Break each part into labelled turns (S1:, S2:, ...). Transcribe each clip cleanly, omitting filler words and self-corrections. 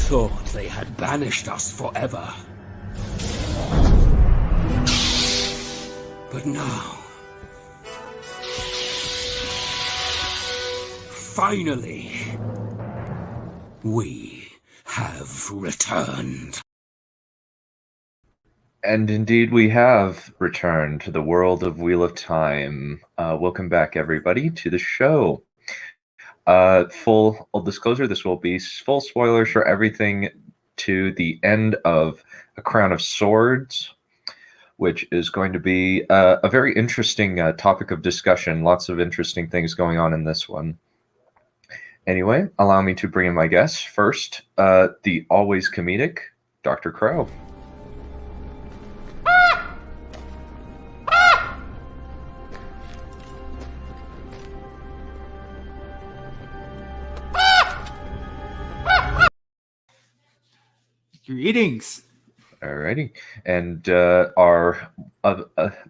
S1: thought they had banished us forever. But now, finally, we have returned.
S2: And indeed we have returned to the world of Wheel of Time. Welcome back, everybody, to the show. Full disclosure, this will be full spoilers for everything to the end of A Crown of Swords, which is going to be a very interesting topic of discussion. Lots of interesting things going on in this one. Anyway, allow me to bring in my guests. First, the always comedic Dr. Crow.
S3: Greetings.
S2: Alrighty, and our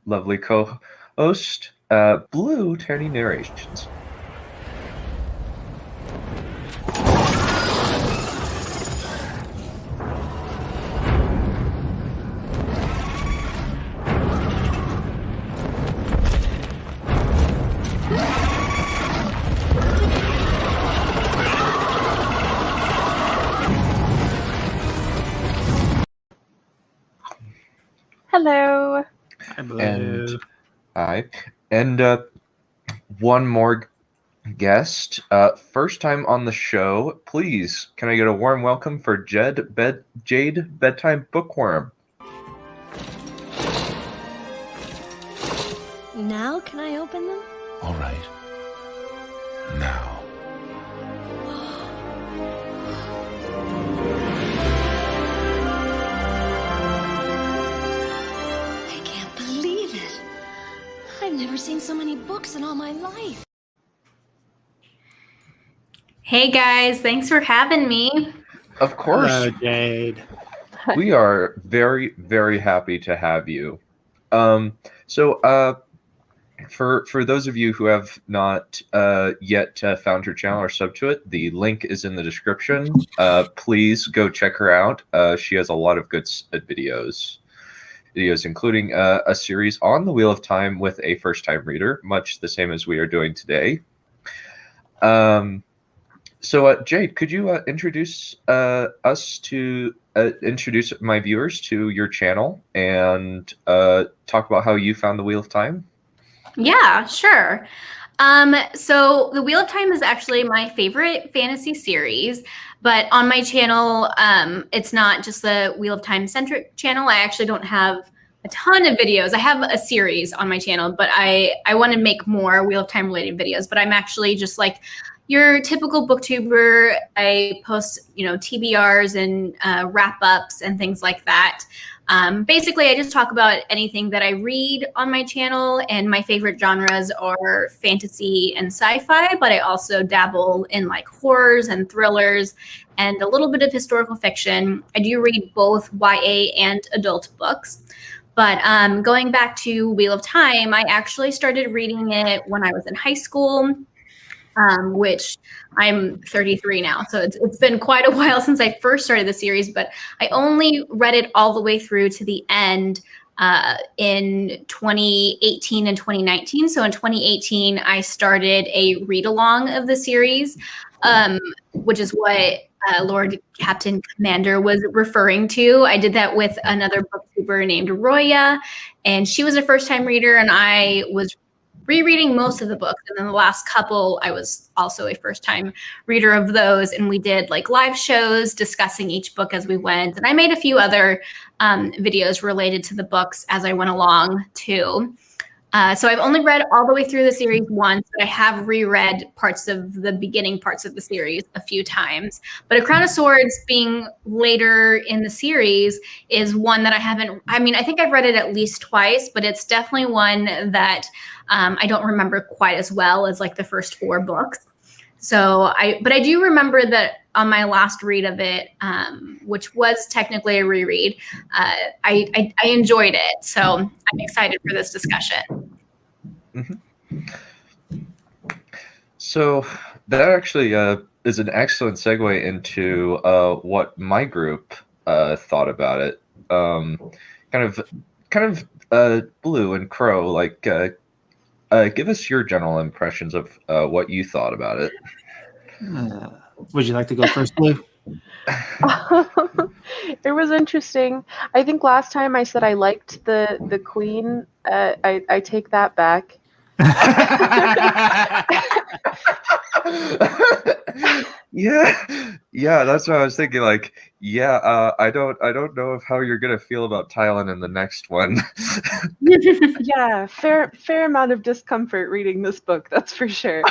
S2: lovely co-host, BlueTeddyNarrations.
S4: Hello.
S2: And hi. And one more guest. First time on the show. Please, can I get a warm welcome for Jade Bedtime Bookworm?
S5: Now can I open them?
S1: All right. Now.
S5: I can't believe it. I've never seen so many books in all my life.
S6: Hey guys, thanks for having me.
S2: Of course.
S3: Hello, Jade.
S2: We are very, very happy to have you. For those of you who have not yet found her channel or sub to it, the link is in the description. Please go check her out. She has a lot of good videos, including a series on the Wheel of Time with a first-time reader, much the same as we are doing today. So, Jade, could you introduce introduce my viewers to your channel and talk about how you found the Wheel of Time?
S6: Yeah, sure. So the Wheel of Time is actually my favorite fantasy series, but on my channel, it's not just the Wheel of Time centric channel. I actually don't have a ton of videos. I have a series on my channel, but I want to make more Wheel of Time related videos, but I'm actually just like your typical booktuber. I post, TBRs and wrap-ups and things like that. Basically, I just talk about anything that I read on my channel, and my favorite genres are fantasy and sci-fi, but I also dabble in like horrors and thrillers and a little bit of historical fiction. I do read both YA and adult books. But going back to Wheel of Time, I actually started reading it when I was in high school. Which I'm 33 now. So it's been quite a while since I first started the series, but I only read it all the way through to the end in 2018 and 2019. So in 2018, I started a read-along of the series, which is what Lord Captain Commander was referring to. I did that with another booktuber named Roya, and she was a first-time reader, and I was rereading most of the books, and then the last couple I was also a first-time reader of those, and we did like live shows discussing each book as we went, and I made a few other videos related to the books as I went along too. So I've only read all the way through the series once, but I have reread parts of the beginning parts of the series a few times. But A Crown of Swords, being later in the series, is one that I think I've read it at least twice, but it's definitely one that I don't remember quite as well as like the first 4 books. But I do remember that on my last read of it, which was technically a reread, I enjoyed it. So I'm excited for this discussion.
S2: Mm-hmm. So that actually is an excellent segue into what my group thought about it. Kind of Blue and Crow, like give us your general impressions of what you thought about it.
S3: Would you like to go first, Blue?
S4: It was interesting. I think last time I said I liked the queen. I take that back.
S2: Yeah, that's what I was thinking. Like, I don't know of how you're gonna feel about Tylen in the next one.
S4: Yeah, fair amount of discomfort reading this book, that's for sure.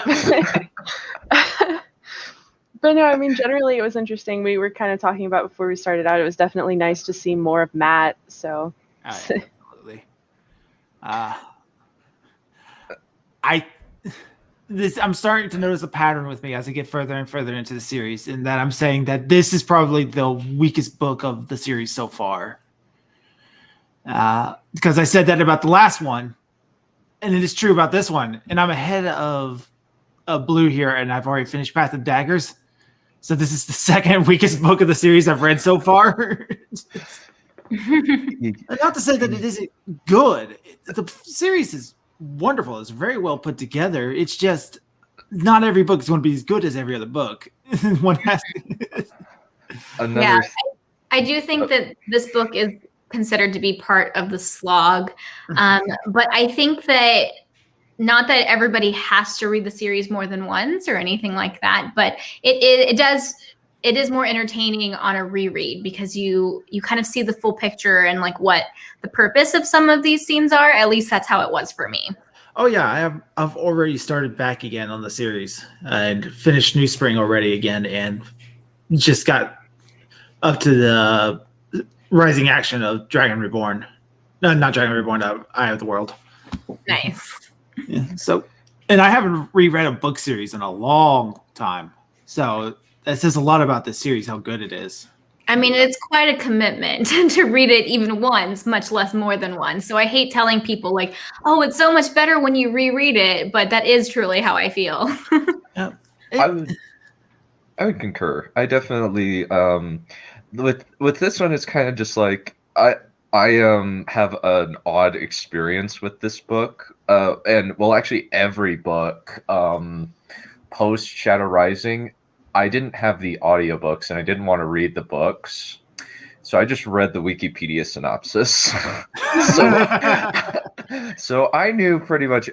S4: But no, I mean, generally it was interesting. We were kind of talking about before we started out. It was definitely nice to see more of Matt. So,
S3: Absolutely. I'm starting to notice a pattern with me as I get further and further into the series, in that I'm saying that this is probably the weakest book of the series so far. Because I said that about the last one, and it is true about this one. And I'm ahead of Blue here, and I've already finished Path of Daggers. So this is the second weakest book of the series I've read so far. Not to say that it isn't good. The series is wonderful. It's very well put together. It's just not every book is going to be as good as every other book. One has
S6: to. I do think that this book is considered to be part of the slog. But I think that not that everybody has to read the series more than once or anything like that, but it is more entertaining on a reread, because you kind of see the full picture and like what the purpose of some of these scenes are. At least that's how it was for me.
S3: Oh yeah, I've already started back again on the series and finished New Spring already again, and just got up to the rising action of Dragon Reborn. No, not Dragon Reborn, Eye of the World.
S6: Nice.
S3: Yeah, so, and I haven't reread a book series in a long time. So that says a lot about this series, how good it is.
S6: I mean, it's quite a commitment to read it even once, much less more than once. So I hate telling people like, oh, it's so much better when you reread it, but that is truly how I feel.
S3: Yeah.
S2: I would concur. I definitely with this one, it's kind of just like I have an odd experience with this book, and well, actually every book post Shadow Rising. I didn't have the audiobooks and I didn't want to read the books, so I just read the Wikipedia synopsis. So I knew pretty much,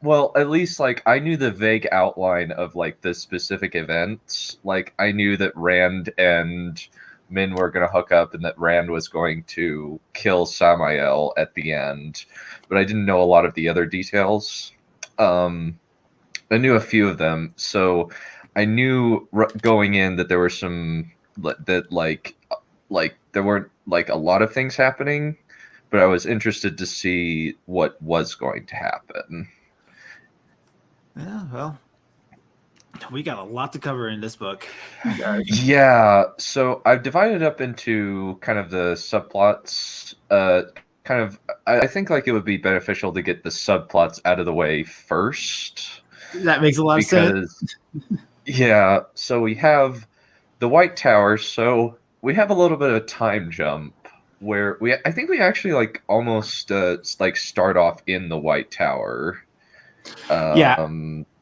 S2: well, at least like I knew the vague outline of like the specific events. Like I knew that Rand and Min were going to hook up and that Rand was going to kill Samael at the end, but I didn't know a lot of the other details. I knew a few of them, so I knew going in that there were some that like there weren't like a lot of things happening, but I was interested to see what was going to happen.
S3: Yeah, well, we got a lot to cover in this book.
S2: Yeah, so I've divided up into kind of the subplots. I think like it would be beneficial to get the subplots out of the way first.
S3: That makes a lot of sense.
S2: Yeah, so we have the White Tower. So we have a little bit of a time jump where I think we actually like almost like start off in the White Tower.
S3: Yeah,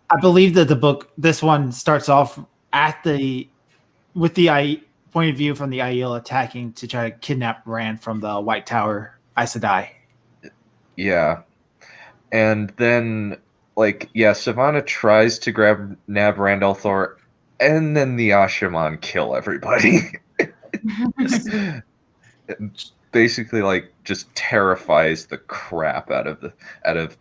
S3: I believe that this one starts off with the point of view from the Aiel attacking to try to kidnap Rand from the White Tower Aes Sedai.
S2: Yeah, and then Savannah tries to nab Rand al'Thor, and then the Ashaman kill everybody. It basically, like, just terrifies the crap out of the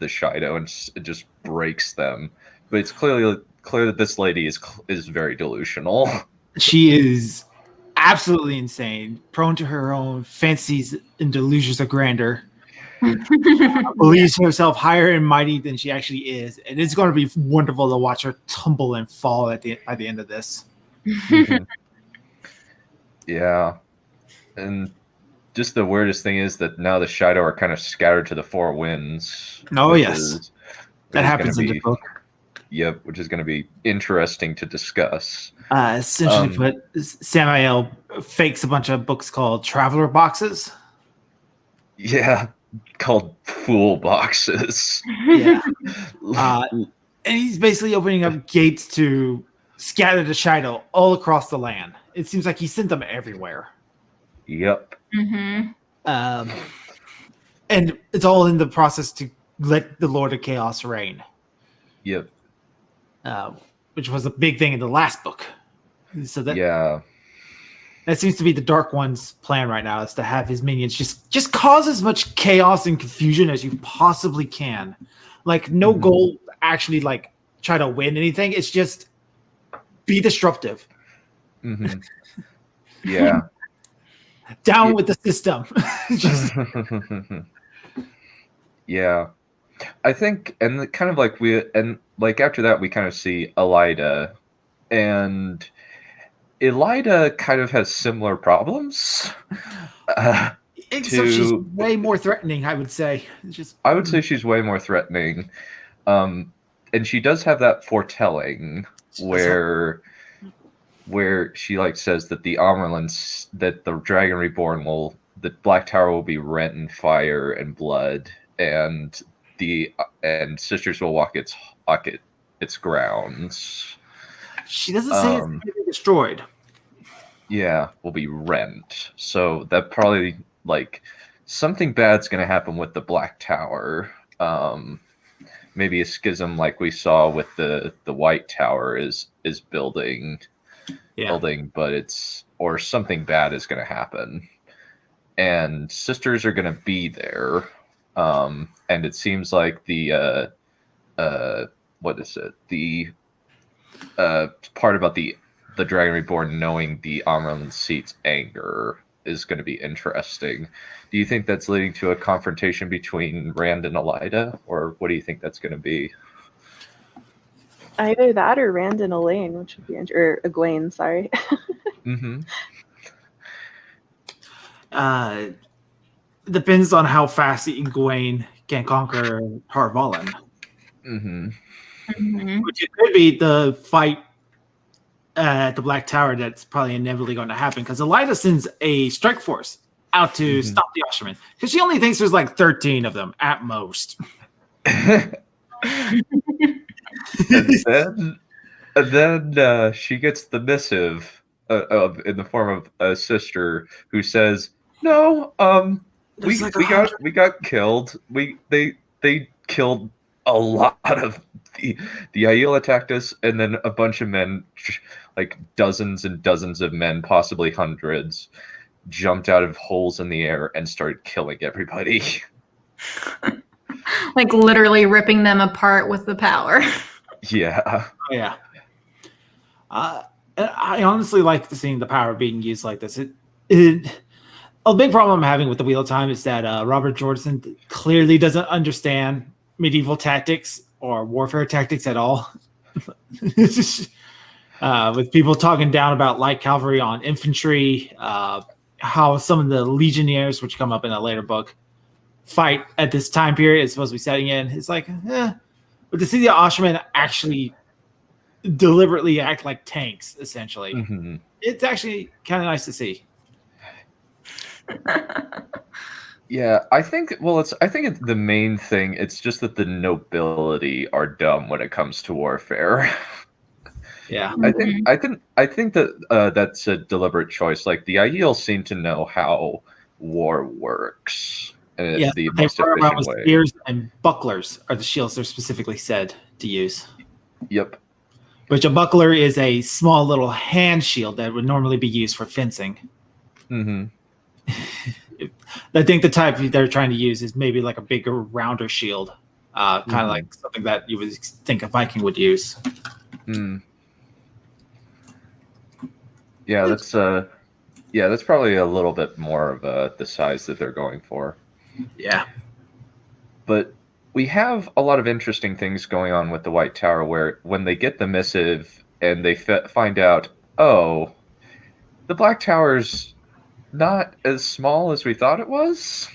S2: Shido, and it just breaks them. But it's clear that this lady is very delusional.
S3: She is absolutely insane, prone to her own fancies and delusions of grandeur. Believes herself higher and mighty than she actually is, and it's going to be wonderful to watch her tumble and fall by the end of this.
S2: Mm-hmm. Yeah, and just the weirdest thing is that now the Shido are kind of scattered to the four winds.
S3: Oh yes, that happens in the book.
S2: Yep, which is going to be interesting to discuss.
S3: Essentially, Samael fakes a bunch of books called traveler boxes.
S2: Yeah, called fool boxes.
S3: Yeah. And he's basically opening up gates to scatter the shadow all across the land. It seems like he sent them everywhere.
S2: Yep.
S6: Mm-hmm.
S3: And it's all in the process to let the Lord of Chaos reign.
S2: Yep.
S3: Which was a big thing in the last book. So
S2: that
S3: seems to be the Dark One's plan right now, is to have his minions just cause as much chaos and confusion as you possibly can. Like, no goal actually like try to win anything. It's just be disruptive.
S2: Mm-hmm. Yeah.
S3: Down with the system.
S2: Yeah. I think, and kind of like after that, we kind of see Elida, and Elida kind of has similar problems.
S3: Except she's way more threatening, I would say.
S2: I would say she's way more threatening. And she does have that foretelling where she like says that the Amarlins, that the Dragon Reborn the Black Tower will be rent in fire and blood, and sisters will walk its grounds.
S3: She doesn't say it's going to be destroyed.
S2: Yeah, will be rent. So that probably like something bad's going to happen with the Black Tower. Maybe a schism like we saw with the White Tower is building, but or something bad is going to happen, and sisters are going to be there. And it seems like the what is it? The part about the Dragon Reborn knowing the Amaryllis seat's anger is going to be interesting. Do you think that's leading to a confrontation between Rand and Elida, or what do you think that's going to be?
S4: Either that or Rand and Elaine, which would be or Egwene, sorry.
S2: Mm-hmm.
S3: Depends on how fast Egwene can conquer Tar-Valon.
S2: Mm-hmm.
S6: Mm-hmm.
S3: Which it could be the fight at the Black Tower that's probably inevitably going to happen, because Elida sends a strike force out to stop the Oshman, because she only thinks there's like 13 of them at most.
S2: and then she gets the missive in the form of a sister who says, "No, we got killed. They killed a lot of the Aiel attacked us, and then a bunch of men, like dozens and dozens of men, possibly hundreds, jumped out of holes in the air and started killing everybody."
S6: Like literally ripping them apart with the power.
S2: Yeah.
S3: Yeah. I honestly like seeing the power being used like this. A big problem I'm having with the Wheel of Time is that Robert Jordan clearly doesn't understand medieval tactics or warfare tactics at all. With people talking down about light cavalry on infantry, how some of the legionnaires, which come up in a later book, fight at this time period it's supposed to be setting in. It's like, but to see the Oshmen actually deliberately act like tanks, essentially, it's actually kind of nice to see.
S2: Yeah, I think it's the main thing. It's just that the nobility are dumb when it comes to warfare.
S3: Yeah,
S2: I think that that's a deliberate choice. Like the Aiel seem to know how war works, and it's the most efficient way.
S3: Spears and bucklers are the shields they're specifically said to use.
S2: Yep.
S3: Which a buckler is a small little hand shield that would normally be used for fencing.
S2: Mm-hmm.
S3: I think the type they're trying to use is maybe like a bigger, rounder shield, kind of like something that you would think a Viking would use.
S2: Mm. Yeah, that's probably a little bit more of the size that they're going for.
S3: Yeah,
S2: but we have a lot of interesting things going on with the White Tower, where when they get the missive and they find out, oh, the Black Tower's not as small as we thought it was.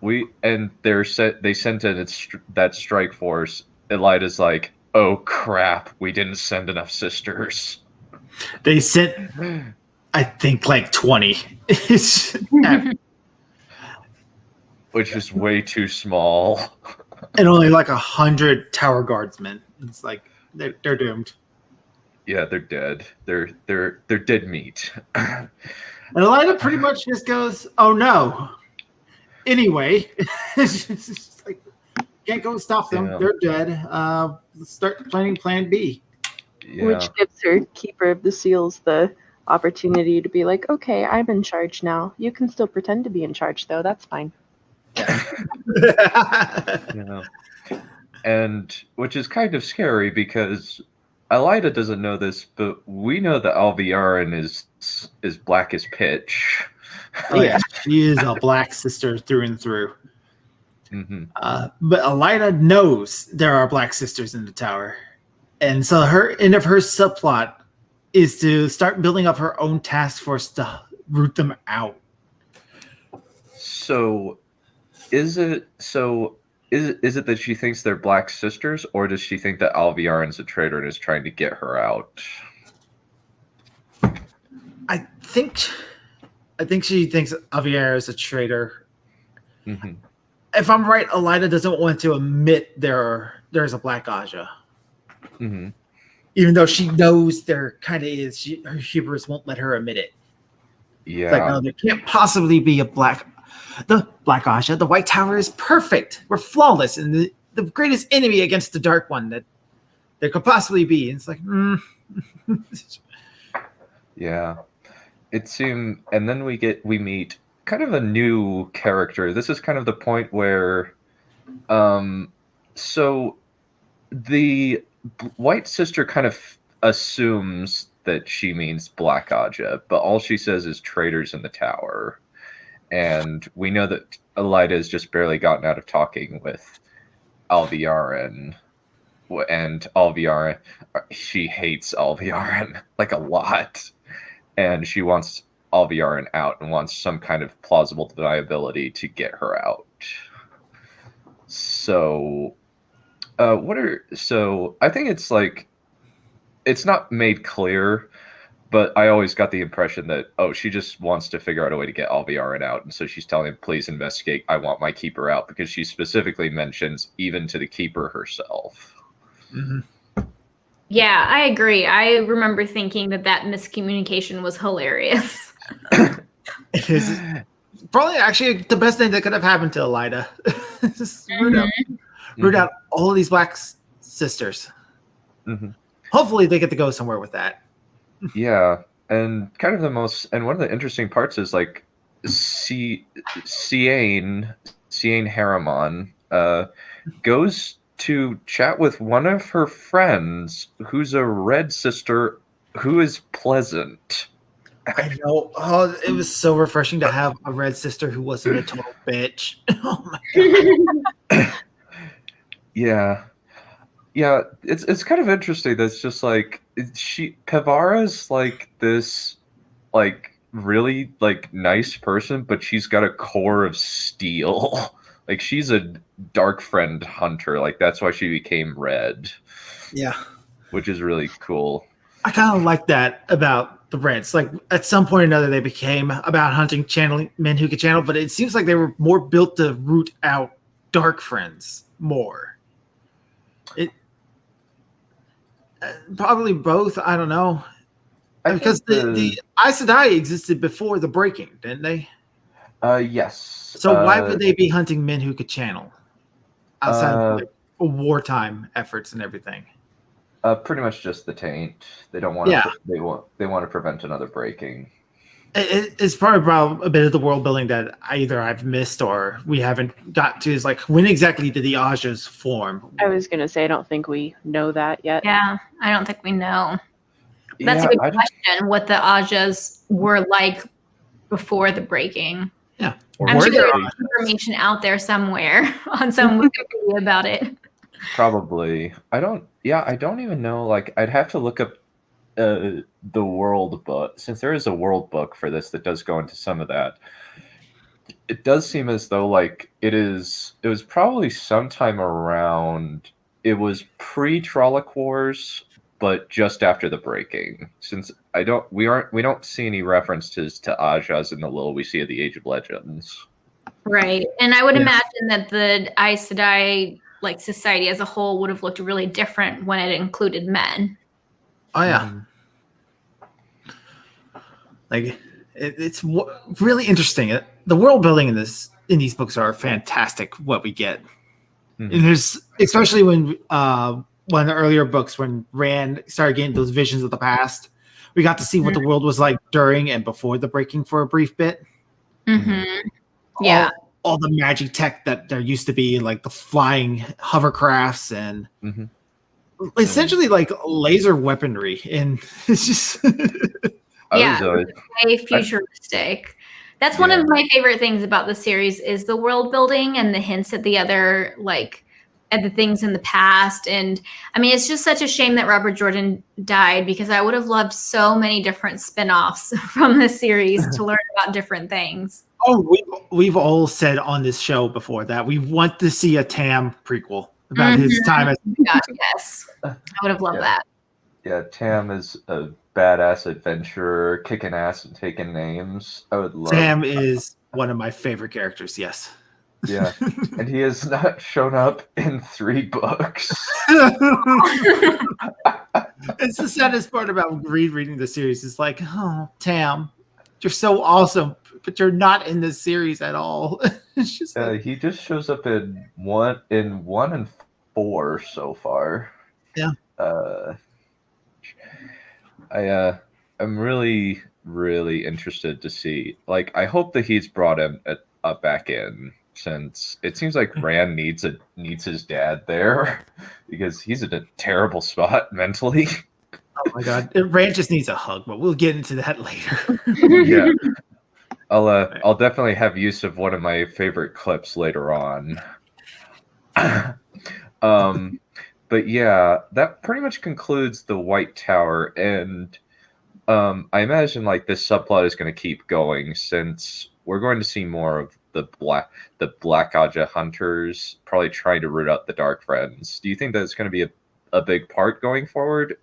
S2: they sent in that strike force. Elida's like, oh crap, we didn't send enough sisters.
S3: They sent, I think, like 20.
S2: Which is way too small.
S3: And only like 100 tower guardsmen. It's like they're doomed.
S2: Yeah, they're dead. They're dead meat.
S3: And Elida pretty much just goes, "Oh no." Anyway, it's just like can't go stop them.
S2: Yeah.
S3: They're dead. Let's start planning Plan B.
S2: Yeah.
S4: Which gives her Keeper of the Seals the opportunity to be like, okay, I'm in charge now. You can still pretend to be in charge, though. That's fine.
S2: Yeah. And which is kind of scary because Elida doesn't know this, but we know that Alviarin is black as pitch.
S3: Oh yeah, she is a black sister through and through.
S2: Mm-hmm.
S3: But Elida knows there are black sisters in the tower, and so her end of her subplot is to start building up her own task force to root them out.
S2: So, is it that she thinks they're black sisters, or does she think that Alviarin's a traitor and is trying to get her out?
S3: I think she thinks Alviar is a traitor.
S2: Mm-hmm.
S3: If I'm right, Elida doesn't want to admit there's a Black Aja.
S2: Mm-hmm.
S3: Even though she knows there kind of is. Her hubris won't let her admit it.
S2: Yeah.
S3: It's like, no, there can't possibly be the Black Aja. The White Tower is perfect. We're flawless. And the greatest enemy against the Dark One that there could possibly be. And it's like,
S2: Yeah. It seemed, and then we meet kind of a new character. This is kind of the point where, so the White Sister kind of assumes that she means Black Aja, but all she says is traitors in the tower. And we know that Elida has just barely gotten out of talking with Alviarin. And Alviarin, she hates Alviarin like a lot. And she wants Alviarin out and wants some kind of plausible deniability to get her out. So, I think it's like, it's not made clear, but I always got the impression that, she just wants to figure out a way to get Alviarin out. And so she's telling him, please investigate. I want my keeper out, because she specifically mentions even to the keeper herself.
S3: mm-hmm.
S6: Yeah, I agree. I remember thinking that miscommunication was hilarious.
S3: It is probably actually the best thing that could have happened to Elida. Just root out all of these black sisters.
S2: Mm-hmm.
S3: Hopefully they get to go somewhere with that.
S2: Yeah, and kind of one of the interesting parts is like Ciane Harriman goes to chat with one of her friends who's a red sister who is pleasant.
S3: I know. Oh, it was so refreshing to have a red sister who wasn't a total bitch. Oh my god.
S2: Yeah. It's kind of interesting. That's just like Pevara's like this, like really like nice person, but she's got a core of steel. Like she's a dark friend hunter. Like that's why she became red.
S3: Yeah.
S2: Which is really cool.
S3: I kind of like that about the Reds. Like at some point or another, they became about hunting channeling men who could channel, but it seems like they were more built to root out dark friends more. It probably both. I don't know. Because the Aes Sedai existed before the breaking, didn't they?
S2: Yes.
S3: So why would they be hunting men who could channel outside of like, wartime efforts and everything?
S2: Pretty much just the taint. They don't want.
S3: Yeah.
S2: They want to prevent another breaking.
S3: It's probably a bit of the world building that either I've missed or we haven't got to. Is like when exactly did the Ajas form?
S4: I was gonna say I don't think we know that yet.
S6: Yeah, I don't think we know. That's a good question. What the Ajas were like before the breaking.
S3: Yeah,
S6: I'm sure there's information out there somewhere on some Wikipedia about it.
S2: Probably. I don't even know. Like, I'd have to look up the world book, since there is a world book for this that does go into some of that. it does seem as though like it was probably sometime around, it was pre-Trolloc Wars, but just after the breaking. Since we don't see any references to Ajas in the little we see of the Age of Legends.
S6: Right. And I would imagine that the Aes Sedai like society as a whole would have looked really different when it included men.
S3: Oh yeah. Like it's really interesting. The world building in these books are fantastic. What we get, and there's especially when one of the earlier books when Rand started getting those visions of the past, we got to see what the world was like during and before the breaking for a brief bit. Yeah, all the magic tech that there used to be, like the flying hovercrafts and essentially like laser weaponry, and it's just
S6: very futuristic. That's one of my favorite things about the series is the world building and the hints at the other at the things in the past. And I mean, it's just such a shame that Robert Jordan died, because I would have loved so many different spin-offs from the series to learn about different things.
S3: Oh, we've all said on this show before that we want to see a Tam prequel about his time as.
S6: Yes, I would have loved that.
S2: Yeah, Tam is a badass adventurer, kicking ass and taking names. I would love.
S3: Tam is one of my favorite characters. Yes.
S2: Yeah, and he has not shown up in 3 books.
S3: It's the saddest part about reading the series. It's like, oh, Tam, you're so awesome, but you're not in this series at all. It's just
S2: he just shows up in 1 and 4 so far.
S3: Yeah.
S2: I'm really, really interested to see. Like, I hope that he's brought him back in, since it seems like Rand needs his dad there, because he's in a terrible spot mentally.
S3: Oh my god, Rand just needs a hug, but we'll get into that later.
S2: Yeah, I'll definitely have use of one of my favorite clips later on. But yeah, that pretty much concludes the White Tower, and I imagine like this subplot is going to keep going, since we're going to see more of the Black Aja hunters probably trying to root out the Dark Friends. Do you think that's going to be a big part going forward,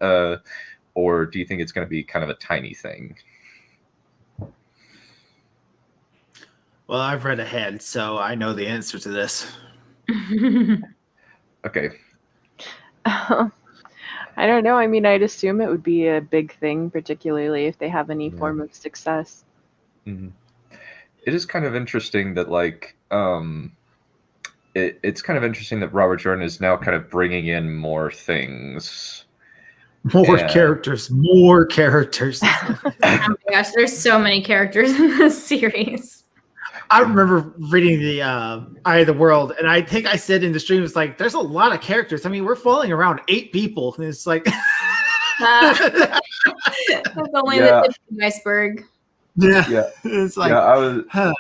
S2: or do you think it's going to be kind of a tiny thing?
S3: Well, I've read ahead, so I know the answer to this.
S2: Okay.
S4: I don't know. I mean, I'd assume it would be a big thing, particularly if they have any form of success.
S2: Mm-hmm. It is kind of interesting that, like, it's kind of interesting that Robert Jordan is now kind of bringing in more things.
S3: More characters. Oh
S6: my gosh, there's so many characters in this series.
S3: I remember reading the Eye of the World, and I think I said in the stream, it's like, there's a lot of characters. I mean, we're following around 8 people, and it's like...
S6: That's only the tip of the iceberg.
S3: Yeah. It's like...
S2: Yeah,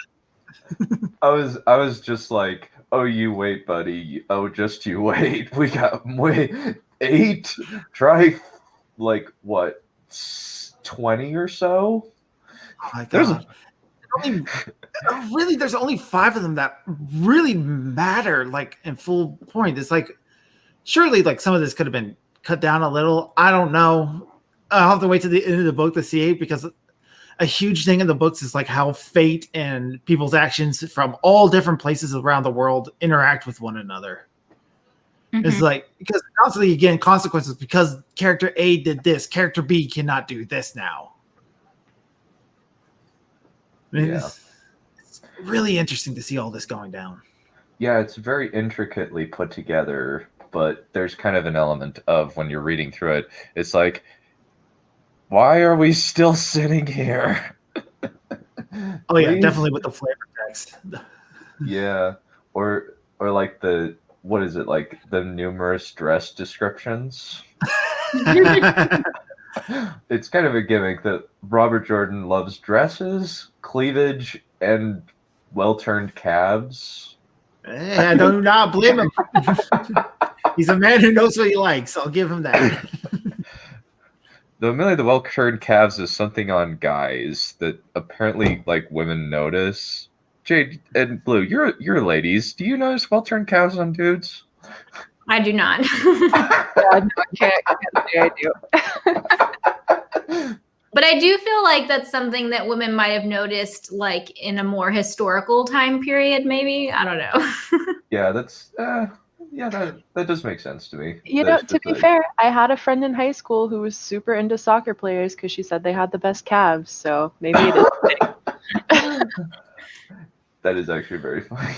S2: I was just like, oh, you wait, buddy. Oh, just you wait. We got 8? Try, like, what, 20 or so?
S3: Oh my God. There's only 5 of them that really matter, like, in full point. It's like, surely, like, some of this could have been cut down a little. I don't know. I'll have to wait to the end of the book to see it, because a huge thing in the books is like how fate and people's actions from all different places around the world interact with one another. Mm-hmm. It's like, because constantly you get consequences because character A did this, character B cannot do this now. It's really interesting to see all this going down.
S2: Yeah, it's very intricately put together, but there's kind of an element of, when you're reading through it, it's like, why are we still sitting here?
S3: Oh yeah, definitely with the flavor text.
S2: Yeah, or like what is it, like the numerous dress descriptions? It's kind of a gimmick that Robert Jordan loves dresses, cleavage, and well-turned calves.
S3: I do not blame him. He's a man who knows what he likes. I'll give him that.
S2: Though mainly the well-turned calves is something on guys that apparently, like, women notice. Jade and Blue, you're ladies. Do you notice well-turned calves on dudes?
S6: I do not.
S4: Yeah, no, I can't say I do.
S6: But I do feel like that's something that women might have noticed, like in a more historical time period, maybe. I don't know.
S2: Yeah, that's that does make sense to me.
S4: You
S2: That
S4: know,
S2: is
S4: to
S2: just
S4: be
S2: like-
S4: fair, I had a friend in high school who was super into soccer players because she said they had the best calves. So maybe it is.
S2: that is actually very funny.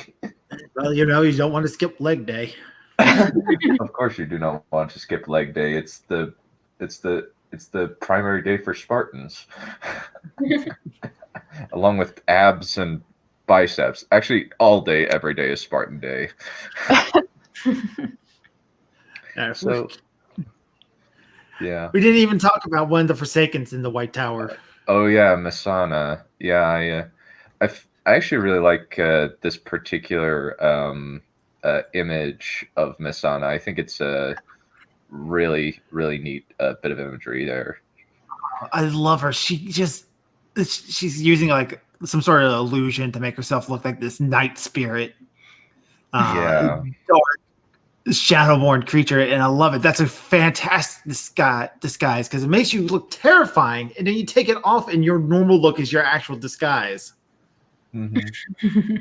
S3: Well, you know, you don't want to skip leg day.
S2: Of course, you do not want to skip leg day. It's the primary day for Spartans, along with abs and biceps. Actually, all day, every day is Spartan day. So, yeah.
S3: We didn't even talk about one of the Forsakens in the White Tower.
S2: Oh yeah, Masana. Yeah, I actually really like this particular image of Masana. I think it's a really neat bit of imagery there.
S3: I love her. She's using like some sort of illusion to make herself look like this night spirit.
S2: Yeah.
S3: Dark, shadowborn creature, and I love it. That's a fantastic disguise because it makes you look terrifying, and then you take it off, and your normal look is your actual disguise.
S2: Mm-hmm.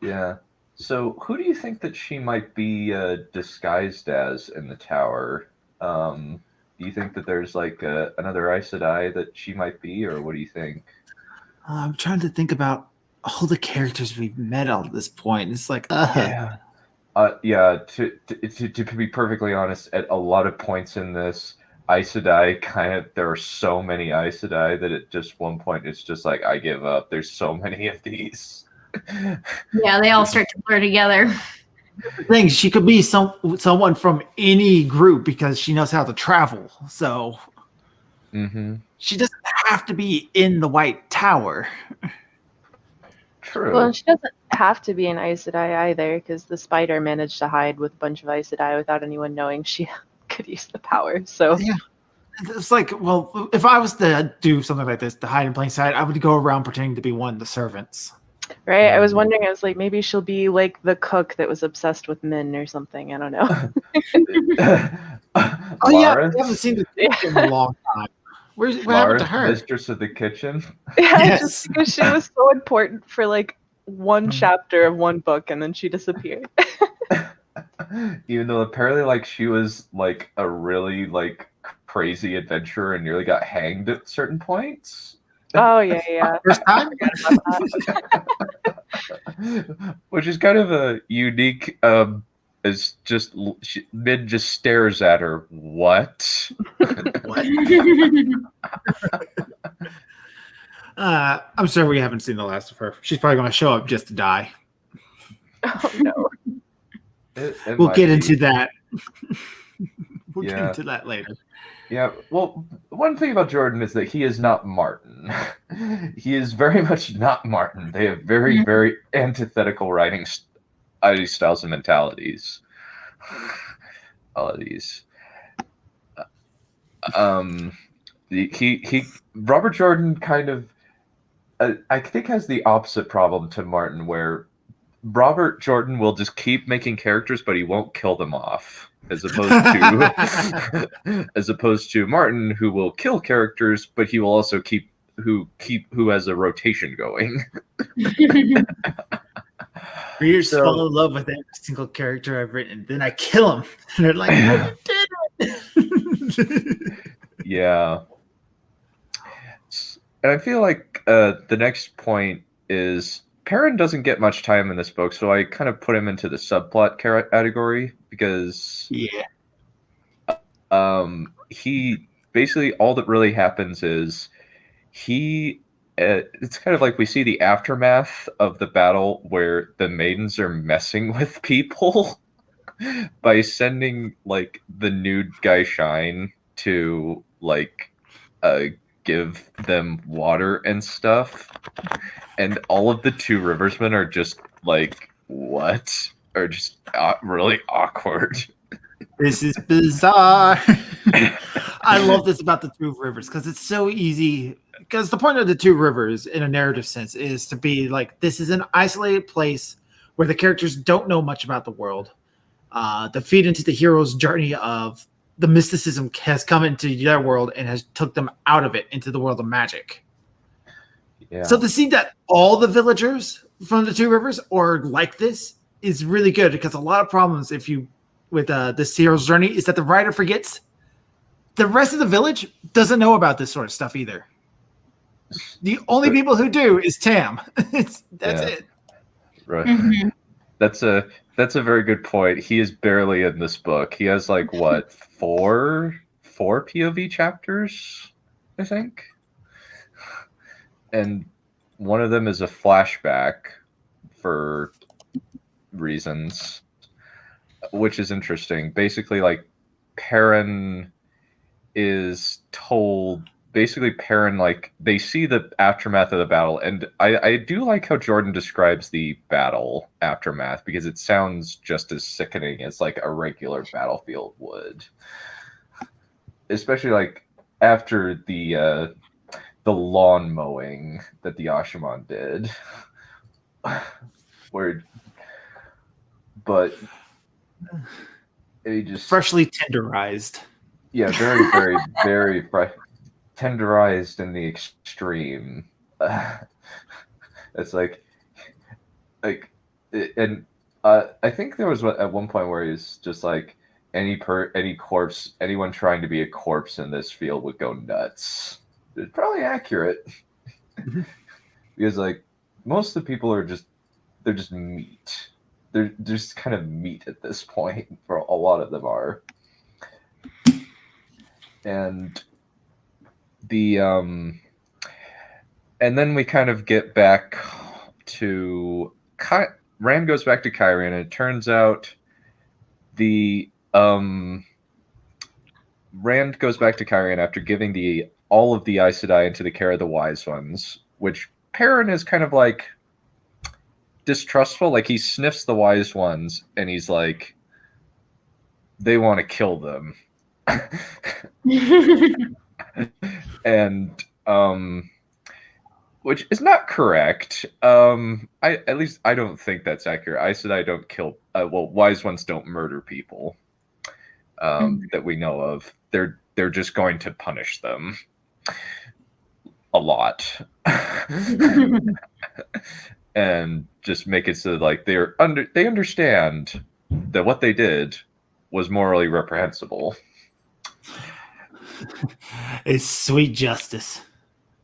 S2: Yeah. So, who do you think that she might be disguised as in the tower? Do you think that there's like another Aes Sedai that she might be, or what do you think?
S3: I'm trying to think about all the characters we've met at this point. It's like,
S2: Yeah. Yeah. To be perfectly honest, at a lot of points in this, Aes Sedai there are so many Aes Sedai that at just one point it's just like I give up. There's so many of these.
S6: Yeah, they all start to blur together.
S3: thing. She could be someone from any group because she knows how to travel. So she doesn't have to be in the White Tower.
S2: True.
S4: Well, she doesn't have to be an Aes Sedai either, because the spider managed to hide with a bunch of Aes Sedai without anyone knowing she could use the power. So
S3: Yeah. It's like, well, if I was to do something like this, to hide in plain sight, I would go around pretending to be one of the servants.
S4: right, I was wondering, I was like, maybe she'll be like the cook that was obsessed with men or something. I don't know.
S3: Oh yeah,
S2: Laura?
S3: we haven't seen the cook in a long time. What happened to her?
S2: Mistress of the kitchen.
S4: Yeah,
S3: Yes.
S4: just because she was so important for like one chapter of one book, and then she disappeared.
S2: Even though apparently like she was like a really like crazy adventurer and nearly got hanged at certain points.
S4: Oh yeah.
S3: First time?
S2: Which is kind of a unique is just Min just stares at her. What?
S3: What? I'm sure we haven't seen the last of her. She's probably going to show up just to die.
S4: Oh no.
S3: We'll get into that. We'll get
S2: Yeah.
S3: into that later.
S2: Yeah, well, one thing about Jordan is that he is not Martin. He is very much not Martin. They have very antithetical writing styles and mentalities. All of these. Robert Jordan kind of, I think, has the opposite problem to Martin, where Robert Jordan will just keep making characters, but he won't kill them off. As opposed to Martin, who will kill characters, but he will also who has a rotation going.
S3: Readers
S2: So-
S3: fall in love with every single character I've written. Then I kill them. And they're like, I did it.
S2: Yeah. And I feel like the next point is Perion doesn't get much time in this book, so I kind of put him into the subplot category because he basically, all that really happens is it's kind of like we see the aftermath of the battle where the maidens are messing with people by sending like the nude guy Shine to like give them water and stuff, and all of the Two Riversmen are just like, what? Are just really awkward.
S3: This is bizarre. I love this about the Two Rivers because it's so easy because the point of the Two Rivers in a narrative sense is to be like, this is an isolated place where the characters don't know much about the world. To feed into the hero's journey of the mysticism has come into their world and has took them out of it into the world of magic.
S2: Yeah.
S3: So to see that all the villagers from the Two Rivers are like this is really good, because a lot of problems with this hero's journey is that the writer forgets the rest of the village doesn't know about this sort of stuff either. The only people who do is Tam. That's it.
S2: Right.
S6: Mhm.
S2: That's a very good point. He is barely in this book. He has like what, four POV chapters, I think. And one of them is a flashback for reasons, which is interesting. Basically, like Perrin is told, basically Perrin, like, they see the aftermath of the battle, and I do like how Jordan describes the battle aftermath, because it sounds just as sickening as like a regular battlefield would, especially like after the lawn mowing that the Ashaman did, but it just
S3: Freshly tenderized.
S2: Yeah, very, very, very tenderized in the extreme. It's like, and I think there was at one point where he's just like, any corpse, anyone trying to be a corpse in this field would go nuts. It's probably accurate, because like most of the people they're just meat. They're just kind of meat at this point. For a lot of them are. And and then we kind of get back to Rand goes back to Kyrian, and it turns out Rand goes back to Kyrian after giving all of the Aes Sedai into the care of the Wise Ones, which Perrin is kind of like distrustful. Like, he sniffs the Wise Ones and he's like, they want to kill them. And which is not correct. At least I don't think that's accurate. Aes Sedai don't kill Wise Ones don't murder people that we know of. They're just going to punish them a lot. And just make it so like they understand that what they did was morally reprehensible.
S3: It's sweet justice.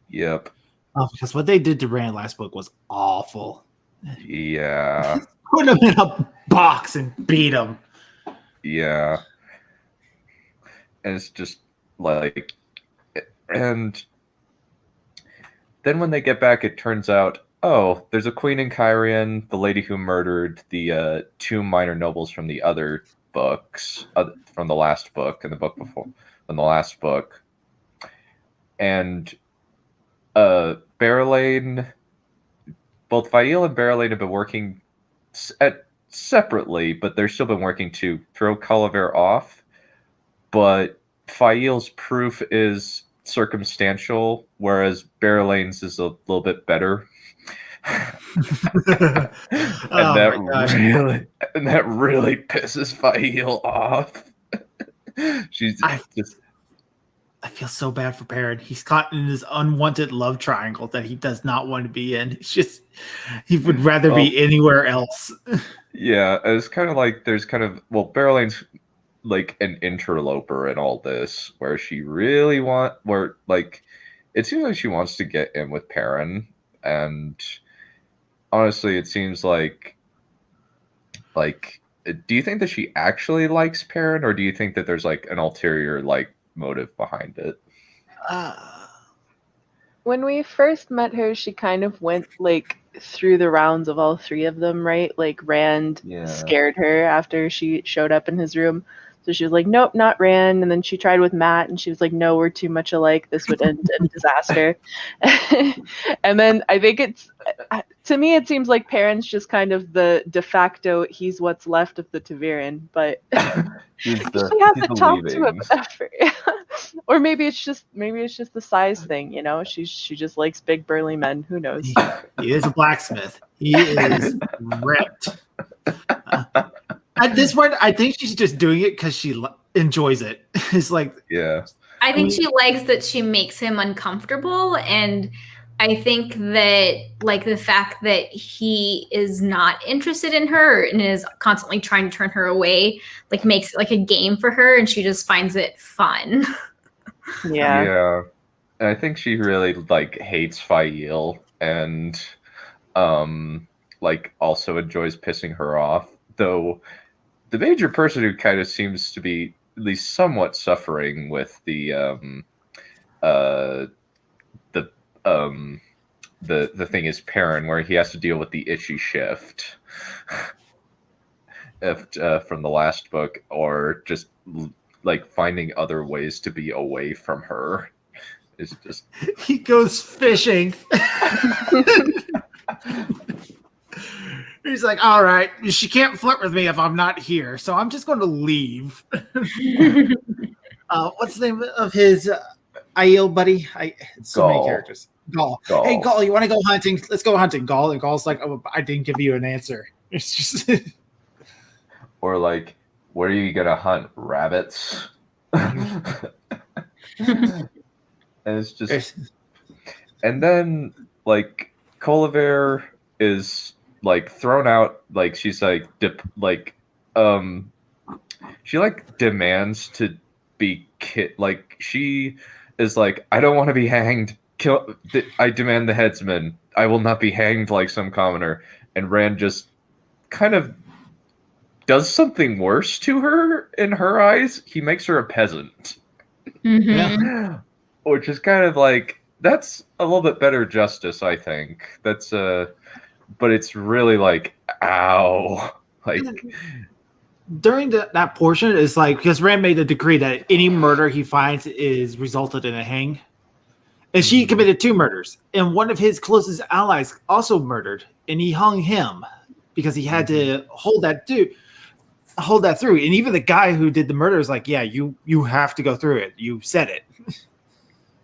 S2: Yep.
S3: Oh, because what they did to Rand last book was awful.
S2: Yeah.
S3: Put him in a box and beat him.
S2: Yeah. And it's just like, and then when they get back, it turns out, oh, there's a queen in Kyrian, the lady who murdered the two minor nobles from the other books, from the last book and the book before, from the last book. And Berelain, both Fael and Berelain have been working separately, but they've still been working to throw Calaver off. But Fael's proof is circumstantial, whereas Berelain's is a little bit better. and that really pisses Fael off.
S3: I feel so bad for Perrin. He's caught in this unwanted love triangle that he does not want to be in. It's just, he would rather be anywhere else.
S2: Yeah, it's kind of like there's kind of, well, Berelain's like an interloper in all this, where she really it seems like she wants to get in with Perrin, and honestly, it seems like, do you think that she actually likes Perrin, or do you think that there's like an ulterior motive behind it?
S4: When we first met her, she kind of went through the rounds of all three of them, right? Like Rand scared her after she showed up in his room. So she was like, nope, not Rand. And then she tried with Matt, and she was like, no, we're too much alike. This would end in disaster. And then I think To me, it seems like Perrin's just kind of the de facto. He's what's left of the Taviran, but
S2: He's
S4: she has
S2: he's
S4: to
S2: the
S4: talk to him
S2: leavings.
S4: ever. Or maybe it's just the size thing. You know, she just likes big burly men. Who knows?
S3: He is a blacksmith. He is ripped. At this point, I think she's just doing it because she enjoys it. It's like,
S2: Yeah.
S6: I think she likes that she makes him uncomfortable, and I think that like the fact that he is not interested in her and is constantly trying to turn her away, like makes it like a game for her, and she just finds it fun.
S4: Yeah.
S2: Yeah. And I think she really like hates Fael and like also enjoys pissing her off. Though the major person who kind of seems to be at least somewhat suffering with the thing is Perion, where he has to deal with the itchy shift from the last book, or just like finding other ways to be away from her. Is just
S3: he goes fishing. He's like, all right, she can't flirt with me if I'm not here, so I'm just going to leave. What's the name of his Aiel buddy? So many
S2: Gaul.
S3: characters. Gaul.
S2: Gaul.
S3: Hey, Gaul, you want to go hunting? Let's go hunting, Gaul. And Gaul's like, oh, I didn't give you an answer. It's just...
S2: or like, where are you gonna hunt? Rabbits? And it's just, and then like Colliver is like thrown out. Like she's like she like demands to be like she is like, I don't want to be hanged. I demand the headsman. I will not be hanged like some commoner. And Rand just kind of does something worse to her in her eyes. He makes her a peasant.
S6: Mm-hmm.
S2: Which is kind of like, that's a little bit better justice, I think. That's but it's really like, ow. Like
S3: during that portion, it's like, because Rand made a decree that any murder he finds is resulted in a hang. And she committed 2 murders. And one of his closest allies also murdered. And he hung him because he had to hold that through. And even the guy who did the murder is like, yeah, you have to go through it. You said it.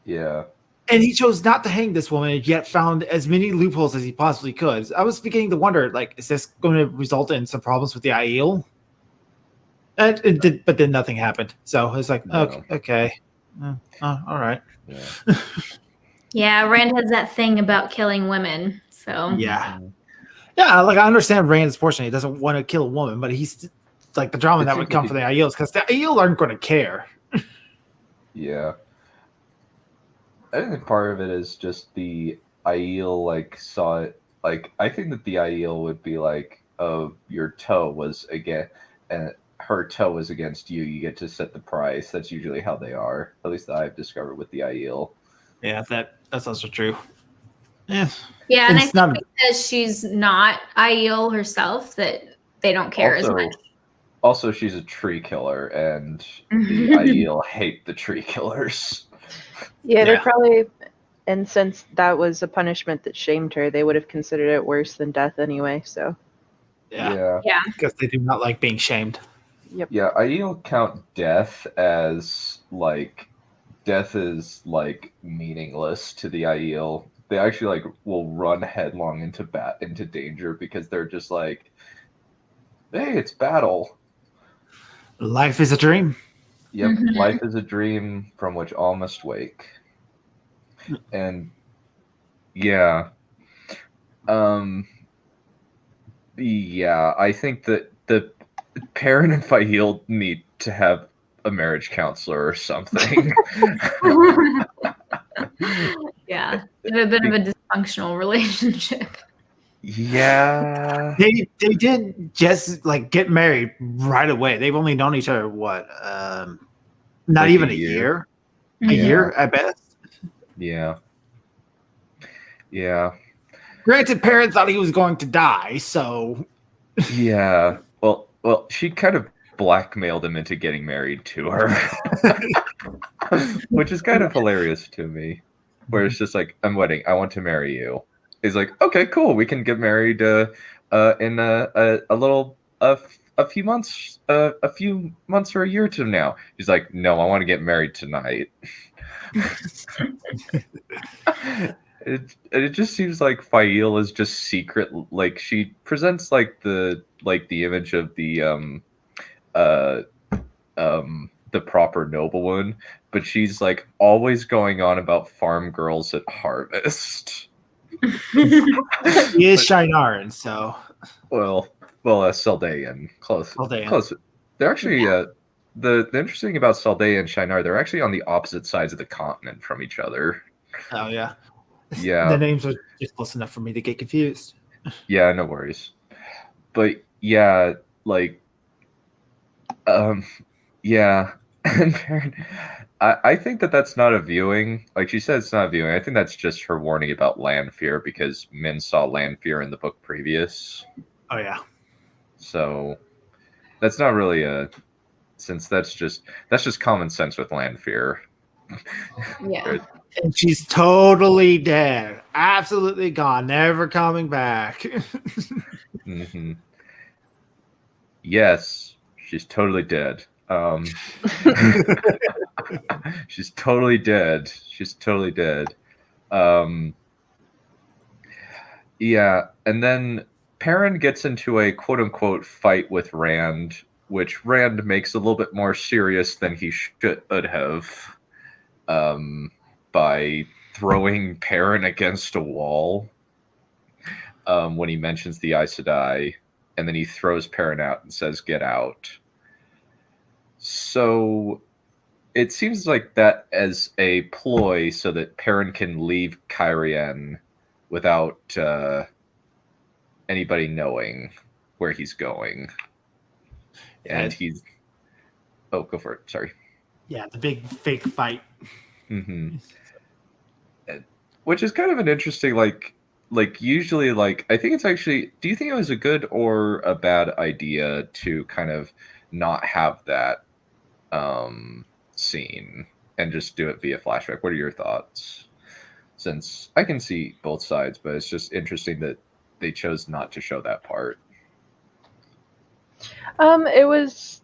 S2: Yeah.
S3: And he chose not to hang this woman, yet found as many loopholes as he possibly could. I was beginning to wonder, like, is this going to result in some problems with the Aiel? And it did, but then nothing happened. So it's like,
S2: No.
S3: okay. All right.
S2: Yeah.
S6: Yeah, Rand has that thing about killing women. So
S3: Yeah. Yeah, like I understand Rand's portion. He doesn't want to kill a woman, but he's like the drama that would come for the Aiels, because the Aiel aren't going to care.
S2: Yeah. I think part of it is just the Aiel like saw it, like I think that the Aiel would be like, oh, your toe was again, and her toe was against you. You get to set the price. That's usually how they are. At least that I've discovered with the Aiel.
S3: Yeah, that's also true. Yeah.
S6: yeah, and I
S3: It's
S6: think
S3: not-
S6: because she's not Aiel herself, that they don't care as much.
S2: Also, she's a tree killer, and the Aiel hate the tree killers.
S4: Yeah, they're
S3: Yeah.
S4: probably, and since that was a punishment that shamed her, they would have considered it worse than death anyway. So
S3: Yeah.
S2: Yeah.
S3: Because they do not like being shamed.
S2: Yeah, Aiel count death as like, death is like meaningless to the Aiel. They actually like will run headlong into danger because they're just like, hey, it's battle.
S3: Life is a dream.
S2: Yep,
S6: Mhm.
S2: life is a dream from which all must wake. And yeah. Yeah, I think that the Perrin and Fael need to have a marriage counselor or something.
S6: Yeah, they have a bit of a dysfunctional relationship.
S2: Yeah.
S3: They did just like get married right away. They've only known each other what, not
S2: Like
S3: even
S2: a
S3: a
S2: year.
S3: year.
S6: Yeah.
S3: A year at best.
S2: Yeah. Yeah.
S3: Granted, Perrin thought he was going to die, so
S2: Yeah. Well, she kind of blackmailed him into getting married to her. Which is kind of hilarious to me. Where it's just like, I want to marry you. he's like, okay, cool, we can get married in a few months or a year from now. He's like, no, I want to get married tonight. It just seems like Fail is just secret. Like, she presents like the image of the proper noblewoman, but she's like always going on about farm girls at harvest.
S3: He is Shinaran, so
S2: well, Saldaean, close.
S3: Saldaean.
S2: Close. They're actually the interesting about Saldaean and Shinar, they're actually on the opposite sides of the continent from each other.
S3: Oh yeah.
S2: Yeah.
S3: The names are just close enough for me to get confused.
S2: Yeah, no worries. But yeah, like yeah. And I think that's not a viewing. Like she said, it's not a viewing. I think that's just her warning about land fear because Min saw land fear in the book previous.
S3: Oh yeah.
S2: So that's not really since that's just common sense with land fear.
S6: Yeah.
S3: And she's totally dead. Absolutely gone. Never coming back.
S2: Mm-hmm. Yes, she's totally dead. She's totally dead. She's totally dead. Yeah, and then Perrin gets into a quote-unquote fight with Rand, which Rand makes a little bit more serious than he should have, by throwing Perrin against a wall when he mentions the Aes Sedai, and then he throws Perrin out and says, "Get out." So it seems like that as a ploy so that Perrin can leave Cairhien without anybody knowing where he's going. And he's... Oh, go for it. Sorry.
S3: Yeah, the big fake fight.
S2: Mm-hmm. Which is kind of an interesting, like usually, like, I think it's actually... Do you think it was a good or a bad idea to kind of not have that scene and just do it via flashback? What are your thoughts? Since I can see both sides, but it's just interesting that they chose not to show that part.
S4: It was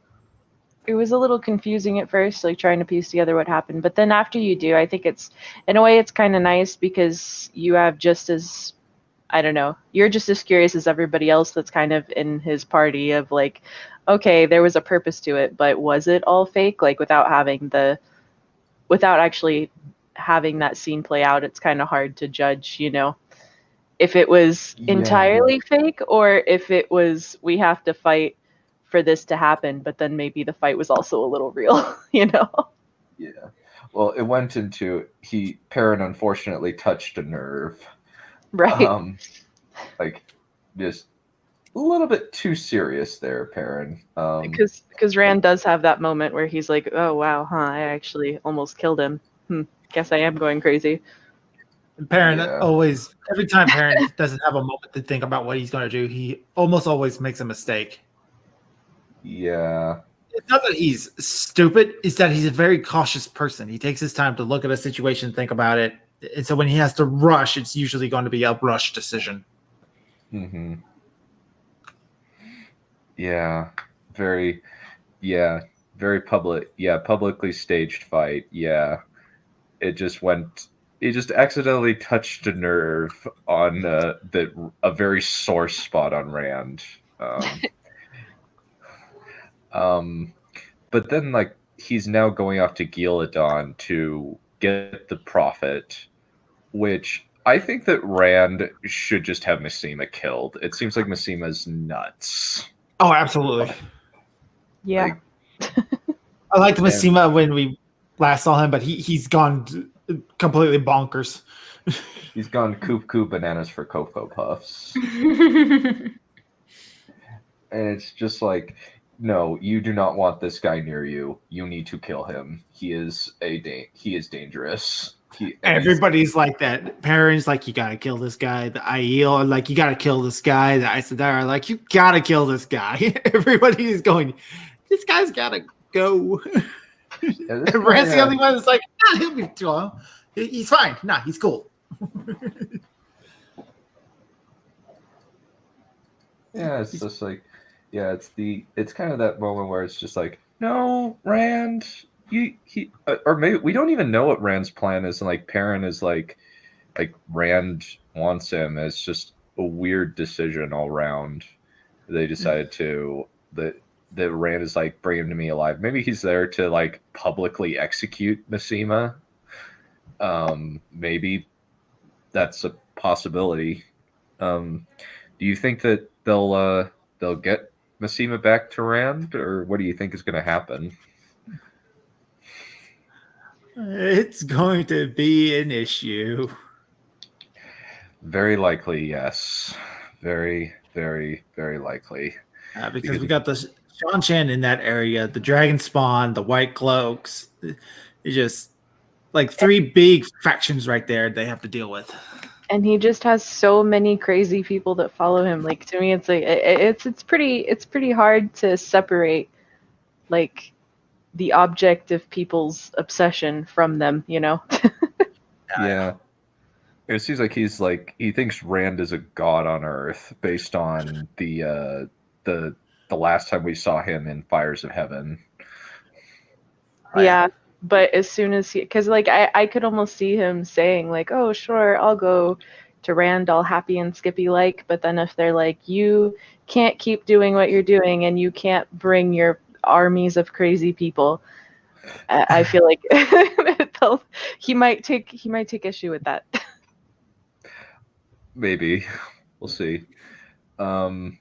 S4: a little confusing at first, like trying to piece together what happened. But then after you do, I think it's, in a way, it's kind of nice because you have just as, I don't know, you're just as curious as everybody else that's kind of in his party of like, okay, there was a purpose to it, but was it all fake? Like without actually having that scene play out, it's kind of hard to judge, you know, if it was entirely fake or if it was, we have to fight for this to happen, but then maybe the fight was also a little real, you know?
S2: Yeah. Well, it went into Perrin unfortunately touched a nerve.
S4: Right.
S2: Like just a little bit too serious there, Perrin.
S4: Because Rand does have that moment where he's like, oh wow, I actually almost killed him. Guess I am going crazy.
S3: And Perrin always, every time Perrin doesn't have a moment to think about what he's going to do, he almost always makes a mistake.
S2: Yeah.
S3: It's not that he's stupid, it's that he's a very cautious person. He takes his time to look at a situation, think about it. And so when he has to rush, it's usually going to be a rush decision.
S2: Mm-hmm. Yeah. Very publicly staged fight. Yeah. It just accidentally touched a nerve on a very sore spot on Rand. But then, like, he's now going off to Gil'adon to get the Prophet, which I think that Rand should just have Massima killed. It seems like Massima's nuts.
S3: Oh, absolutely.
S4: Yeah.
S3: I liked Massima when we last saw him, but he's gone completely bonkers.
S2: He's gone coop bananas for Cocoa Puffs. And it's just like, no, you do not want this guy near you. You need to kill him. He is dangerous.
S3: Everybody's like that. Perrin's like, you gotta kill this guy. The Aiel are like, you gotta kill this guy. The Aes Sedai are like, you gotta kill this guy. Everybody is going, this guy's gotta go. And Rand's the only one that's like, he'll be too long. He's fine. Nah, he's cool.
S2: Yeah, it's just like, yeah, it's kind of that moment where it's just like, no, Rand, or maybe we don't even know what Rand's plan is, and like Perrin is like Rand wants him. It's just a weird decision all around. They decided that Rand is like, bring him to me alive. Maybe he's there to like publicly execute Masema. Maybe that's a possibility. Do you think that they'll get Masema back to Rand, or what do you think is going to happen?
S3: It's going to be an issue.
S2: Very likely, yes. Very, very, very likely.
S3: Because we got the Sean Chan in that area, the Dragon Spawn, the White Cloaks. It's just like three big factions right there they have to deal with.
S4: And he just has so many crazy people that follow him. Like, to me, it's like it's pretty hard to separate like the object of people's obsession from them, you know?
S2: Yeah. It seems like he thinks Rand is a god on Earth based on the last time we saw him in Fires of Heaven.
S4: Yeah, but as soon as because like I could almost see him saying like, oh sure, I'll go to Rand all happy and Skippy like, but then if they're like, you can't keep doing what you're doing and you can't bring your armies of crazy people, I feel like he might take issue with that.
S2: Maybe. We'll see. And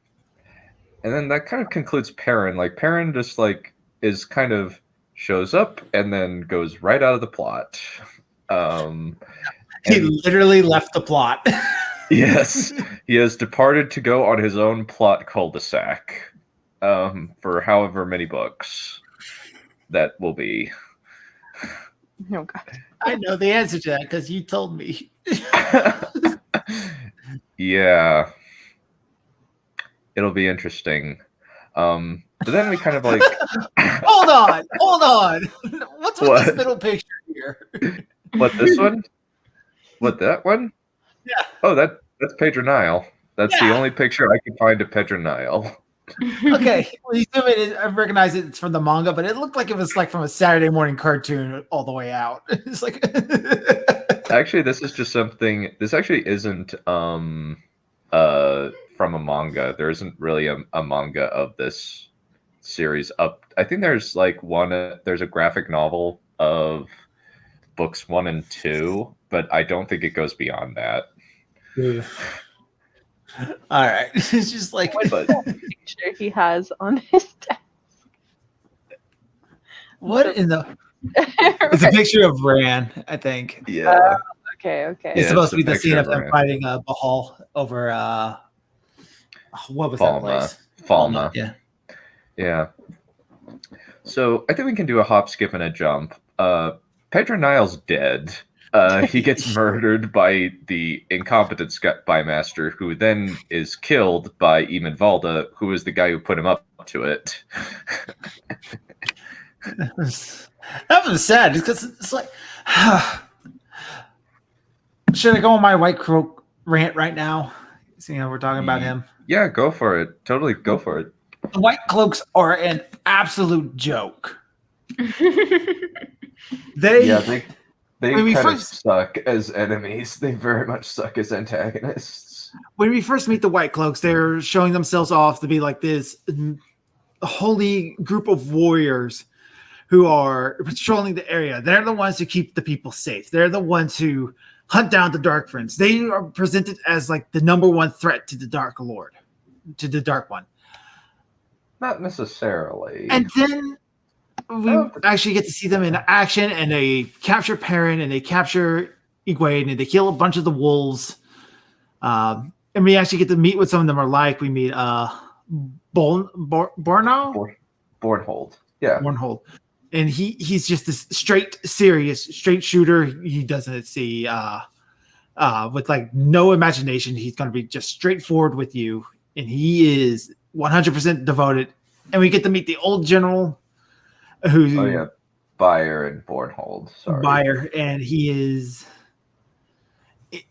S2: then that kind of concludes Perrin. Like Perrin just like is kind of shows up and then goes right out of the plot.
S3: He literally left the plot.
S2: Yes, he has departed to go on his own plot cul-de-sac for however many books that will be.
S4: Oh God.
S3: I know the answer to that because you told me.
S2: Yeah. It'll be interesting. But then we kind of like
S3: Hold on. What's with this middle picture here?
S2: What, this one? What, that one?
S3: Yeah.
S2: Oh, that's Pedronile. That's the only picture I can find of Pedronile.
S3: Okay, well, you zoom in, I recognize it's from the manga, but it looked like it was like from a Saturday morning cartoon all the way out. It's like
S2: Actually, this is just something. This actually isn't from a manga. There isn't really a manga of this series up. I think there's like there's a graphic novel of books 1 and 2, but I don't think it goes beyond that.
S3: All right, it's just like
S4: what picture he has on his desk.
S3: What in the? It's a picture of Rand, I think.
S2: Yeah.
S4: Okay.
S3: It's supposed to be the scene of them fighting Bahal over what was that place?
S2: Falma.
S3: Yeah.
S2: Yeah. So I think we can do a hop, skip, and a jump. Pedronile's dead. He gets murdered by the incompetent spymaster, who then is killed by Eamon Valda, who is the guy who put him up to it.
S3: That was sad because it's like, should I go on my White Cloak rant right now? Seeing how we're talking about him.
S2: Yeah, go for it. Totally go for it.
S3: The White Cloaks are an absolute joke. They kind of
S2: suck as enemies. They very much suck as antagonists.
S3: When we first meet the White Cloaks, they're showing themselves off to be like this holy group of warriors who are patrolling the area. They're the ones who keep the people safe. They're the ones who hunt down the Dark Friends. They are presented as like the number one threat to the Dark Lord, to the Dark One.
S2: Not necessarily.
S3: And then we actually get to see them in action, and they capture Perrin, and they capture Egwene, and they kill a bunch of the wolves. And we actually get to meet with some of them alike. We meet Bornhold. Yeah. Bornhold. And he's just this straight shooter. He doesn't see with like no imagination. He's going to be just straightforward with you, and he is 100% devoted. And we get to meet the old general,
S2: Bayer and Bornhold. Sorry,
S3: Bayer, and he is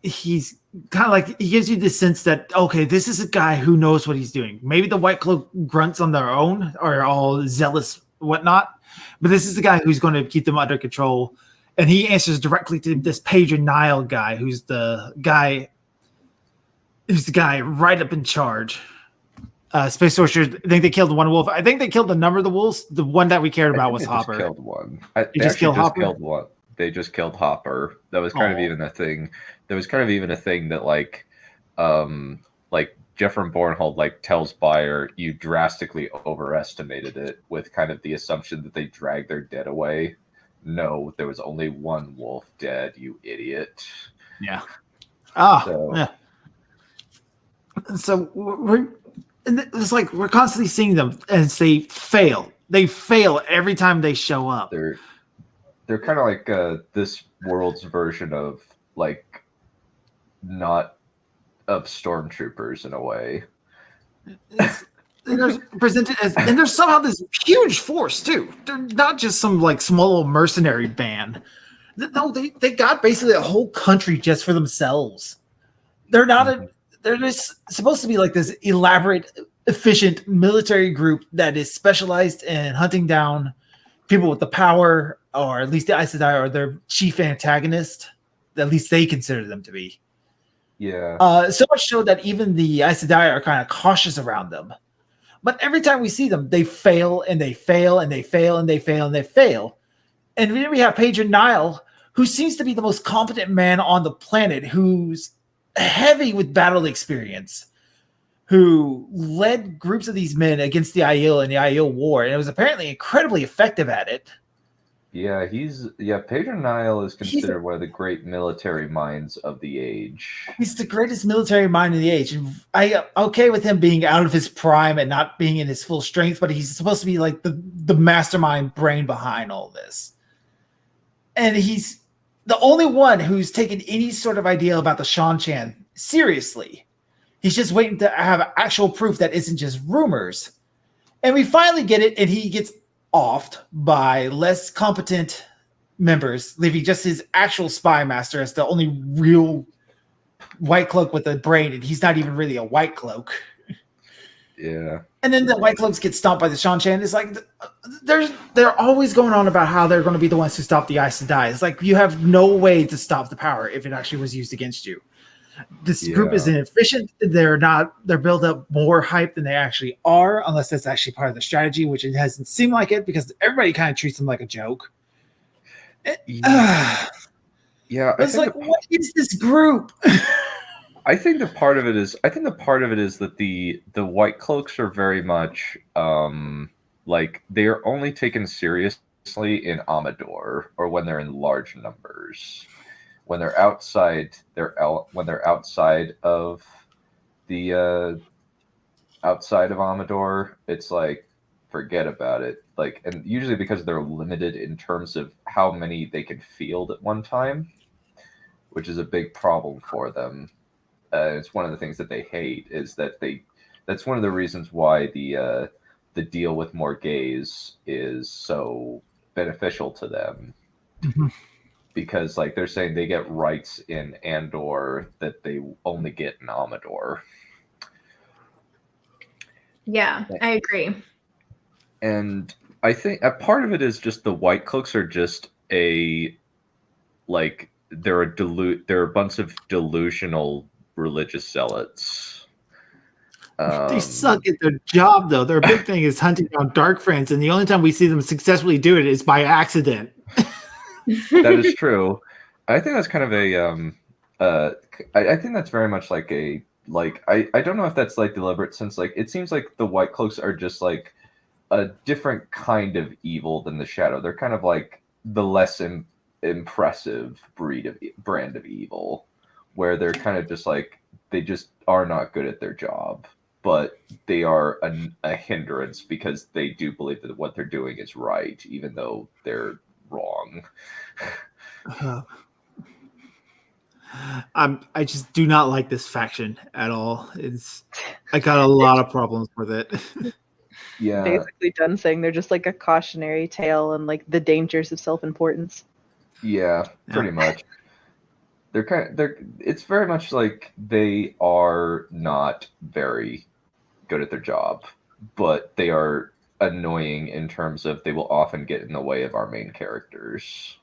S3: he's kind of like, he gives you the sense that, okay, this is a guy who knows what he's doing. Maybe the White Cloak grunts on their own are all zealous, whatnot, but this is the guy who's going to keep them under control. And he answers directly to this Perion Nile guy, who's the guy right up in charge. Space Sorcerers, I think they killed one wolf. I think they killed a number of the wolves. The one that we cared about was Hopper.
S2: Killed one.
S3: They just killed
S2: one. They just killed Hopper. That was kind of even a thing. There was kind of even a thing that like Jeffrey Bornhold like tells Bayer, you drastically overestimated it with kind of the assumption that they dragged their dead away. No, there was only one wolf dead, you idiot.
S3: Yeah.
S2: Yeah.
S3: So it's like we're constantly seeing them as they fail. They fail every time they show up.
S2: They're kind of like this world's version of like not of stormtroopers in a way.
S3: They're presented as, and there's somehow this huge force too. They're not just some like small little mercenary band. No, they got basically a whole country just for themselves. They're not they're just supposed to be like this elaborate, efficient military group that is specialized in hunting down people with the power, or at least the Aes Sedai are their chief antagonist. At least they consider them to be.
S2: Yeah.
S3: So much so that even the Aes Sedai are kind of cautious around them. But every time we see them, they fail and they fail and they fail and they fail and they fail. And then we have Perion Nile, who seems to be the most competent man on the planet, who's heavy with battle experience, who led groups of these men against the Aiel in the Aiel War, and was apparently incredibly effective at it.
S2: Yeah, Perion Nile is considered one of the great military minds of the age.
S3: He's the greatest military mind of the age. I'm okay with him being out of his prime and not being in his full strength, but he's supposed to be like the mastermind brain behind all this. And he's the only one who's taken any sort of idea about the Shan-Chan seriously. He's just waiting to have actual proof that isn't just rumors. And we finally get it, and he gets offed by less competent members, leaving just his actual spy master as the only real White Cloak with a brain, and he's not even really a White Cloak.
S2: Yeah.
S3: And then the White Cloaks get stomped by the Shan-Chan. It's like they're always going on about how they're going to be the ones who stop the Aes Sedai. It's like you have no way to stop the power if it actually was used against you. This group is inefficient. They're built up more hype than they actually are, unless that's actually part of the strategy, which it doesn't seem like it because everybody kind of treats them like a joke.
S2: Yeah.
S3: It's like, what is this group?
S2: I think the part of it is that the White Cloaks are very much like they are only taken seriously in Amador or when they're in large numbers. When they're outside of the outside of Amador, it's like forget about it. Like, and usually because they're limited in terms of how many they can field at one time, which is a big problem for them. It's one of the things that they hate is that that's one of the reasons why the deal with Morghese is so beneficial to them.
S3: Mm-hmm.
S2: Because like they're saying they get rights in Andor that they only get in Amador.
S6: Yeah, I agree.
S2: And I think a part of it is just the White Cloaks are just they're a bunch of delusional religious zealots.
S3: They suck at their job, though. Their big thing is hunting down Dark Friends, and the only time we see them successfully do it is by accident.
S2: That is true. I think that's kind of I think that's very much like I don't know if that's like deliberate, since like it seems like the White Cloaks are just like a different kind of evil than the Shadow. They're kind of like the less impressive brand of evil, where they're kind of just like they just are not good at their job, but they are a hindrance because they do believe that what they're doing is right, even though they're wrong.
S3: I just do not like this faction at all. I got a lot of problems with it.
S2: Yeah,
S4: basically done saying they're just like a cautionary tale and like the dangers of self-importance.
S2: Yeah, pretty much. It's very much like they are not very good at their job, but they are annoying in terms of they will often get in the way of our main characters.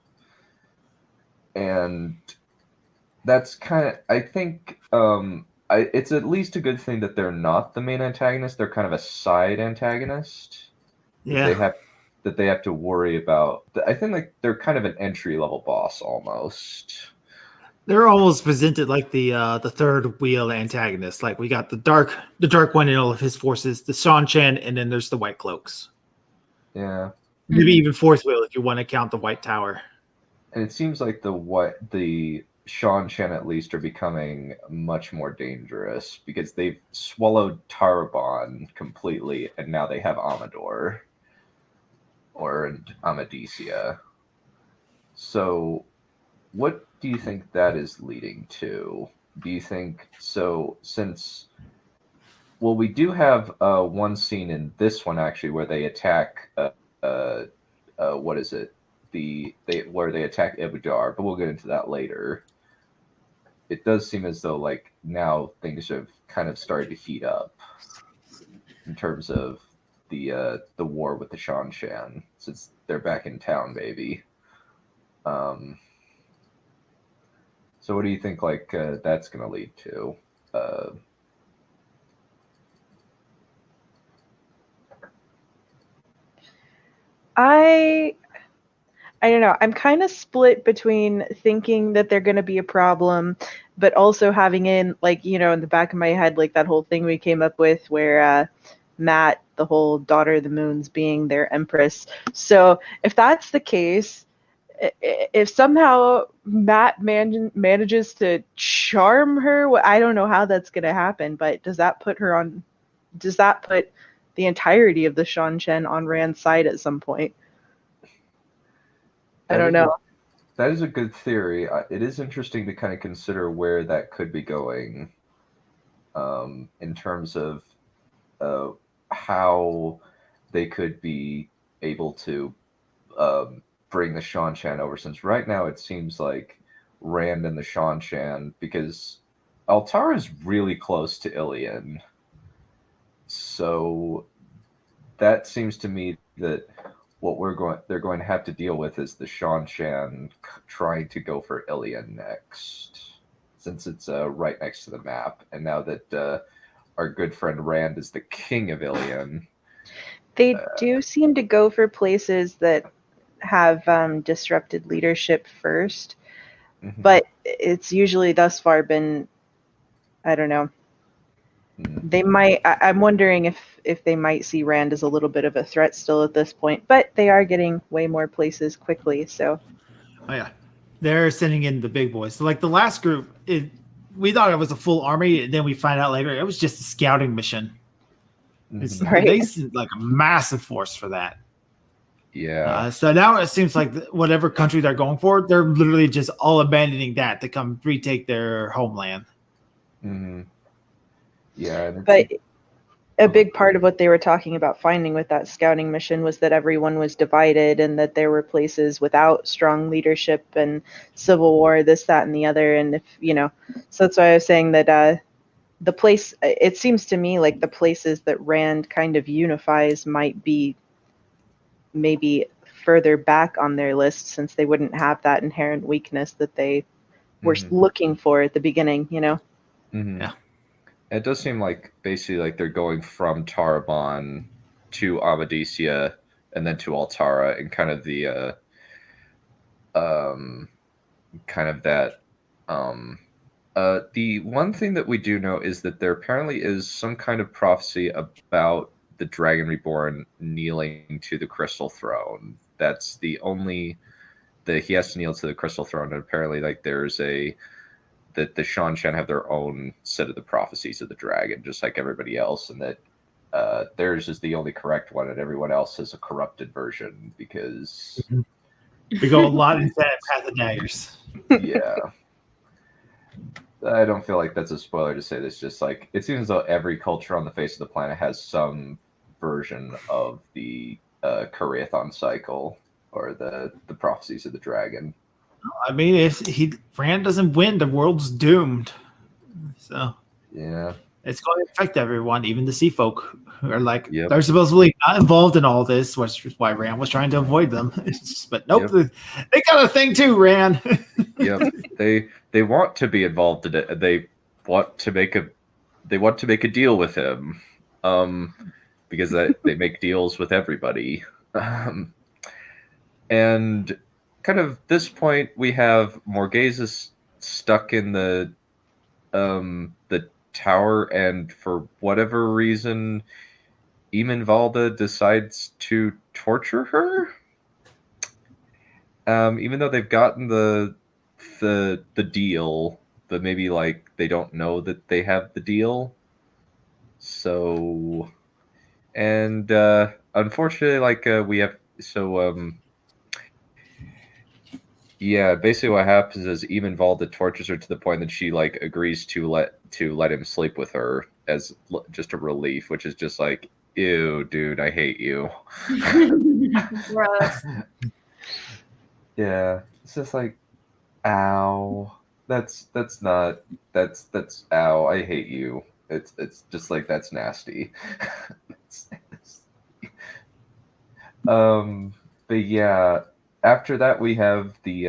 S2: And that's kind of, I think, it's at least a good thing that they're not the main antagonist. They're kind of a side antagonist.
S3: Yeah.
S2: That they have to worry about. I think like they're kind of an entry level boss almost.
S3: They're almost presented like the third wheel antagonist. Like we got the dark one and all of his forces, the Shan Chan, and then there's the White Cloaks.
S2: Yeah.
S3: Maybe even fourth wheel if you want to count the White Tower.
S2: And it seems like the Shan Chan at least are becoming much more dangerous because they've swallowed Tarabon completely, and now they have Amador or Amadisia. So, what do you think that is leading to? Do you think so? We do have one scene in this one actually where they attack. What is it? Where they attack Ibudar, but we'll get into that later. It does seem as though like now things have kind of started to heat up in terms of the war with the Shan Chan, since they're back in town, baby. So what do you think like that's going to lead to?
S4: I don't know. I'm kind of split between thinking that they're going to be a problem, but also having in, like, you know, in the back of my head, like that whole thing we came up with where Matt, the whole Daughter of the Moons, being their empress. So if that's the case, if somehow Matt manages to charm her, I don't know how that's going to happen, but does that put the entirety of the Shan Chen on Rand's side at some point? I don't know.
S2: That is a good theory. It is interesting to kind of consider where that could be going, in terms of how they could be able to bring the Shan Chan over. Since right now it seems like Rand and the Shan Chan, because Altara is really close to Ilion, so that seems to me that they're going to have to deal with is the Shan Chan trying to go for Ilion next, since it's right next to the map. And now that our good friend Rand is the king of Ilion,
S4: they do seem to go for places that have disrupted leadership first, but it's usually thus far been, I don't know. They might. I'm wondering if they might see Rand as a little bit of a threat still at this point, but they are getting way more places quickly. So,
S3: oh yeah, they're sending in the big boys. So like the last group, we thought it was a full army, and then we find out later it was just a scouting mission.
S4: Right.
S3: They sent like a massive force for that.
S2: Yeah.
S3: So now it seems like whatever country they're going for, they're literally just all abandoning that to come retake their homeland.
S2: Mm-hmm. Yeah,
S4: but a big part of what they were talking about finding with that scouting mission was that everyone was divided and that there were places without strong leadership and civil war, this, that, and the other. And if, you know, so that's why I was saying that the place, it seems to me like the places that Rand kind of unifies might be maybe further back on their list, since they wouldn't have that inherent weakness that they were looking for at the beginning, you know?
S3: Yeah.
S2: It does seem like basically like they're going from Tarabon to Amadisia and then to Altara, and kind of the the one thing that we do know is that there apparently is some kind of prophecy about the Dragon Reborn kneeling to the Crystal Throne. That's the only that he has to kneel to the Crystal Throne, and apparently like there's that the Shan Chan have their own set of the prophecies of the dragon, just like everybody else, and that theirs is the only correct one, and everyone else has a corrupted version because
S3: we go a lot into that Path of Daggers.
S2: Yeah. I don't feel like that's a spoiler to say this. Just like it seems as though every culture on the face of the planet has some version of the Karathon cycle or the prophecies of the dragon.
S3: I mean, if Rand doesn't win, the world's doomed. So
S2: Yeah.
S3: it's going to affect everyone, even the sea folk who are like,
S2: Yep.
S3: they're supposedly not involved in all this, which is why Rand was trying to avoid them. But nope, they got a thing too, Rand.
S2: Yep. They want to be involved in it. They want to make a deal with him. Because they make deals with everybody. And kind of this point, we have Morghese is stuck in the tower, and for whatever reason, Eminvalda decides to torture her. Even though they've gotten the deal, but maybe like they don't know that they have the deal. So, and unfortunately, like we have yeah, basically what happens is Eminvalda tortures her to the point that she like agrees to let him sleep with her as just a relief, which is just like, ew, dude, I hate you.
S6: Gross.
S2: Yeah, it's just like, ow. That's ow. I hate you. It's just like, that's nasty. It's nasty. But yeah. After that, we have the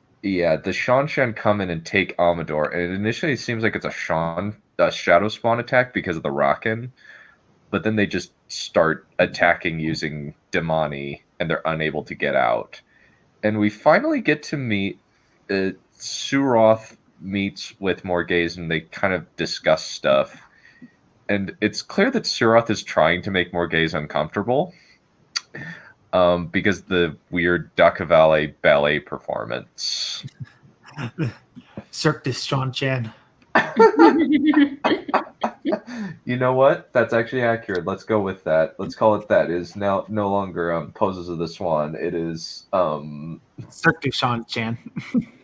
S2: Shanshan come in and take Amador, and it initially seems like it's a Shadow Spawn attack because of the Rockin', but then they just start attacking using Damani, and they're unable to get out. And we finally get to meet Suroth meets with Morghese, and they kind of discuss stuff. And it's clear that Suroth is trying to make Morghese uncomfortable because the weird Dakavale ballet performance.
S3: Cirque du Shanchan.
S2: You know what? That's actually accurate. Let's go with that. Let's call it that. It is now no longer Poses of the Swan. It is
S3: Cirque du Shanchan.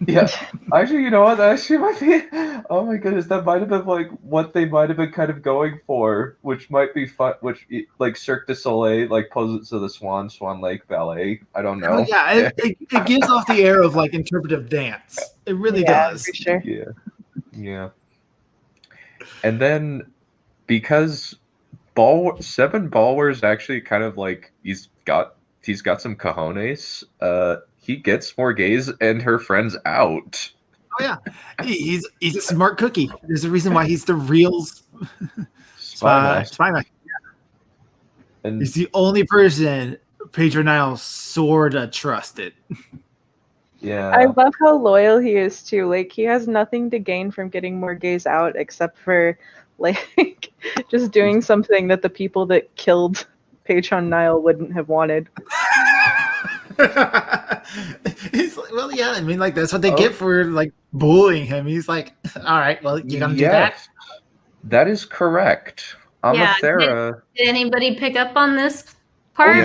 S2: Yeah. Actually, you know what? That actually might be. Oh my goodness, that might have been like what they might have been kind of going for, which might be fun. Which like Cirque du Soleil, like Poses of the Swan, Swan Lake Ballet. I don't know.
S3: Oh, yeah, it gives off the air of like interpretive dance. It really does.
S4: For sure.
S2: Yeah. And then because Seven Balwer's actually kind of like he's got some cojones. He gets Morghese and her friends out.
S3: Oh yeah, he's a smart cookie. There's a reason why he's the real spy master. Yeah. And he's the only person Pedro sorta trusted.
S2: Yeah,
S4: I love how loyal he is too. Like he has nothing to gain from getting Morghese out except for like just doing something that the people that killed Patron Nile wouldn't have wanted.
S3: He's like, well, yeah, I mean, like that's what they get for like bullying him. He's like, all right, well, you're gonna do that.
S2: That is correct. Amathera.
S6: Did anybody pick up on this part?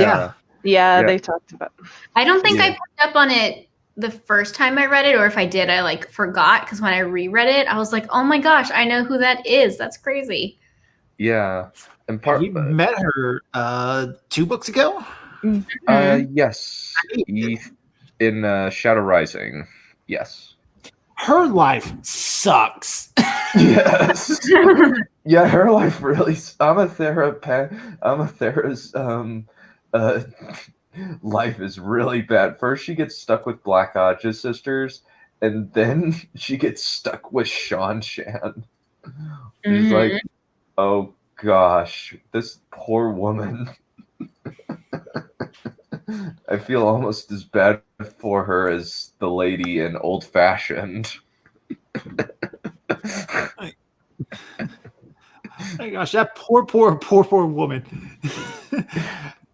S4: Yeah, they talked about.
S6: I don't think I picked up on it the first time I read it, or if I did, I like forgot because when I reread it, I was like, oh my gosh, I know who that is. That's crazy.
S2: Yeah, and
S3: we met her 2 books ago.
S2: Yes, in Shadow Rising. Yes,
S3: her life sucks.
S2: Yes, yeah, her life really. Amathera's life is really bad. First, she gets stuck with Black Ajah's sisters, and then she gets stuck with Shanshan. She's like, oh gosh, this poor woman. I feel almost as bad for her as the lady in Old Fashioned.
S3: My gosh, that poor woman.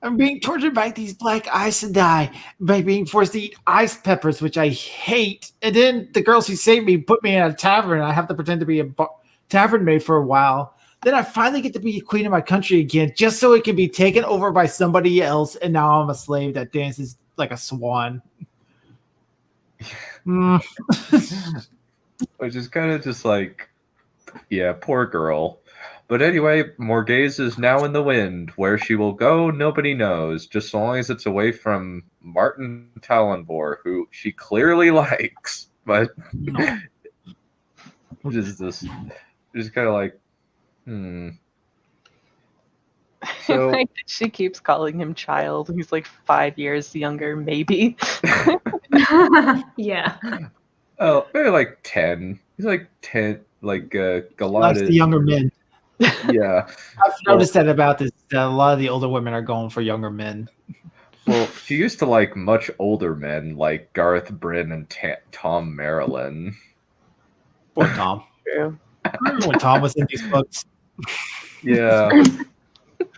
S3: I'm being tortured by these black Aes Sedai by being forced to eat ice peppers, which I hate. And then the girls who saved me put me in a tavern. I have to pretend to be a tavern maid for a while. Then I finally get to be queen of my country again, just so it can be taken over by somebody else. And now I'm a slave that dances like a swan.
S2: Which is kind of just like, yeah, poor girl. But anyway, Morghese is now in the wind. Where she will go, nobody knows. Just so long as it's away from Martin Talonvor, who she clearly likes. But
S3: No.
S2: just kind of like, So
S4: Like, she keeps calling him child. He's like 5 years younger, maybe.
S6: Yeah.
S2: oh, maybe like 10. He's like 10. Like Galad
S3: Likes the younger men.
S2: Yeah.
S3: I've noticed that about this. That a lot of the older women are going for younger men.
S2: Well, she used to like much older men like Gareth Bryn and Tom Marilyn.
S3: Poor Tom.
S4: True.
S3: When Tom was in these books.
S2: Yeah.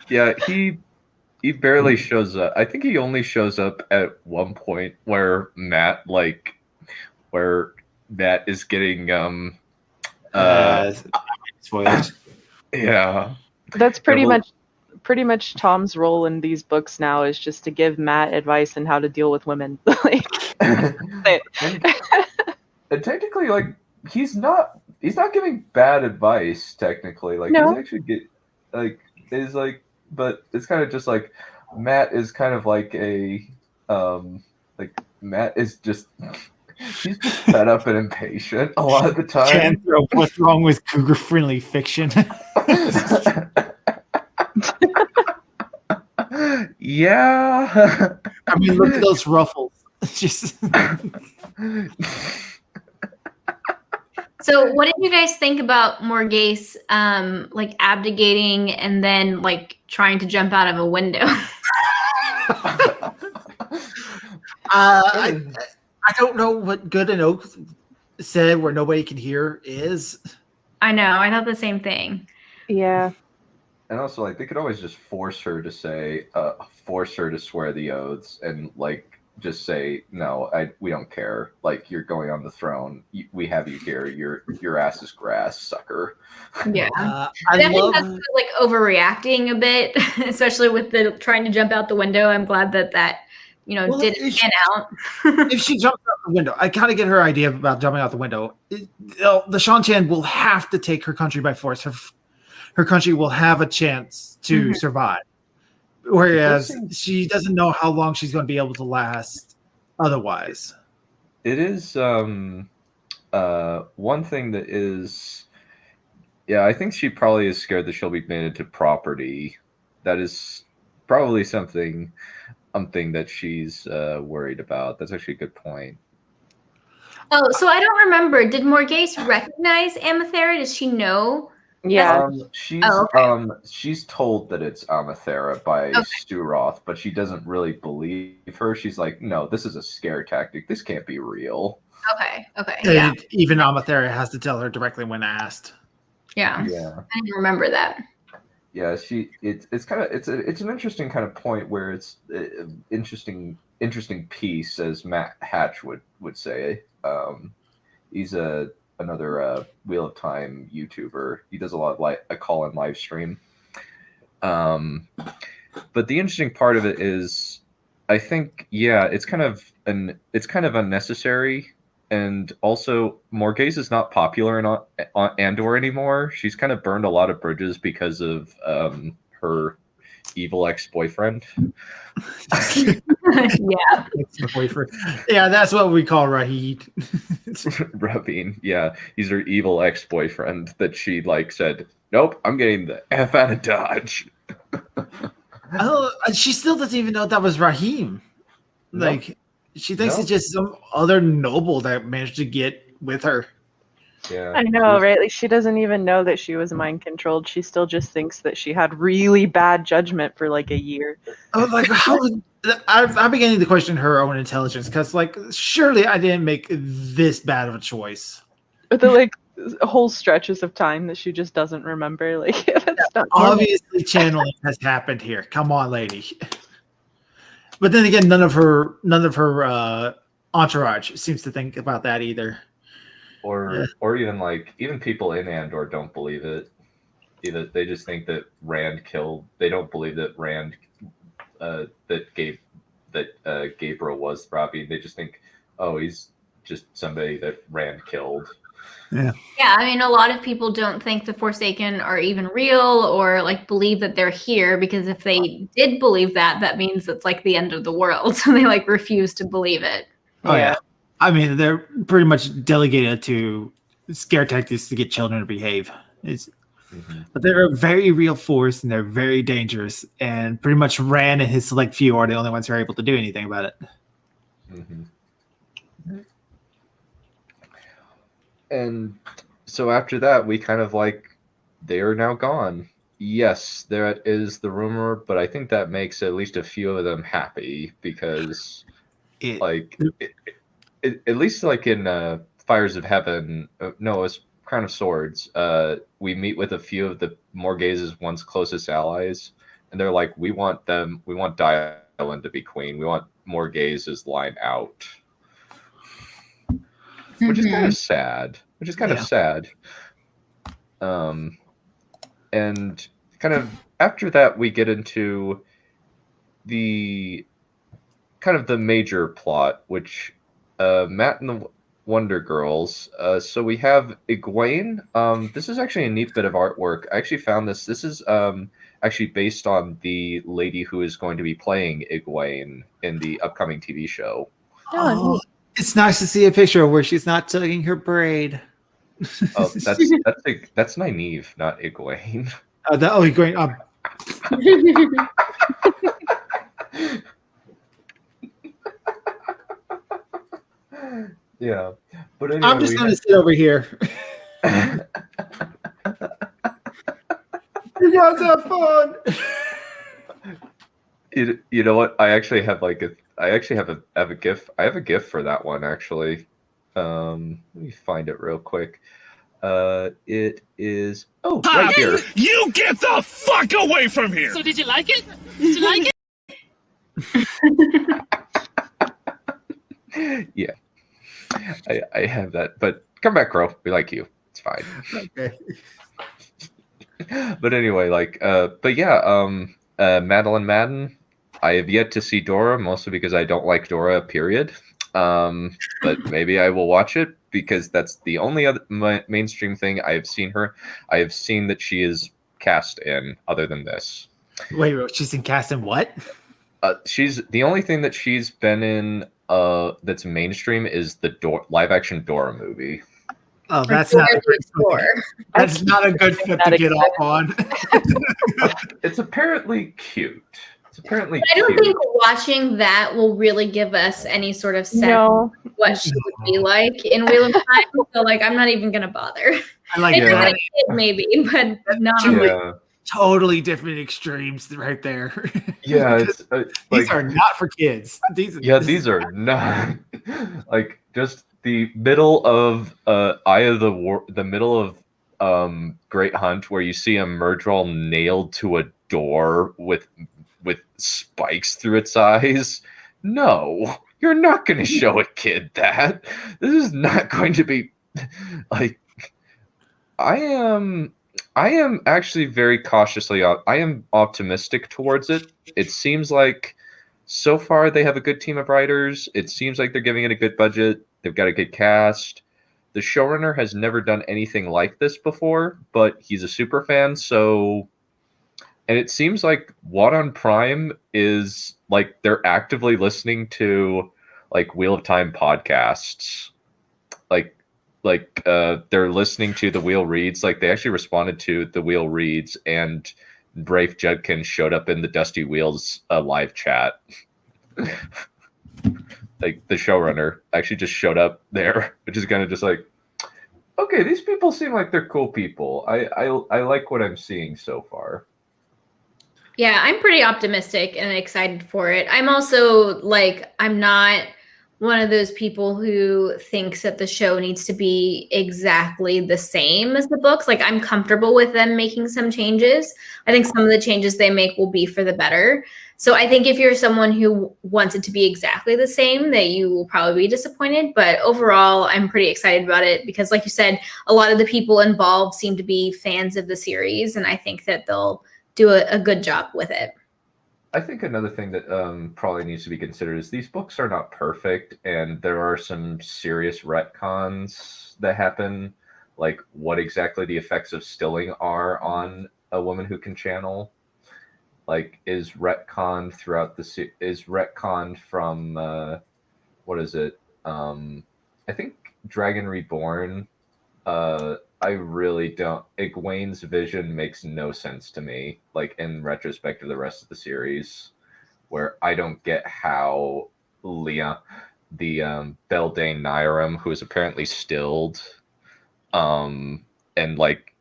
S2: Yeah, he barely shows up. I think he only shows up at one point where Matt is getting
S3: spoilers.
S2: Yeah.
S4: That's pretty much Tom's role in these books now is just to give Matt advice on how to deal with women. Like,
S2: and technically, like, he's not giving bad advice. Technically, like,
S4: No.
S2: he's actually but it's kind of just like Matt is kind of like Matt is just he's just fed up and impatient a lot of the time.
S3: What's wrong with cougar-friendly fiction?
S2: Yeah.
S3: I mean, look at those ruffles. Just
S6: So, what did you guys think about Morghese, like abdicating and then like trying to jump out of a window?
S3: I don't know what Good and Oak said where nobody can hear is.
S6: I know. I thought the same thing.
S4: yeah.
S2: And also, like, they could always just force her to swear the oaths and like just say, no, we don't care. Like, you're going on the throne. We have you here. Your ass is grass, sucker.
S6: Yeah.
S3: I
S6: Definitely
S3: love.
S6: that's like overreacting a bit, especially with the trying to jump out the window. I'm glad that
S3: Well,
S6: didn't pan out.
S3: If she jumps out the window, I kind of get her idea about jumping out the window. The Shan-Chan will have to take her country by force. Her country will have a chance to survive. Whereas she doesn't know how long she's going to be able to last otherwise.
S2: It is one thing that is, yeah, I think she probably is scared that she'll be made into property. That is probably something that she's worried about. That's actually a good point.
S6: Oh, so I don't remember. Did Morghese recognize Amathera? Does she know?
S4: Yeah.
S2: She's told that it's Amathera by Sturoth, but she doesn't really believe her. She's like, no, this is a scare tactic. This can't be real.
S6: Okay. Yeah.
S3: And even Amathera has to tell her directly when asked.
S6: Yeah.
S2: Yeah.
S6: I didn't remember that.
S2: Yeah, it's an interesting kind of point where it's interesting piece, as Matt Hatch would say. He's another Wheel of Time YouTuber. He does a lot of a call-in live stream. But the interesting part of it is, I think, yeah, it's kind of unnecessary. And also, Morghese is not popular in Andor anymore. She's kind of burned a lot of bridges because of her evil ex-boyfriend.
S6: Yeah.
S3: Yeah, that's what we call Rahid.
S2: Rabin, yeah. He's her evil ex-boyfriend that she, like, said, nope, I'm getting the F out of Dodge.
S3: She still doesn't even know that was Raheem. Like...
S2: Nope.
S3: She thinks it's just some other noble that managed to get with her.
S2: Yeah,
S4: I know, right? Like, she doesn't even know that she was mind controlled. She still just thinks that she had really bad judgment for like a year.
S3: I was like, I'm beginning to question her own intelligence because, like, surely I didn't make this bad of a choice.
S4: But the like whole stretches of time that she just doesn't remember. Like, that's not
S3: Obviously, channeling has happened here. Come on, lady. But then again, none of her entourage seems to think about that either.
S2: Or even like people in Andor don't believe it. Either they just think that Rand killed. They don't believe that Rand Gabriel was Robbie. They just think, oh, he's just somebody that Rand killed.
S3: Yeah.
S6: Yeah, I mean, a lot of people don't think the Forsaken are even real or like believe that they're here, because if they did believe that, that means it's like the end of the world. So they like refuse to believe it.
S3: Oh yeah. I mean, they're pretty much delegated to scare tactics to get children to behave. But they're a very real force and they're very dangerous. And pretty much Rand and his select few are the only ones who are able to do anything about it.
S2: And so after that, we kind of like, they are now gone. Yes, there is the rumor, but I think that makes at least a few of them happy because, at least like in Fires of Heaven, no, it's Crown of Swords. We meet with a few of the Morghase's once closest allies, and they're like, we want Dylan to be queen. We want Morghase's line out. Which is kind of sad. And kind of after that, we get into the kind of the major plot, which Matt and the Wonder Girls. So we have Egwene. This is actually a neat bit of artwork. I actually found this. This is actually based on the lady who is going to be playing Egwene in the upcoming TV show.
S3: Oh, it's nice to see a picture where she's not tugging her braid.
S2: Oh, that's Nynaeve, not Egwene.
S3: Egwene.
S2: Yeah, but anyway,
S3: I'm just gonna sit over here. You guys have fun.
S2: You know what? I actually have a GIF. I have a GIF for that one actually. Let me find it real quick. It is right here.
S1: You get the fuck away from here!
S7: So did you like it? Did you like it?
S2: Yeah, I have that. But come back, Crow. We like you. It's fine.
S3: Okay.
S2: But anyway, Madeline Madden. I have yet to see Dora, mostly because I don't like Dora, period. But maybe I will watch it because that's the only other mainstream thing I have seen her. I have seen that she is cast in other than this.
S3: Wait, she's in cast in what?
S2: She's the only thing that she's been in that's mainstream is the live action Dora movie.
S3: Oh, that's not a good fit. That's not a good fit to get off on.
S2: It's apparently cute.
S6: I don't think watching that will really give us any sort of sense of what she would be like in Wheel of Time. So, I'm not even gonna bother.
S3: I like that.
S6: Maybe, but not.
S2: Yeah.
S3: Totally different extremes right there.
S2: Yeah, it's
S3: these are not for kids. These
S2: are not just the middle of Eye of the middle of Great Hunt, where you see a Myrddraal nailed to a door with spikes through its eyes. No, you're not going to show a kid that. This is not going to be I am actually very cautiously. I am optimistic towards it. It seems like so far they have a good team of writers. It seems like they're giving it a good budget. They've got a good cast. The showrunner has never done anything like this before, but he's a super fan. So, and it seems like What on Prime is they're actively listening to Wheel of Time podcasts. They're listening to the Wheel Reads. They actually responded to the Wheel Reads, and Rafe Judkins showed up in the Dusty Wheels live chat. The showrunner actually just showed up there, which is kind of just okay, these people seem like they're cool people. I like what I'm seeing so far.
S6: Yeah, I'm pretty optimistic and excited for it. I'm also I'm not one of those people who thinks that the show needs to be exactly the same as the books. I'm comfortable with them making some changes. I think some of the changes they make will be for the better. So I think if you're someone who wants it to be exactly the same, that you will probably be disappointed. But overall, I'm pretty excited about it because, like you said, a lot of the people involved seem to be fans of the series, and I think that they'll do a good job with it.
S2: I think another thing that probably needs to be considered is these books are not perfect, and there are some serious retcons that happen, like what exactly the effects of stilling are on a woman who can channel. Like, is retconned throughout is retconned from what is it? I think Dragon Reborn. I really don't. Egwene's vision makes no sense to me. Like in retrospect of the rest of the series, where I don't get how Leah, the Beldane Nyram, who is apparently stilled, and like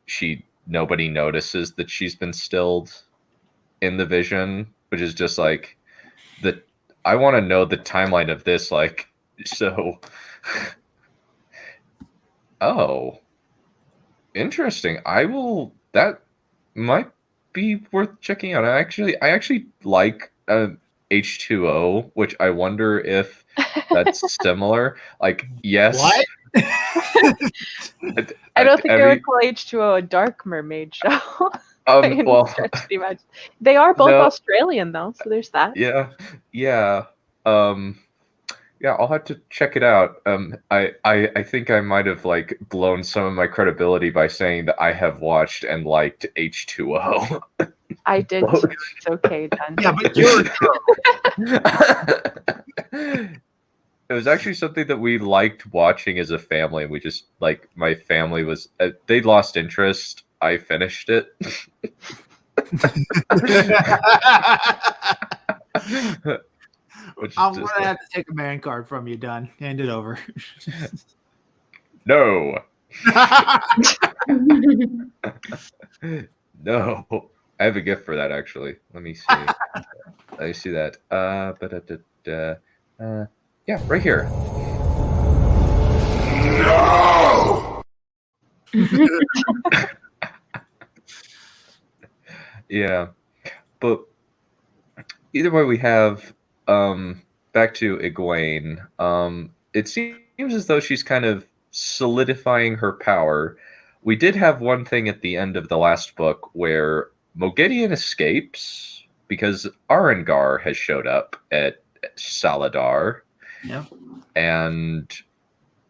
S2: nobody notices that she's been stilled in the vision, which is just like I want to know the timeline of this. Like, so, oh, interesting. That might be worth checking out. I actually like H2O, which I wonder if that's similar. Like, yes.
S3: What?
S4: I don't think I would call H2O a dark mermaid show.
S2: Well,
S4: they are both
S2: no,
S4: Australian though, so there's that.
S2: Yeah. Yeah, I'll have to check it out. I think I might have like blown some of my credibility by saying that I have watched and liked H2O.
S4: I did too. It's okay, Dan.
S3: Yeah, but you're
S2: It was actually something that we liked watching as a family, and we just like my family was they lost interest. I finished it.
S3: I'm gonna have to take a man card from you, Dunn. Hand it over.
S2: No. No. I have a gift for that actually. Let me see. Let me see that. Yeah, right here. No. Yeah, but either way, we have back to Egwene. It seems as though she's kind of solidifying her power. We did have one thing at the end of the last book where Moghedien escapes because Arengar has showed up at Saladar.
S3: Yeah.
S2: And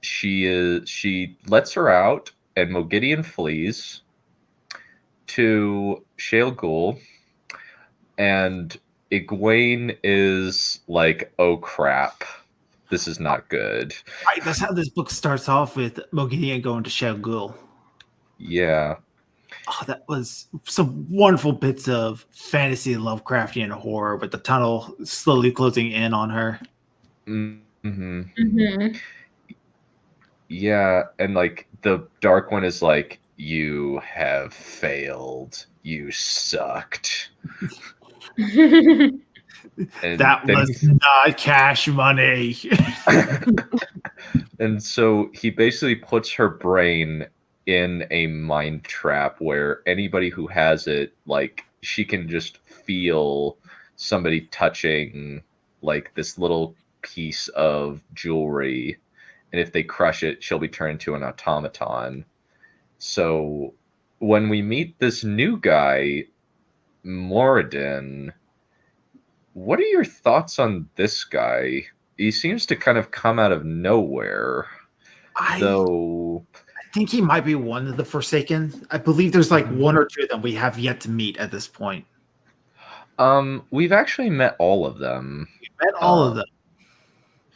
S2: she lets her out, and Moghedien flees to Shale Ghul, and Egwene is like, "Oh crap, this is not good."
S3: Right, that's how this book starts off, with Moghedien going to Shale Ghul.
S2: Yeah.
S3: Oh, that was some wonderful bits of fantasy, Lovecraftian horror, with the tunnel slowly closing in on her.
S2: Mm-hmm.
S6: Mm-hmm.
S2: Yeah, and like the Dark One is like, "You have failed. You sucked." And
S3: that was not cash money.
S2: And so he basically puts her brain in a mind trap where anybody who has it, like, she can just feel somebody touching like this little piece of jewelry, and if they crush it, she'll be turned into an automaton. So when we meet this new guy, Moradin, what are your thoughts on this guy? He seems to kind of come out of nowhere. Though
S3: I think he might be one of the Forsaken. I believe there's like one or two of them we have yet to meet at this point.
S2: We've actually met all of them.
S3: We've met all of them.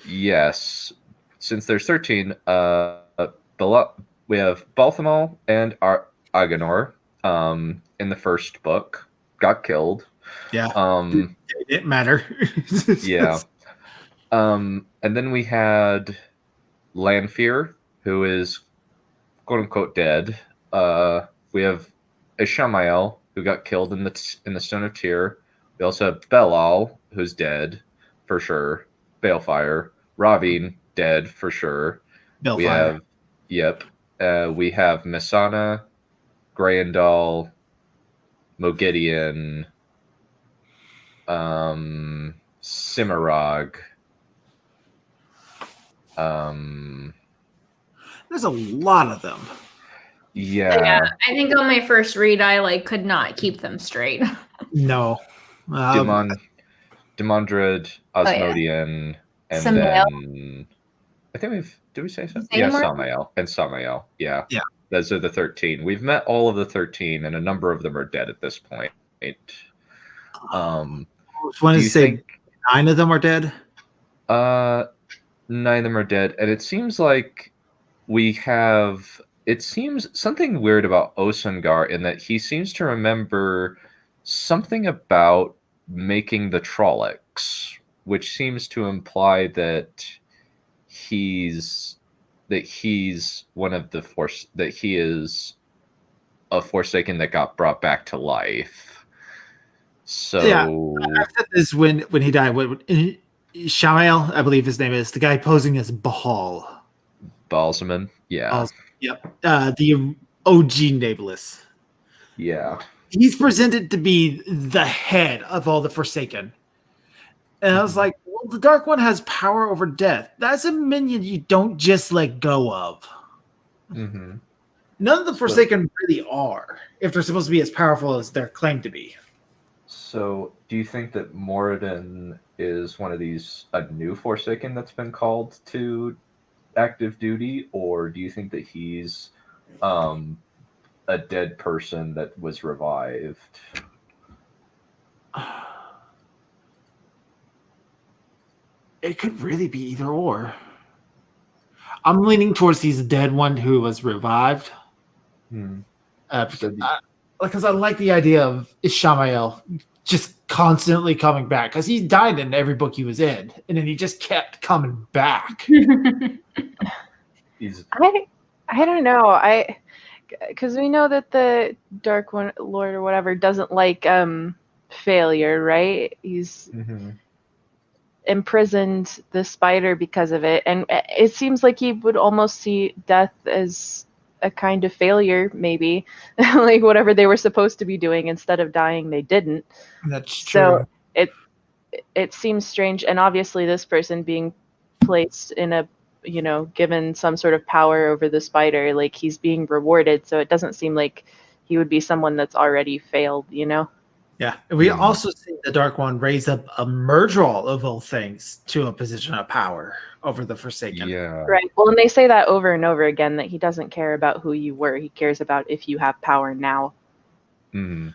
S2: Yes. Since there's 13, we have Balthamol and Aganor in the first book. Got killed.
S3: Yeah. It didn't matter.
S2: Yeah. And then we had Lanfear, who is quote unquote dead. We have Ishamael, who got killed in the Stone of Tyr. We also have Belal, who's dead for sure. Balefire. Ravine, dead for sure.
S3: Balefire.
S2: We have Messana, Grayandal, Moghedien, Cimarog.
S3: There's a lot of them.
S2: Yeah.
S6: I think on my first read, I could not keep them straight.
S3: No.
S2: Demandred,
S6: Oh, yeah.
S2: Osmodian, and
S6: Samael.
S2: then I think did we say so?
S6: Say
S2: Yeah,
S6: more?
S2: Samael and Samael. Yeah.
S3: Yeah.
S2: Those are the 13. We've met all of the 13, and a number of them are dead at this point.
S3: I just want
S2: do
S3: to
S2: you
S3: say
S2: think
S3: 9 of them are dead.
S2: 9 of them are dead, and it seems like it seems something weird about Osungar in that he seems to remember something about making the Trollocs, which seems to imply that he's one of the that he is a Forsaken that got brought back to life. So
S3: Yeah, I said this when he died. Shamael, I believe his name is, the guy posing as Bahal.
S2: Balsaman, yeah.
S3: Yep. The OG Nabalist.
S2: Yeah.
S3: He's presented to be the head of all the Forsaken. And I was like, well, the Dark One has power over death. That's a minion you don't just let go of.
S2: Mm-hmm.
S3: None of the Forsaken really are, if they're supposed to be as powerful as they're claimed to be.
S2: So, do you think that Moradin is one of these, a new Forsaken that's been called to active duty, or do you think that he's a dead person that was revived?
S3: It could really be either or. I'm leaning towards he's a dead one who was revived. Because I like the idea of Ishamael just constantly coming back, because he died in every book he was in, and then he just kept coming back.
S4: I don't know. Because we know that the Dark One Lord or whatever doesn't like failure, right? He's imprisoned the spider because of it, and it seems like he would almost see death as a kind of failure, maybe. Like whatever they were supposed to be doing, instead of dying, they didn't.
S3: That's true.
S4: So it seems strange, and obviously this person being placed in a, given some sort of power over the spider, like he's being rewarded, so it doesn't seem like he would be someone that's already failed,
S3: Yeah, and we also see the Dark One raise up a Murdral of all things to a position of power over the Forsaken.
S2: Yeah.
S4: Right. Well, and they say that over and over again, that he doesn't care about who you were. He cares about if you have power now.
S3: And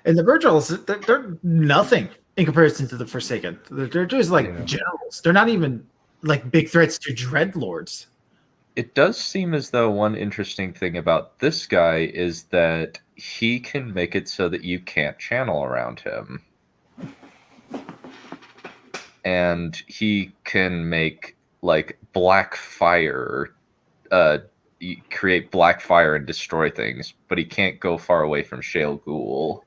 S3: the Murdrals, they're nothing in comparison to the Forsaken. They're just like generals. They're not even like big threats to Dreadlords.
S2: It does seem as though one interesting thing about this guy is that he can make it so that you can't channel around him. And he can make like black fire, create black fire and destroy things, but he can't go far away from Shale Ghoul.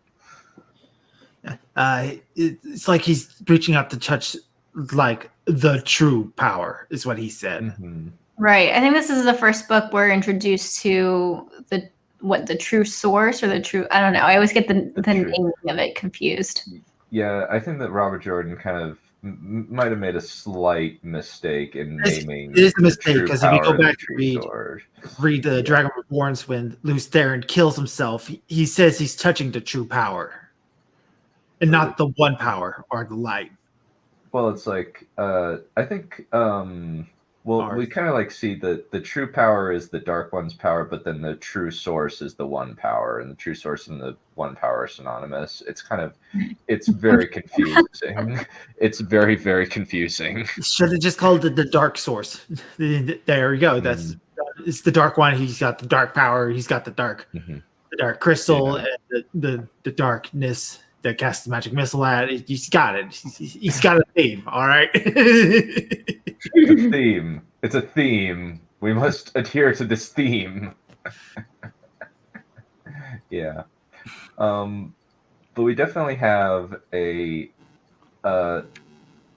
S3: It's like he's reaching out to touch like the true power, is what he said.
S6: Right. I think this is the first book we're introduced to the true source, or the true, I don't know. I always get the naming of it confused.
S2: Yeah, I think that Robert Jordan kind of might have made a slight mistake in naming.
S3: It is a mistake, because if you go back to read the Dragon Reborns, when Luce Theron kills himself, he says he's touching the true power, and not the one power or the light.
S2: Well, it's like I think we kind of like see that the true power is the Dark One's power, but then the true source is the one power, and the true source and the one power are synonymous. It's very confusing. It's very, very confusing.
S3: Should have just called it the Dark Source. There we go. It's the Dark One. He's got the dark power. He's got the dark crystal, and the darkness that casts the magic missile at. He's got it. He's got a theme. All right.
S2: It's a theme. It's a theme. We must adhere to this theme. Yeah. But we definitely have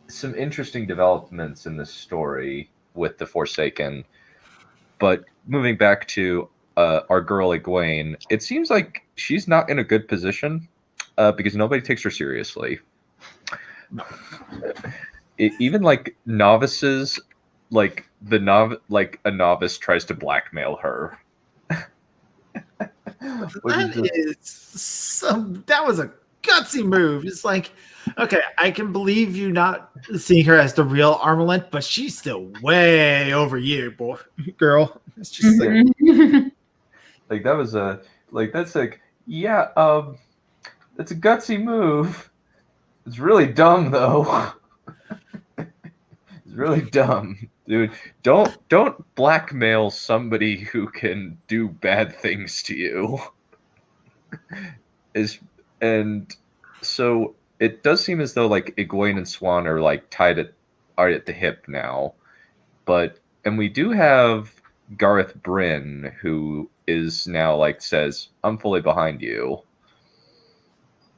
S2: some interesting developments in this story with the Forsaken. But moving back to our girl Egwene, it seems like she's not in a good position because nobody takes her seriously. Even like novices, like a novice tries to blackmail her.
S3: That was a gutsy move. It's like, okay, I can believe you not seeing her as the real Armalent, but she's still way over you, boy, girl. It's just like,
S2: like that was a that's like that's a gutsy move. It's really dumb though. It's really dumb, dude. Don't blackmail somebody who can do bad things to you. And so it does seem as though like Egwene and Swan are like are at the hip now, and we do have Gareth Bryn, who is now like says, "I'm fully behind you."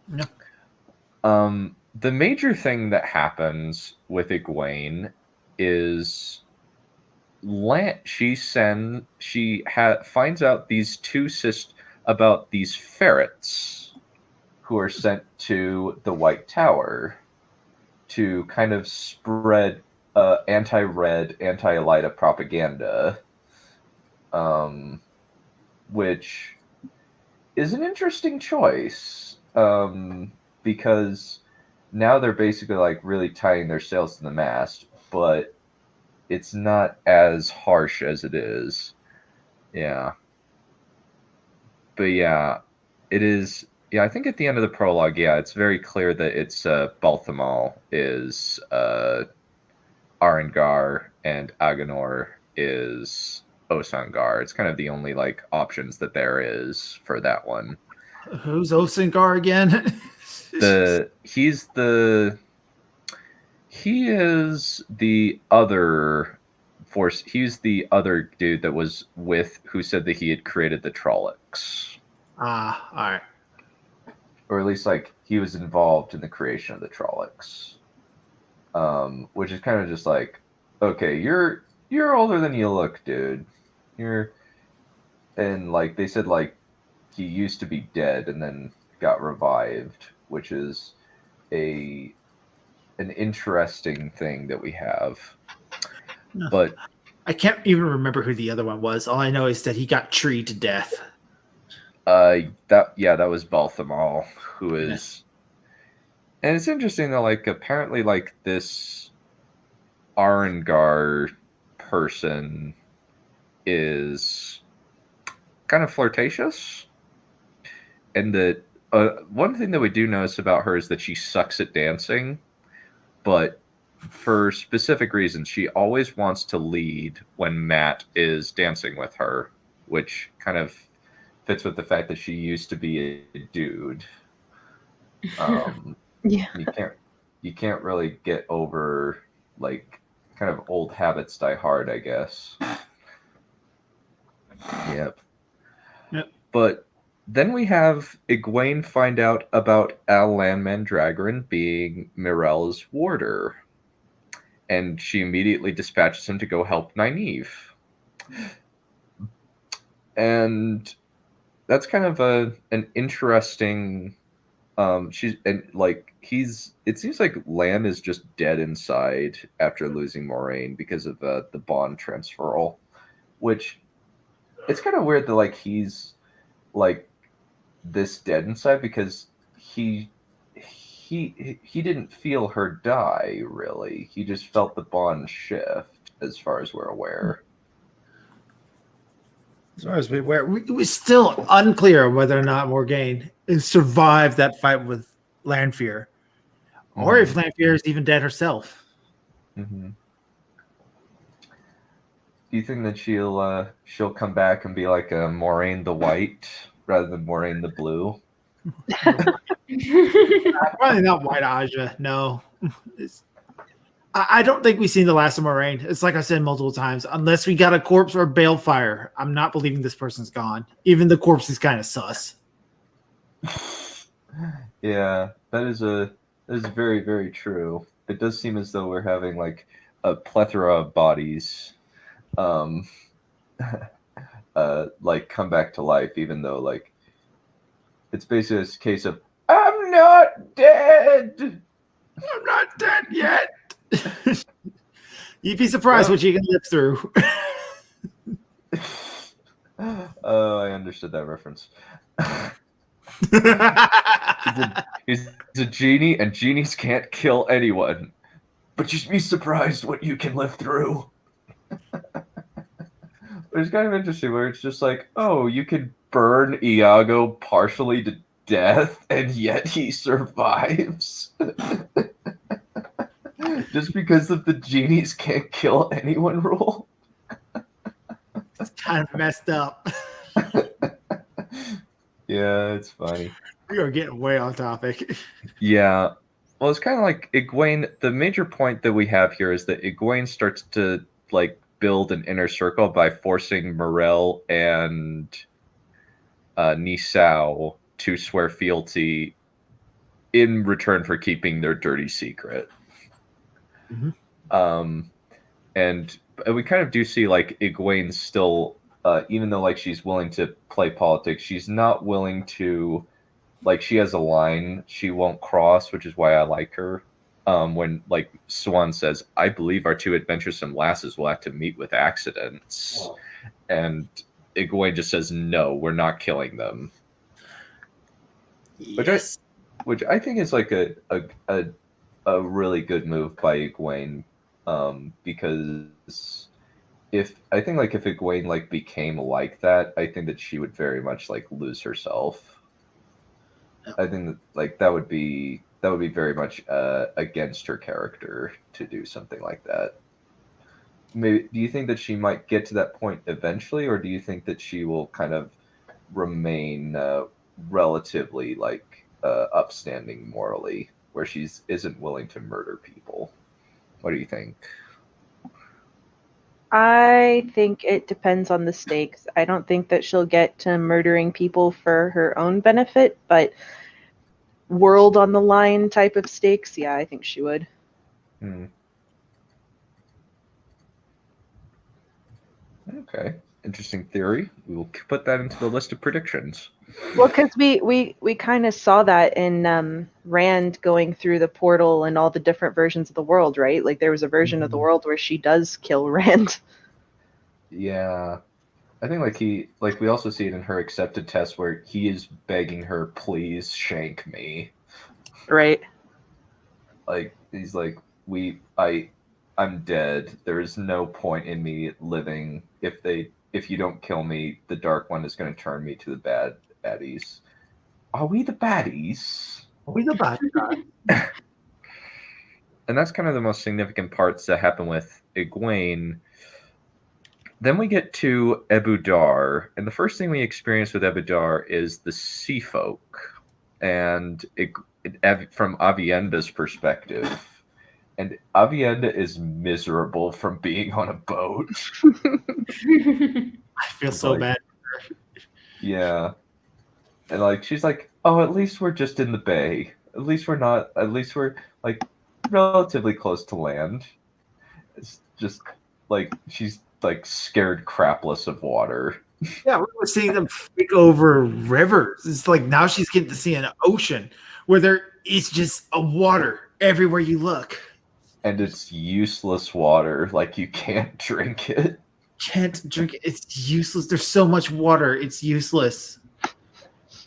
S3: No.
S2: The major thing that happens with Egwene is she finds out these about these ferrets who are sent to the White Tower to kind of spread anti-red, anti-Elida propaganda, which is an interesting choice, because now they're basically like really tying their sails to the mast, but it's not as harsh as it is. Yeah. But yeah, it is. Yeah, I think at the end of the prologue, yeah, it's very clear that it's Balthamol is Arengar and Agenor is Osangar. It's kind of the only like options that there is for that one.
S3: Who's Osangar again?
S2: He is the other force. He's the other dude that was who said that he had created the Trollocs.
S3: All right.
S2: Or at least like he was involved in the creation of the Trollocs. Which is kind of just like, okay, you're older than you look, dude. And like they said, like he used to be dead and then got revived, which is an interesting thing that we have.
S3: No.
S2: But
S3: I can't even remember who the other one was. All I know is that he got treed to death.
S2: That was Balthamol, who is, and it's interesting that like apparently like this Arengar person is kind of flirtatious, and that one thing that we do notice about her is that she sucks at dancing, but for specific reasons, she always wants to lead when Matt is dancing with her, which kind of fits with the fact that she used to be a dude.
S4: Yeah.
S2: You can't really get over like kind of old habits die hard, I guess. Yep. But then we have Egwene find out about Al-Lan Mandragoran being Mirella's warder, and she immediately dispatches him to go help Nynaeve. And that's kind of an interesting. It seems like Lan is just dead inside after losing Moraine because of the bond transferal, which it's kind of weird that like he's like this dead inside because he didn't feel her die, really. He just felt the bond shift, as far as we're aware.
S3: As far as we're still unclear whether or not Morgaine survived that fight with Lanfear, or if Lanfear is even dead herself.
S2: Mm-hmm. Do you think that she'll come back and be like a Moraine the White rather than Moraine the Blue?
S3: Probably not White Aja. No, I don't think we've seen the last of Moraine. It's like I said multiple times. Unless we got a corpse or a balefire, I'm not believing this person's gone. Even the corpse is kind of sus.
S2: Yeah, that is very, very true. It does seem as though we're having like a plethora of bodies, like come back to life, even though like it's basically a case of I'm not dead.
S3: I'm not dead yet. You'd be surprised what you can live through.
S2: Oh, I understood that reference. He's a genie, and genies can't kill anyone. But you'd be surprised what you can live through. It's kind of interesting where it's just like, oh, you could burn Iago partially to death, and yet he survives. Just because of the genies can't kill anyone rule.
S3: It's kind of messed up.
S2: Yeah, it's funny.
S3: We are getting way off topic.
S2: Yeah. Well, it's kind of like Egwene. The major point that we have here is that Egwene starts to like build an inner circle by forcing Morel and Nisao to swear fealty in return for keeping their dirty secret.
S3: Mm-hmm.
S2: And we kind of do see like Egwene still, even though like she's willing to play politics, she's not willing to, like, she has a line she won't cross, which is why I like her. When like Swan says, "I believe our two adventuresome lasses will have to meet with accidents," and Egwene just says, "No, we're not killing them."
S3: Yes.
S2: Which I think is like a really good move by Egwene, because if Egwene like became like that, I think that she would very much like lose herself. I think that like that would be very much against her character to do something like that. Maybe, do you think that she might get to that point eventually, or do you think that she will kind of remain relatively like upstanding morally, where she isn't willing to murder people? What do you think?
S4: I think it depends on the stakes. I don't think that she'll get to murdering people for her own benefit, but world on the line type of stakes, yeah, I think she would.
S2: Okay, interesting theory. We will put that into the list of predictions.
S4: Well, because we kind of saw that in Rand going through the portal and all the different versions of the world, right? Like there was a version of the world where she does kill Rand.
S2: Yeah, I think we also see it in her accepted test where he is begging her, "Please shank me."
S4: Right.
S2: Like he's like, I'm dead. There is no point in me living. If you don't kill me, the Dark One is going to turn me to the baddies. Are we the baddies?
S3: Are we the bad guy?
S2: And that's kind of the most significant parts that happen with Egwene. Then we get to Ebudar, and the first thing we experience with Ebudar is the Sea Folk, and from Avienda's perspective. And Avienda is miserable from being on a boat.
S3: I feel so bad.
S2: Yeah. And like she's like, "Oh, at least we're just in the bay. At least we're like relatively close to land." It's just like she's like scared crapless of water.
S3: Yeah, we were seeing them freak over rivers. It's like now she's getting to see an ocean where there is just a water everywhere you look.
S2: And it's useless water. Like you can't drink it.
S3: Can't drink it. It's useless. There's so much water. It's useless.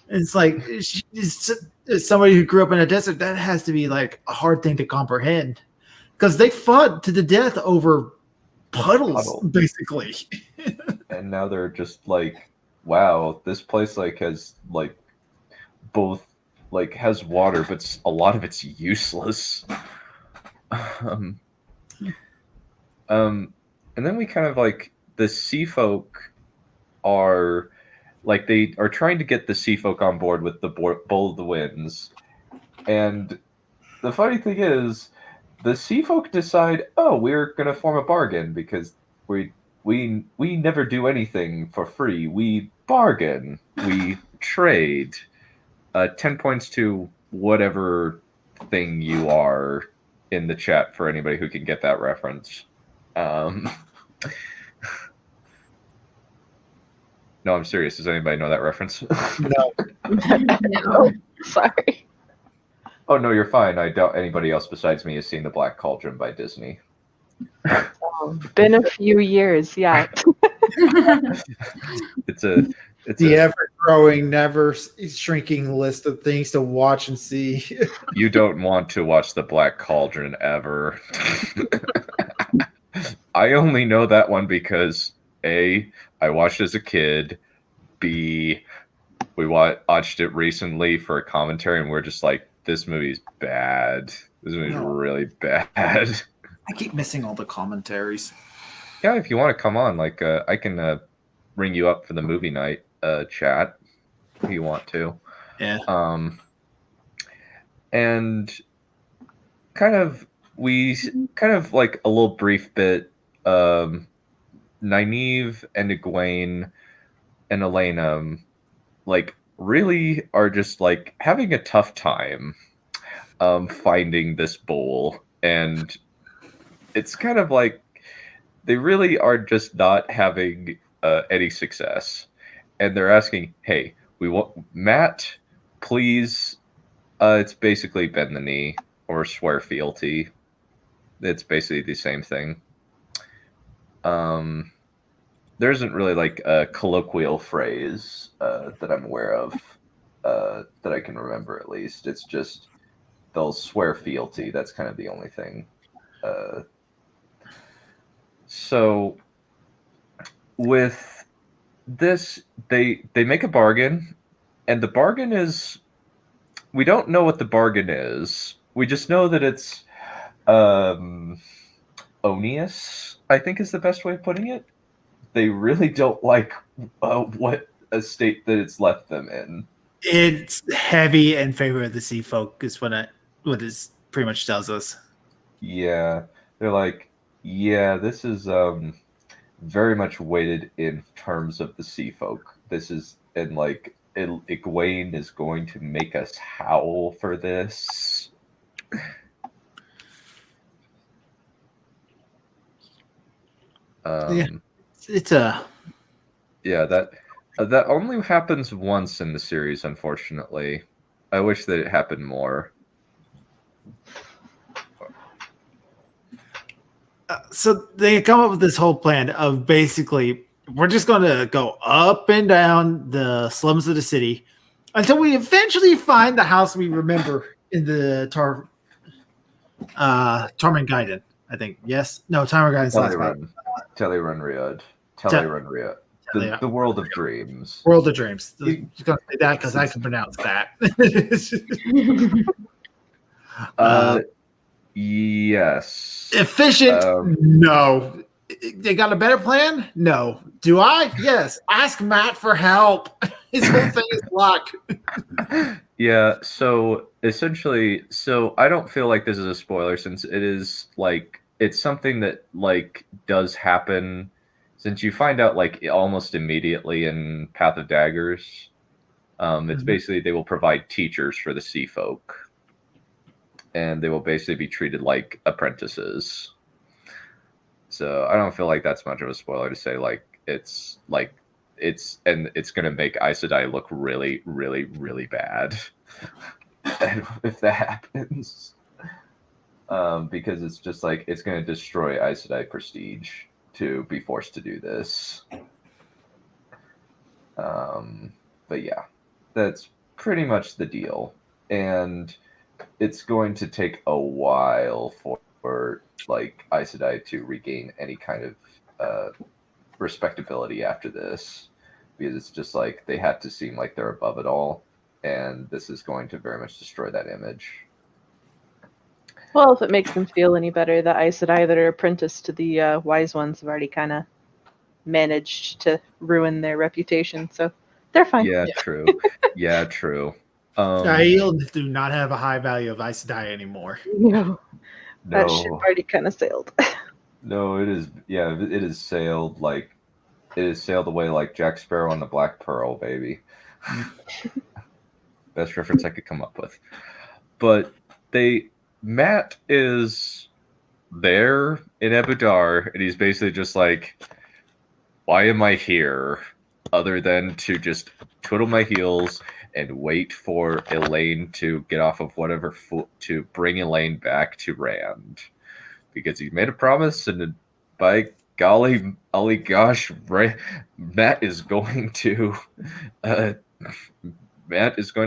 S3: It's like as somebody who grew up in a desert, that has to be like a hard thing to comprehend. Because they fought to the death over puddles, basically.
S2: And now they're just like, wow, this place like has like both like has water, but a lot of it's useless. And then we kind of like the Sea Folk are like they are trying to get the Sea Folk on board with the Bowl of the Winds, and the funny thing is the Sea Folk decide, oh, we're gonna form a bargain because we never do anything for free. We bargain, we trade. 10 points to whatever thing you are in the chat for anybody who can get that reference. No, I'm serious. Does anybody know that reference?
S3: No.
S4: No, sorry.
S2: Oh, no, you're fine. I doubt anybody else besides me has seen The Black Cauldron by Disney.
S4: Been a few years, yeah.
S2: It's a It's
S3: The ever-growing, never-shrinking list of things to watch and see.
S2: You don't want to watch The Black Cauldron ever. I only know that one because A, I watched as a kid. B, we watched it recently for a commentary, and we're just like, this movie's bad. This movie's really bad.
S3: I keep missing all the commentaries.
S2: Yeah, if you want to come on, like, I can ring you up for the movie night chat if you want to.
S3: Yeah.
S2: And we like a little brief bit. Nynaeve and Egwene and Elena, like, really are just like having a tough time finding this bowl, and it's kind of like they really are just not having any success, and they're asking, hey, we want Matt, please. It's basically bend the knee or swear fealty. It's basically the same thing. There isn't really like a colloquial phrase that I'm aware of that I can remember, at least. It's just they'll swear fealty. That's kind of the only thing. So with this, they make a bargain, and the bargain is, we don't know what the bargain is. We just know that it's onerous, I think is the best way of putting it. They really don't like what a state that it's left them in.
S3: It's heavy in favor of the sea folk is what this pretty much tells us.
S2: Yeah. They're like, yeah, this is very much weighted in terms of the sea folk. This is, and like, Egwene is going to make us howl for this.
S3: Yeah.
S2: Yeah, that only happens once in the series, unfortunately. I wish that it happened more.
S3: So they come up with this whole plan of basically, we're just going to go up and down the slums of the city until we eventually find the house we remember in the Tarmangaiden, I think. Yes? No, Tarmangaiden's last one.
S2: Tellerunriad. The world of dreams.
S3: World of dreams. You're going to say that because I can pronounce that.
S2: Yes.
S3: Efficient? No. They got a better plan? No. Do I? Yes. Ask Matt for help. His whole thing is luck.
S2: Yeah, so essentially, I don't feel like this is a spoiler, since it is like, it's something that like does happen, since you find out like almost immediately in Path of Daggers. It's basically they will provide teachers for the sea folk, and they will basically be treated like apprentices. So I don't feel like that's much of a spoiler to say it's going to make Aes Sedai look really, really, really bad if that happens. Because it's just like, it's going to destroy Aes Sedai prestige to be forced to do this. But yeah, that's pretty much the deal. And it's going to take a while for like Aes Sedai to regain any kind of respectability after this, because it's just like they had to seem like they're above it all, and this is going to very much destroy that image.
S4: Well, if it makes them feel any better, the Aes Sedai that are apprenticed to the wise ones have already kind of managed to ruin their reputation, so they're fine.
S2: Yeah, true. Yeah, true.
S3: Aiel do not have a high value of Aes Sedai anymore.
S4: No. That ship already kind of sailed.
S2: No, it is. Yeah, it is sailed like it is sailed away like Jack Sparrow on the Black Pearl, baby. Best reference I could come up with. But Matt is there in Ebudar, and he's basically just like, why am I here? Other than to just twiddle my heels and wait for Elaine to get off of whatever foot to bring Elaine back to Rand, because he made a promise, and by golly gosh, Matt is going to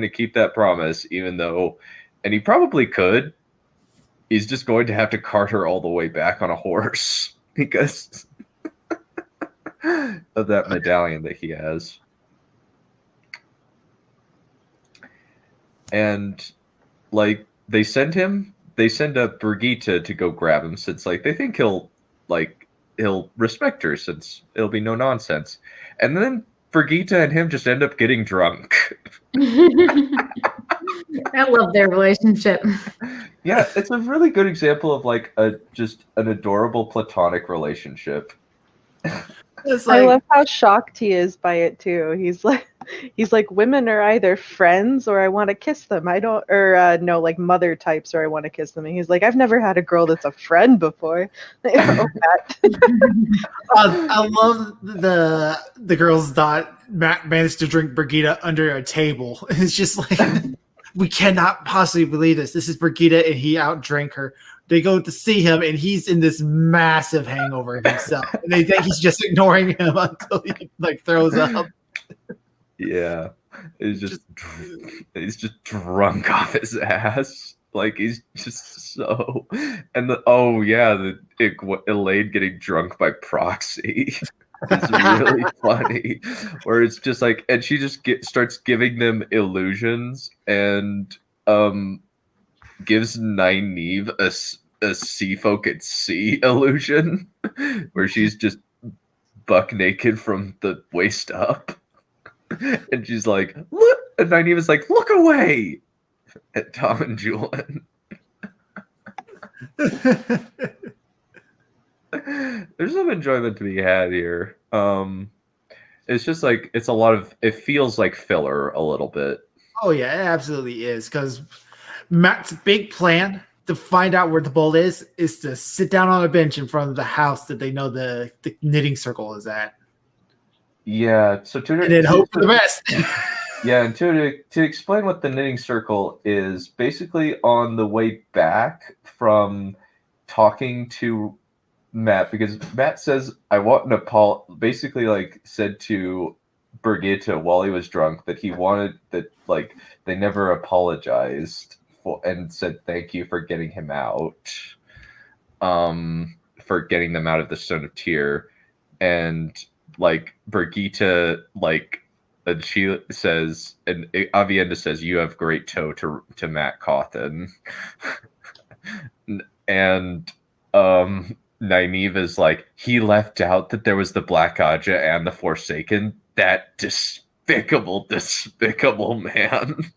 S2: keep that promise, even though, and he probably could. He's just going to have to cart her all the way back on a horse because of that medallion that he has. And like they send up Brigitte to go grab him, since like they think he'll respect her, since it'll be no nonsense. And then Brigitte and him just end up getting drunk.
S6: I love their relationship.
S2: Yeah, it's a really good example of like just an adorable platonic relationship.
S3: It's
S4: I
S3: like,
S4: love how shocked he is by it too. He's like, women are either friends or I want to kiss them. I don't, or no, like mother types or I want to kiss them. And he's like, I've never had a girl that's a friend before. Oh,
S3: I love the girls thought Matt managed to drink Brigitte under a table. It's just like, we cannot possibly believe this. This is Brigitte, and he outdrank her. They go to see him, and he's in this massive hangover himself. And they think he's just ignoring him until he like throws up.
S2: Yeah, he's just drunk off his ass. Like he's just so, and Elaine getting drunk by proxy is really funny. Where it's just like, and she just starts giving them illusions and gives Nynaeve a sea folk at sea illusion, where she's just buck naked from the waist up, and she's like, look, and Nynaeve is like, look away at Tom and Julian. There's some enjoyment to be had here. It's just like it feels like filler a little bit.
S3: Oh yeah, it absolutely is, because Matt's big plan to find out where the bolt is to sit down on a bench in front of the house that they know the knitting circle is at.
S2: Yeah, so
S3: and then hope for the best.
S2: Yeah, and to explain what the knitting circle is, basically on the way back from talking to Matt, because Matt says, I want an apology, basically like said to Brigitte while he was drunk that he wanted that, like, they never apologized for, and said thank you for getting him out, for getting them out of the Stone of Tyr. And like Brigitte, like, and she says, and Avienda says, you have great toe to Matt Cawthon. And Nynaeve is like, he left out that there was the Black Aja and the Forsaken. That despicable man.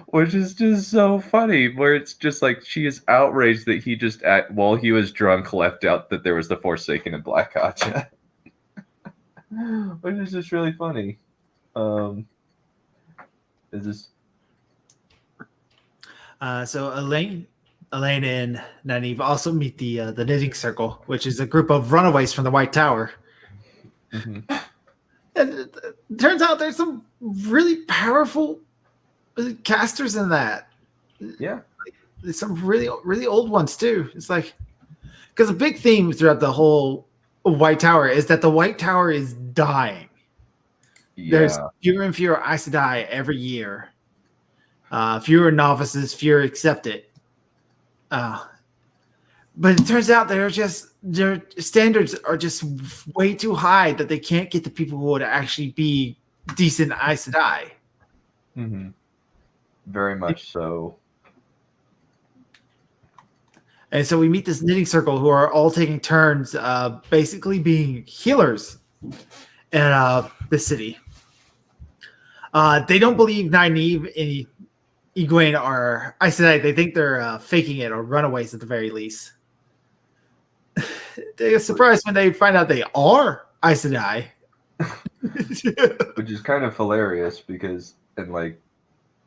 S2: Which is just so funny, where it's just like she is outraged that he just, while he was drunk, left out that there was the Forsaken and Black Aja. Which is just really funny. So
S3: Elaine and Nynaeve also meet the knitting circle, which is a group of runaways from the White Tower.
S2: Mm-hmm.
S3: And it turns out there's some really powerful casters in that.
S2: Yeah,
S3: there's some really old ones too. It's like, because a big theme throughout the whole White Tower is that the White Tower is dying.
S2: Yeah.
S3: There's fewer and fewer Aes Sedai every year. Fewer novices, fewer accept it. But it turns out their standards are just way too high that they can't get the people who would actually be decent Aes Sedai.
S2: Mm-hmm. Very much so.
S3: And so we meet this knitting circle who are all taking turns basically being healers in the city. They don't believe Nynaeve and Egwene are Aes Sedai. They think they're faking it or runaways at the very least. They get surprised when they find out they are Aes Sedai.
S2: Which is kind of hilarious because, and like,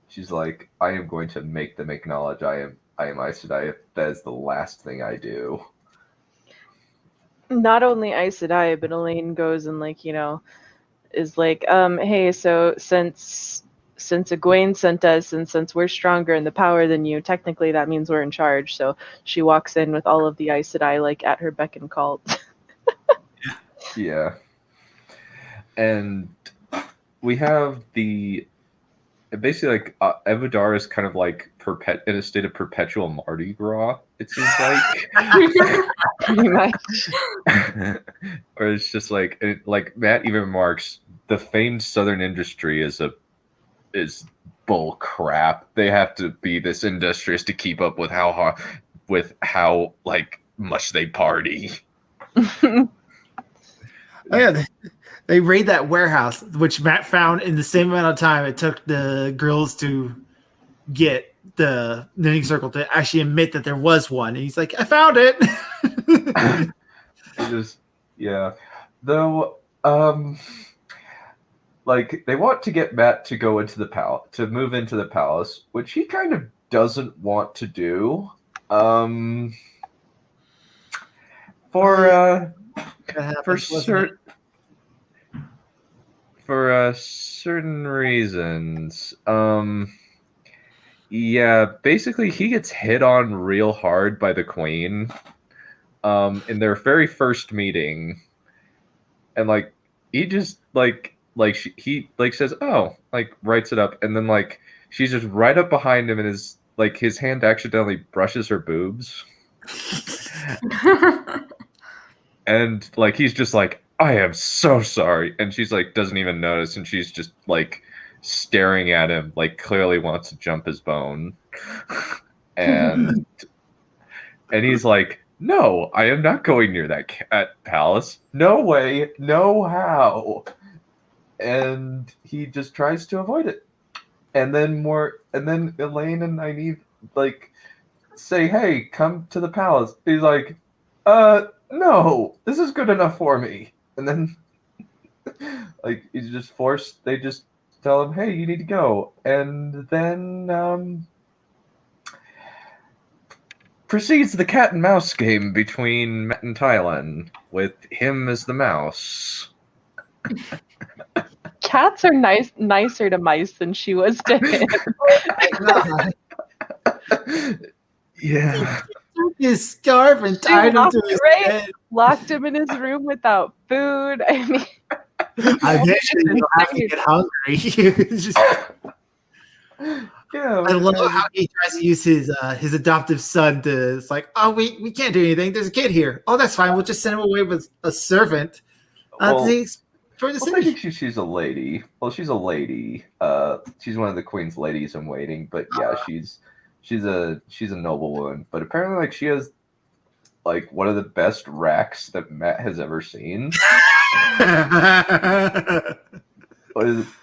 S2: she's like, I am going to make them acknowledge I am Aes Sedai if that is the last thing I do.
S4: Not only Aes Sedai, but Elaine goes and, like, you know, is like, hey, so since since Egwene sent us, and since we're stronger in the power than you, technically that means we're in charge. So she walks in with all of the Aes Sedai like at her beck and call.
S2: Yeah. And we have basically like Evidar is kind of like in a state of perpetual Mardi Gras, it seems like.
S4: Pretty much.
S2: Or it's just like Matt even remarks, the famed Southern industry is bull crap. They have to be this industrious to keep up with how like much they party.
S3: Oh yeah, they raid that warehouse, which Matt found in the same amount of time it took the girls to get the knitting circle to actually admit that there was one. And he's like, I found it.
S2: Yeah. Though, like they want to get Matt to go into the palace, to move into the palace, which he kind of doesn't want to do. For certain reasons. Yeah, basically he gets hit on real hard by the queen in their very first meeting. And like he just he says, "Oh," like writes it up, and then like she's just right up behind him, and his hand accidentally brushes her boobs. And like he's just like, I am so sorry, and she's like doesn't even notice, and she's just like staring at him, like clearly wants to jump his bone. and he's like, no, I am not going near that cat palace. No way, no how. And he just tries to avoid it. And then Elaine and Nynaeve like say, hey, come to the palace. He's like, no, this is good enough for me. And then like he's just forced, they just tell him, hey, you need to go. And then proceeds the cat and mouse game between Matt and Tylan, with him as the mouse.
S4: Cats are nicer to mice than she was to him.
S2: Yeah.
S3: Took his scarf and tied him to his head.
S4: Locked him in his room without food. I mean,
S3: eventually you'll have to get hungry.
S2: Yeah,
S3: I love how he tries to use his adoptive son to. It's like, oh, we can't do anything. There's a kid here. Oh, that's fine. We'll just send him away with a servant.
S2: Well,
S3: I
S2: think she's a lady. Well, she's a lady. She's one of the queen's ladies in waiting. But yeah, she's a noblewoman. But apparently, like she has like one of the best racks that Matt has ever seen.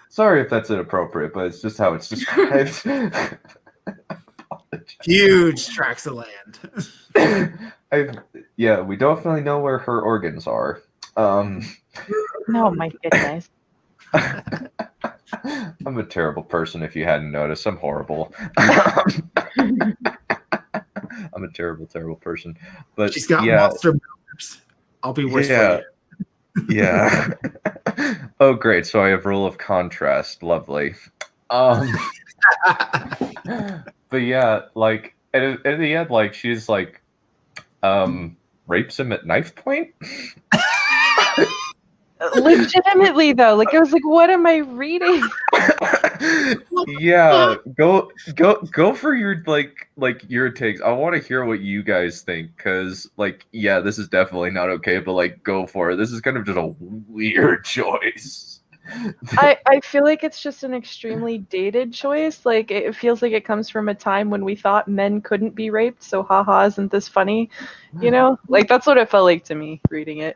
S2: Sorry if that's inappropriate, but it's just how it's described.
S3: Huge tracts of land.
S2: Yeah, we definitely know where her organs are.
S4: oh my goodness.
S2: I'm a terrible person if you hadn't noticed. I'm horrible. I'm a terrible person. But
S3: she's got monster moves. I'll be worse for you.
S2: Yeah. Oh, great. So I have rule of contrast. Lovely. But yeah, like at the end, like she's like rapes him at knife point.
S4: Legitimately though, like I was like, what am I reading?
S2: Yeah, go for your like your takes. I want to hear what you guys think, because like yeah, this is definitely not okay, but like go for it. This is kind of just a weird choice.
S4: I feel like it's just an extremely dated choice. Like it feels like it comes from a time when we thought men couldn't be raped, so haha, isn't this funny? You know? Like that's what it felt like to me reading it.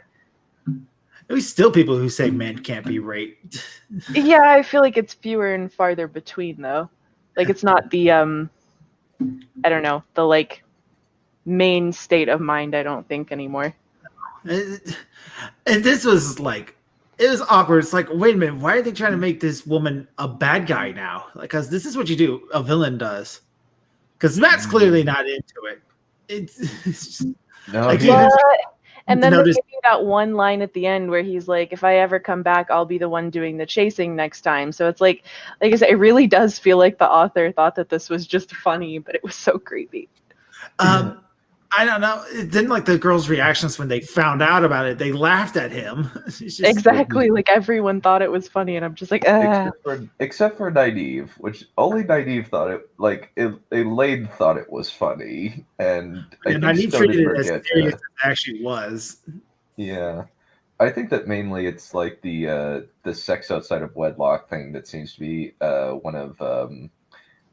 S3: There's still people who say men can't be raped.
S4: Yeah, I feel like it's fewer and farther between though. Like it's not the I don't know, the like main state of mind, I don't think anymore.
S3: And this was like, it was awkward. It's like, wait a minute, why are they trying to make this woman a bad guy now? Because this is what you do, a villain does. Because Matt's clearly not into it. It's just,
S2: no,
S3: like,
S4: yeah, And then they
S3: Notice-
S4: give you that one line at the end where he's like, if I ever come back, I'll be the one doing the chasing next time. So it's like I said, it really does feel like the author thought that this was just funny, but it was so creepy.
S3: I don't know. It didn't like the girls' reactions when they found out about it. They laughed at him. It's just-
S4: Exactly. Like everyone thought it was funny, and I'm just like,
S2: Except for Nynaeve, which only Nynaeve thought it, like, Elaine thought it was funny, and I
S3: And I
S2: think
S3: need
S2: so
S3: treated
S2: did
S3: it as
S2: Brigitte.
S3: serious as it actually was.
S2: Yeah. I think that mainly it's like the sex outside of wedlock thing that seems to be one of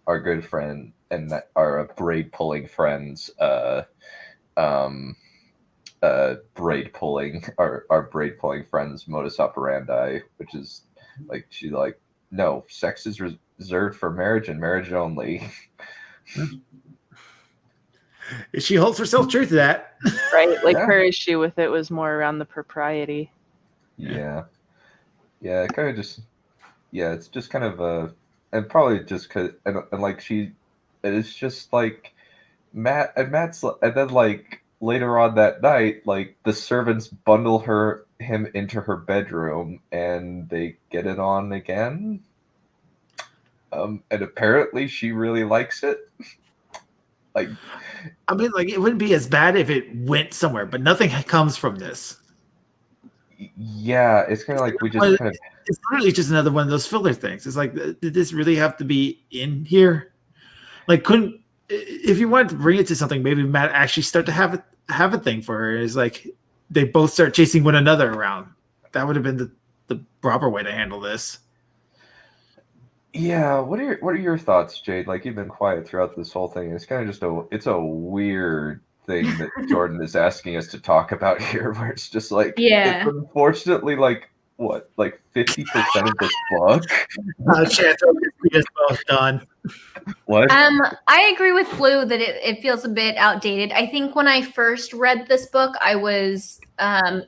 S2: our good friend and our braid pulling friends braid pulling our braid pulling friends modus operandi, which is like she's like, no, sex is reserved for marriage and marriage only.
S3: She holds herself true to that.
S4: right. Like
S2: Yeah.
S4: her issue with it was more around the propriety.
S2: Yeah, it kind of just, it's just kind of and probably just because and like it's just like Matt's, and then like later on that night, like the servants bundle him into her bedroom and they get it on again. And apparently she really likes it. Like,
S3: I mean, like it wouldn't be as bad if it went somewhere, but nothing comes from this.
S2: yeah, it's kind of like we just kind of.
S3: It's literally just another one of those filler things. It's like, did this really have to be in here? Like, couldn't if you wanted to bring it to something, maybe Matt actually start to have a thing for her. Is like they both start chasing one another around. That would have been the proper way to handle this.
S2: Yeah, what are your thoughts, Jade? Like you've been quiet throughout this whole thing. It's kind of just it's a weird thing that Jordan is asking us to talk about here, where it's just like,
S6: Yeah.
S2: it's unfortunately like what, like 50% of this book.
S3: Chantel, we just both done.
S2: What?
S6: I agree with Blue that it feels a bit outdated. I think when I first read this book, I was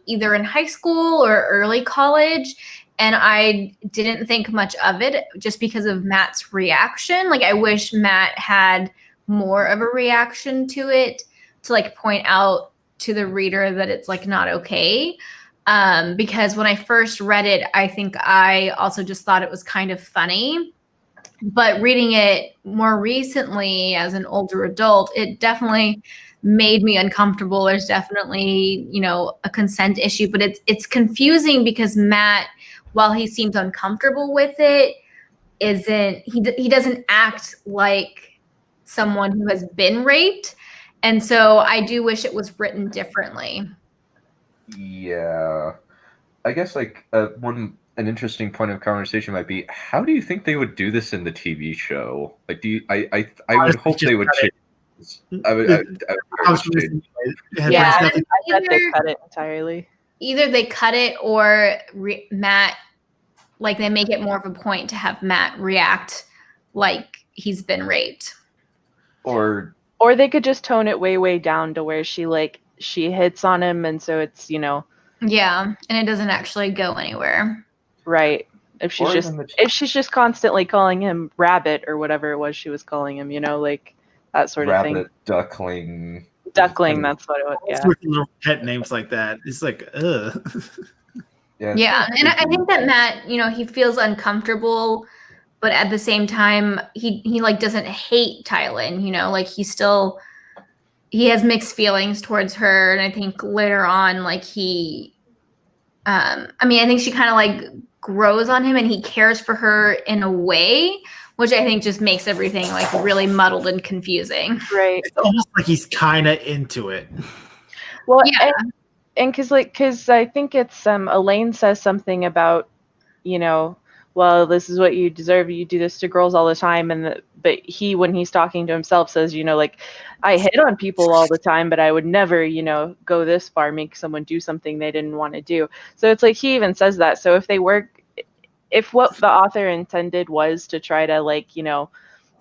S6: either in high school or early college, and I didn't think much of it just because of Matt's reaction. Like, I wish Matt had more of a reaction to it to like point out to the reader that it's like not okay. Because when I first read it, I think I also just thought it was kind of funny. But reading it more recently as an older adult, it definitely made me uncomfortable. There's definitely, a consent issue, but it's confusing because Matt, while he seems uncomfortable with it, he doesn't act like someone who has been raped. And so I do wish it was written differently.
S2: Yeah, I guess like an interesting point of conversation might be, how do you think they would do this in the TV show? Like, I would hope they would change. I would change.
S4: Yeah, I bet they cut it entirely.
S6: Either they cut it or Matt, like they make it more of a point to have Matt react like he's been raped.
S2: Or
S4: they could just tone it way, way down to where she hits on him, and so it's,
S6: Yeah, and it doesn't actually go anywhere.
S4: Right. If she's just constantly calling him rabbit or whatever it was she was calling him, like that sort of thing.
S2: Rabbit, duckling.
S4: Duckling, that's what it was. Yeah.
S3: Little pet names like that. It's like, ugh.
S6: Yeah, and I think that Matt, he feels uncomfortable, but at the same time, he like doesn't hate Tylan, like he has mixed feelings towards her, and I think later on, like I think she kind of like grows on him, and he cares for her in a way, which I think just makes everything like really muddled and confusing.
S4: Right.
S3: It's almost like he's kind of into it.
S4: Well, yeah. And because I think it's Elaine says something about, well, this is what you deserve. You do this to girls all the time. But he, when he's talking to himself, says, like, I hit on people all the time, but I would never, go this far, make someone do something they didn't want to do. So it's like he even says that. So if what the author intended was to try to, like,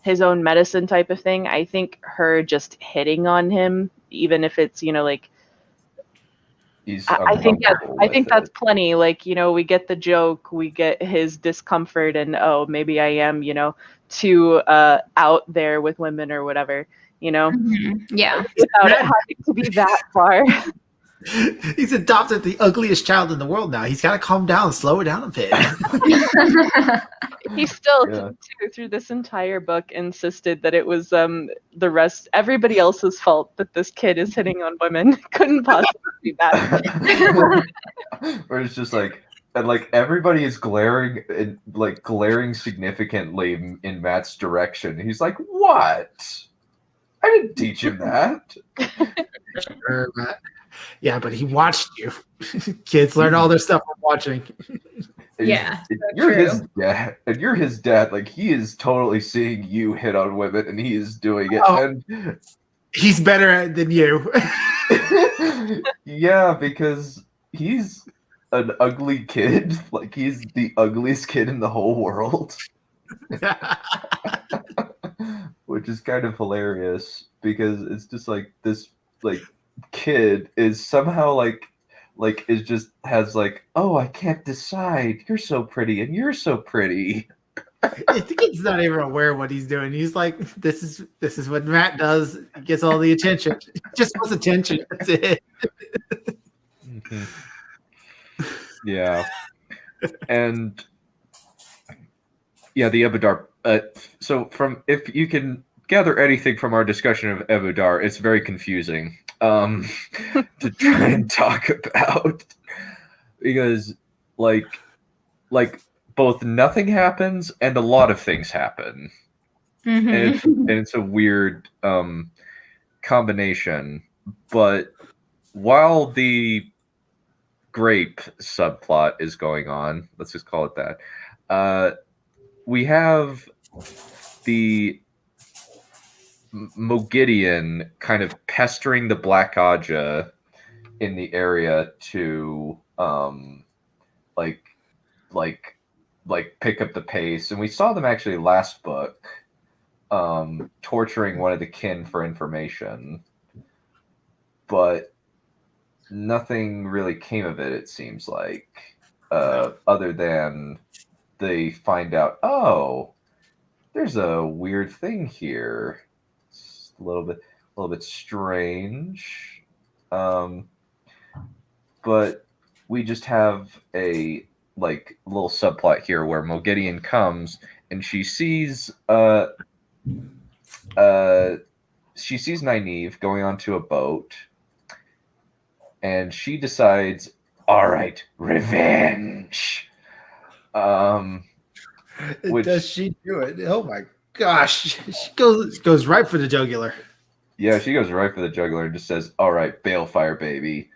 S4: his own medicine type of thing, I think her just hitting on him, even if it's, like, I think that's plenty. Like, we get the joke, we get his discomfort, and maybe I am, too out there with women or whatever,
S6: Mm-hmm. Yeah.
S4: without it having to be that far.
S3: He's adopted the ugliest child in the world now. He's got to calm down, slow it down a bit.
S4: He still,
S2: Yeah.
S4: through this entire book, insisted that it was everybody else's fault that this kid is hitting on women. Couldn't possibly be that.
S2: Or it's just like, and like everybody is glaring significantly in Matt's direction. He's like, "What? I didn't teach him that."
S3: Sure, Matt. Yeah, but he watched you. Kids learn all their stuff from watching.
S6: Yeah,
S2: You're
S6: true.
S2: his dad, and you're his dad. Like, he is totally seeing you hit on women, and he is doing it.
S3: Oh.
S2: And
S3: He's better at it than you.
S2: yeah, because he's an ugly kid. Like, he's the ugliest kid in the whole world, which is kind of hilarious because it's just like this like kid is somehow like is just has like, oh, I can't decide. You're so pretty and you're so pretty.
S3: I think he's not even aware of what he's doing. He's like, this is what Matt does. He gets all the attention. He just wants attention. That's it.
S2: Mhm. Yeah. And yeah, the Ebudar. So if you can gather anything from our discussion of Ebudar, it's very confusing to try and talk about, because like both nothing happens and a lot of things happen.
S6: Mhm.
S2: And it's a weird combination. But while the grape subplot is going on, let's just call it that, we have the Mogideon kind of pestering the Black Aja in the area to pick up the pace. And we saw them actually last book torturing one of the kin for information, but nothing really came of it, it seems like, other than they find out, oh, there's a weird thing here. It's a little bit strange. But we just have a little subplot here where Mogideon comes and she sees Nynaeve going onto a boat, and she decides, all right, revenge.
S3: Does she do it? Oh my gosh. She goes right for the jugular.
S2: Yeah, she goes right for the jugular and just says, all right, balefire, baby.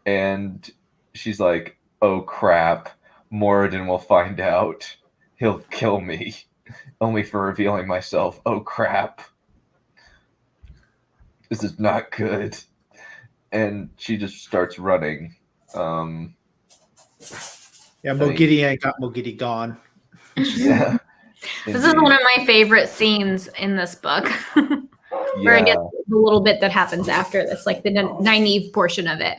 S2: And she's like, oh crap, Moradin will find out. He'll kill me. Only for revealing myself. Oh crap. This is not good. And she just starts running.
S3: Yeah, Mogideon got Mogidi gone.
S2: Yeah.
S6: This is one of my favorite scenes in this book. Where I guess the little bit that happens after this, like the Nynaeve portion of it.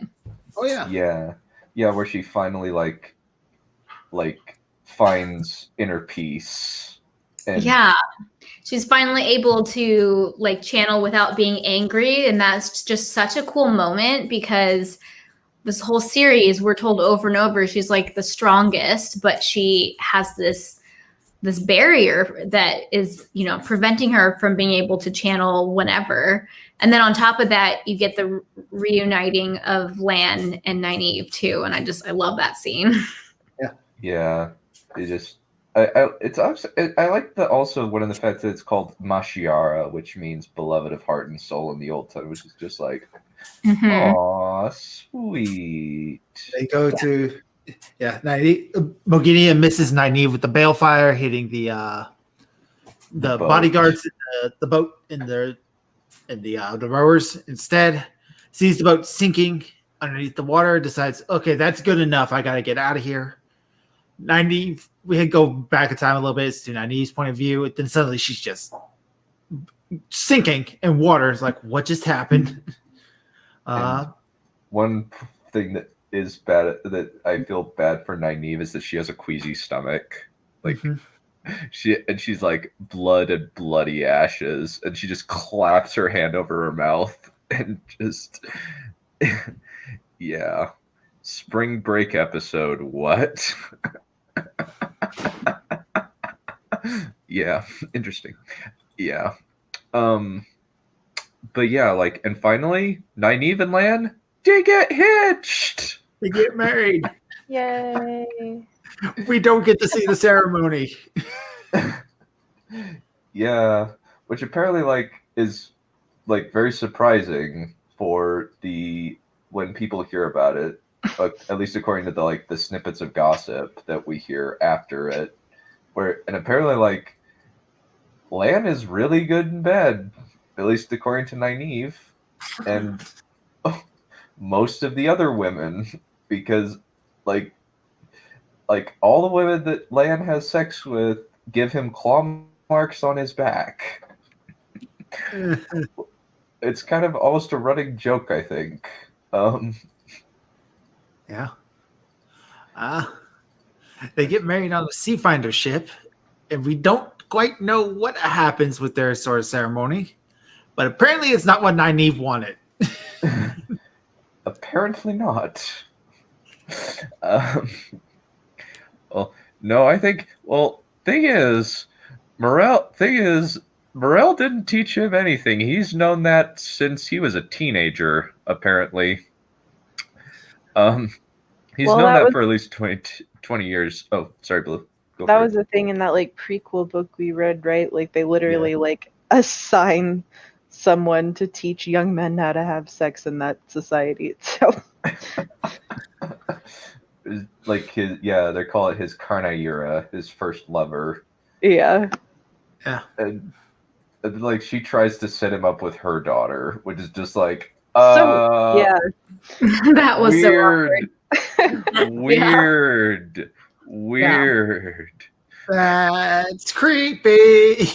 S3: Oh yeah.
S2: Yeah, where she finally like finds inner peace. And
S6: yeah. She's finally able to like channel without being angry, and that's just such a cool moment, because this whole series we're told over and over she's like the strongest, but she has this barrier that is, preventing her from being able to channel whenever. And then on top of that, you get the reuniting of Lan and Nynaeve too, and I love that scene.
S2: Yeah, it just I like also one of the facts that it's called Mashiara, which means beloved of heart and soul in the old tongue, which is just like, aw, sweet.
S3: They go to Mogideon misses Nynaeve with the balefire, hitting the bodyguards in the boat in the rowers. Instead, sees the boat sinking underneath the water, decides, okay, that's good enough. I got to get out of here. Nynaeve, we had go back in time a little bit to Nynaeve's point of view. Then suddenly she's just sinking in water. It's like, what just happened?
S2: One thing that is bad, that I feel bad for Nynaeve, is that she has a queasy stomach. Like she's like blood and bloody ashes, and she just claps her hand over her mouth and just Yeah. Spring break episode. What? Yeah. Interesting. Yeah. But yeah, like, and finally, Nynaeve and Lan, they get hitched.
S3: They get married.
S4: Yay.
S3: We don't get to see the ceremony.
S2: Yeah, which apparently like is like very surprising for the when people hear about it, at least according to the snippets of gossip that we hear after it, and apparently like Lan is really good in bed, at least according to Nynaeve, and most of the other women, because like all the women that Lan has sex with give him claw marks on his back. It's kind of almost a running joke, I think.
S3: Yeah. They get married on the Seafinder ship, and we don't quite know what happens with their sort of ceremony, but apparently it's not what Nynaeve wanted.
S2: Apparently not. Well, no, I think. Well, Morel didn't teach him anything. He's known that since he was a teenager. Apparently, he's known that for at least 20 years. Oh, sorry, Blue.
S4: That was the thing in that like prequel book we read, right? Like they literally like assign someone to teach young men how to have sex in that society itself.
S2: Like they call it his Carnival, his first lover.
S4: Yeah.
S2: And like she tries to set him up with her daughter, which is just like
S4: yeah.
S6: That was
S2: weird.
S6: So
S2: Weird.
S3: That's creepy.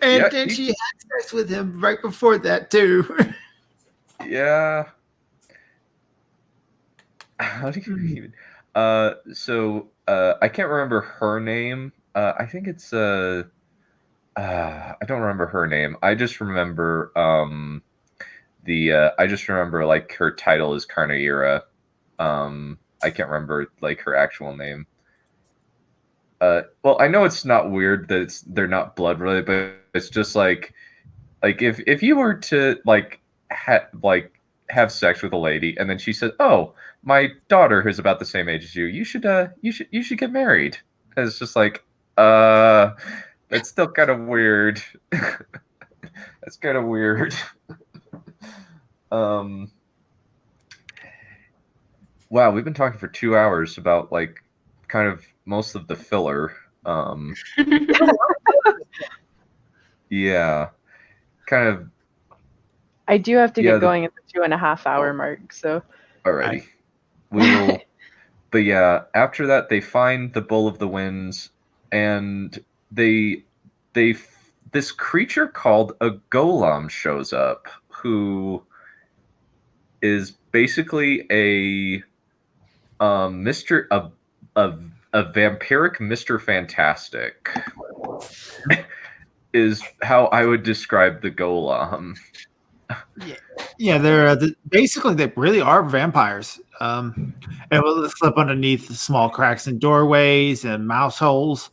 S3: And then she had sex with him right before that too.
S2: Yeah. How do you even? So I can't remember her name. I think it's I don't remember her name. I just remember like her title is Carnival. I can't remember like her actual name. Well, I know it's not weird that they're not blood related, but it's just like if you were to have sex with a lady and then she said, "Oh, my daughter who's about the same age as you, you should get married." And it's just like, that's still kind of weird. That's kind of weird. Wow, we've been talking for 2 hours about like kind of most of the filler. Yeah, kind of.
S4: I do have to get going at the 2.5 hour mark, so.
S2: Alrighty. We will. But yeah, after that, they find the Bull of the Winds, and this creature called a golem shows up, who is basically a vampiric Mr. Fantastic. Is how I would describe the golem.
S3: Yeah, they're basically they really are vampires. And will slip underneath the small cracks in doorways and mouse holes,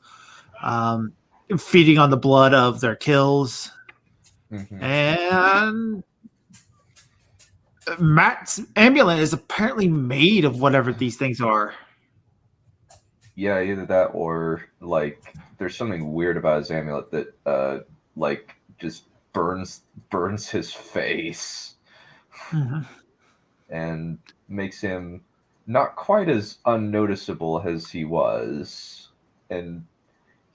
S3: feeding on the blood of their kills. Mm-hmm. And Matt's amulet is apparently made of whatever these things are.
S2: Yeah, either that or like there's something weird about his amulet that like just burns his face. Mm-hmm. And makes him not quite as unnoticeable as he was. And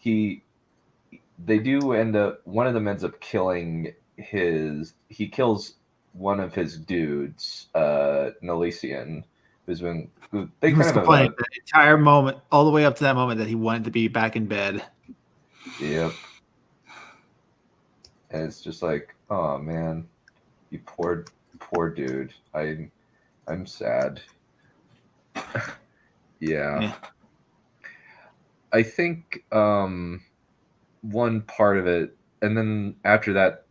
S2: they do end up, one of them ends up killing he kills one of his dudes, Nelician, who they kind of
S3: complaining the entire moment, all the way up to that moment that he wanted to be back in bed.
S2: Yep. And it's just like, oh man, you poor dude. I'm sad. Yeah. I think one part of it, and then after that,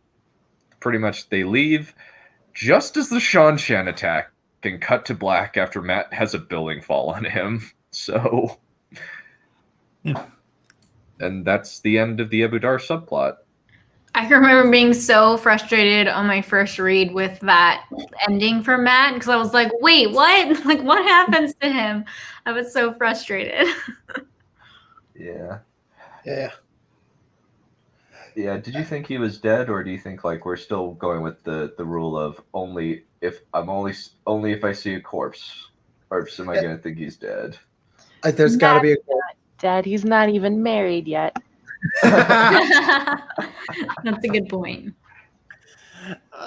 S2: pretty much they leave, just as the Shan attack can cut to black after Matt has a building fall on him. So,
S3: Yeah.
S2: And that's the end of the Ebudar subplot.
S6: I can remember being so frustrated on my first read with that ending for Matt because I was like, wait, what? Like, what happens to him? I was so frustrated.
S2: Yeah.
S8: Yeah.
S2: Yeah. Did you think he was dead, or do you think like we're still going with the rule of only if I see a corpse, or am I going to think he's dead?
S8: There's got to be a
S4: Dad, he's not even married yet.
S6: That's a good point.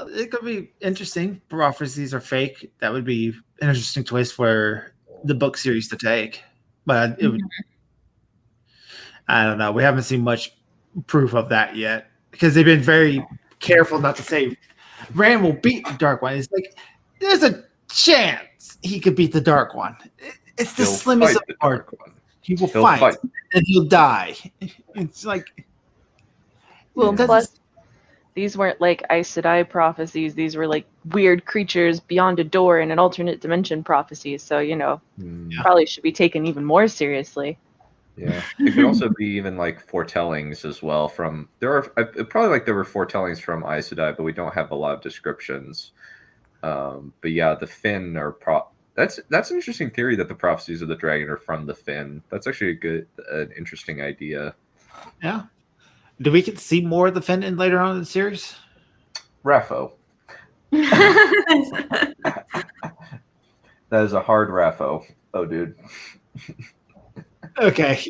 S3: It could be interesting. Prophecies are fake. That would be an interesting twist for the book series to take. But it would. I don't know. We haven't seen much proof of that yet because they've been very careful not to say Rand will beat the Dark One. It's like there's a chance he could beat the Dark One. It's the slimmest of part. He will fight and he'll die. It's like,
S4: well, plus these weren't like Aes Sedai prophecies. These were like weird creatures beyond a door in an alternate dimension prophecies. So probably should be taken even more seriously.
S2: Yeah, it could also be even like foretellings as well. There were foretellings from Aes Sedai, but we don't have a lot of descriptions. But yeah, the Finn are That's an interesting theory that the prophecies of the dragon are from the Finn. That's actually an interesting idea.
S3: Yeah. Do we get to see more of the Finn later on in the series?
S2: Raffo. That is a hard Raffo. Oh, dude.
S3: Okay.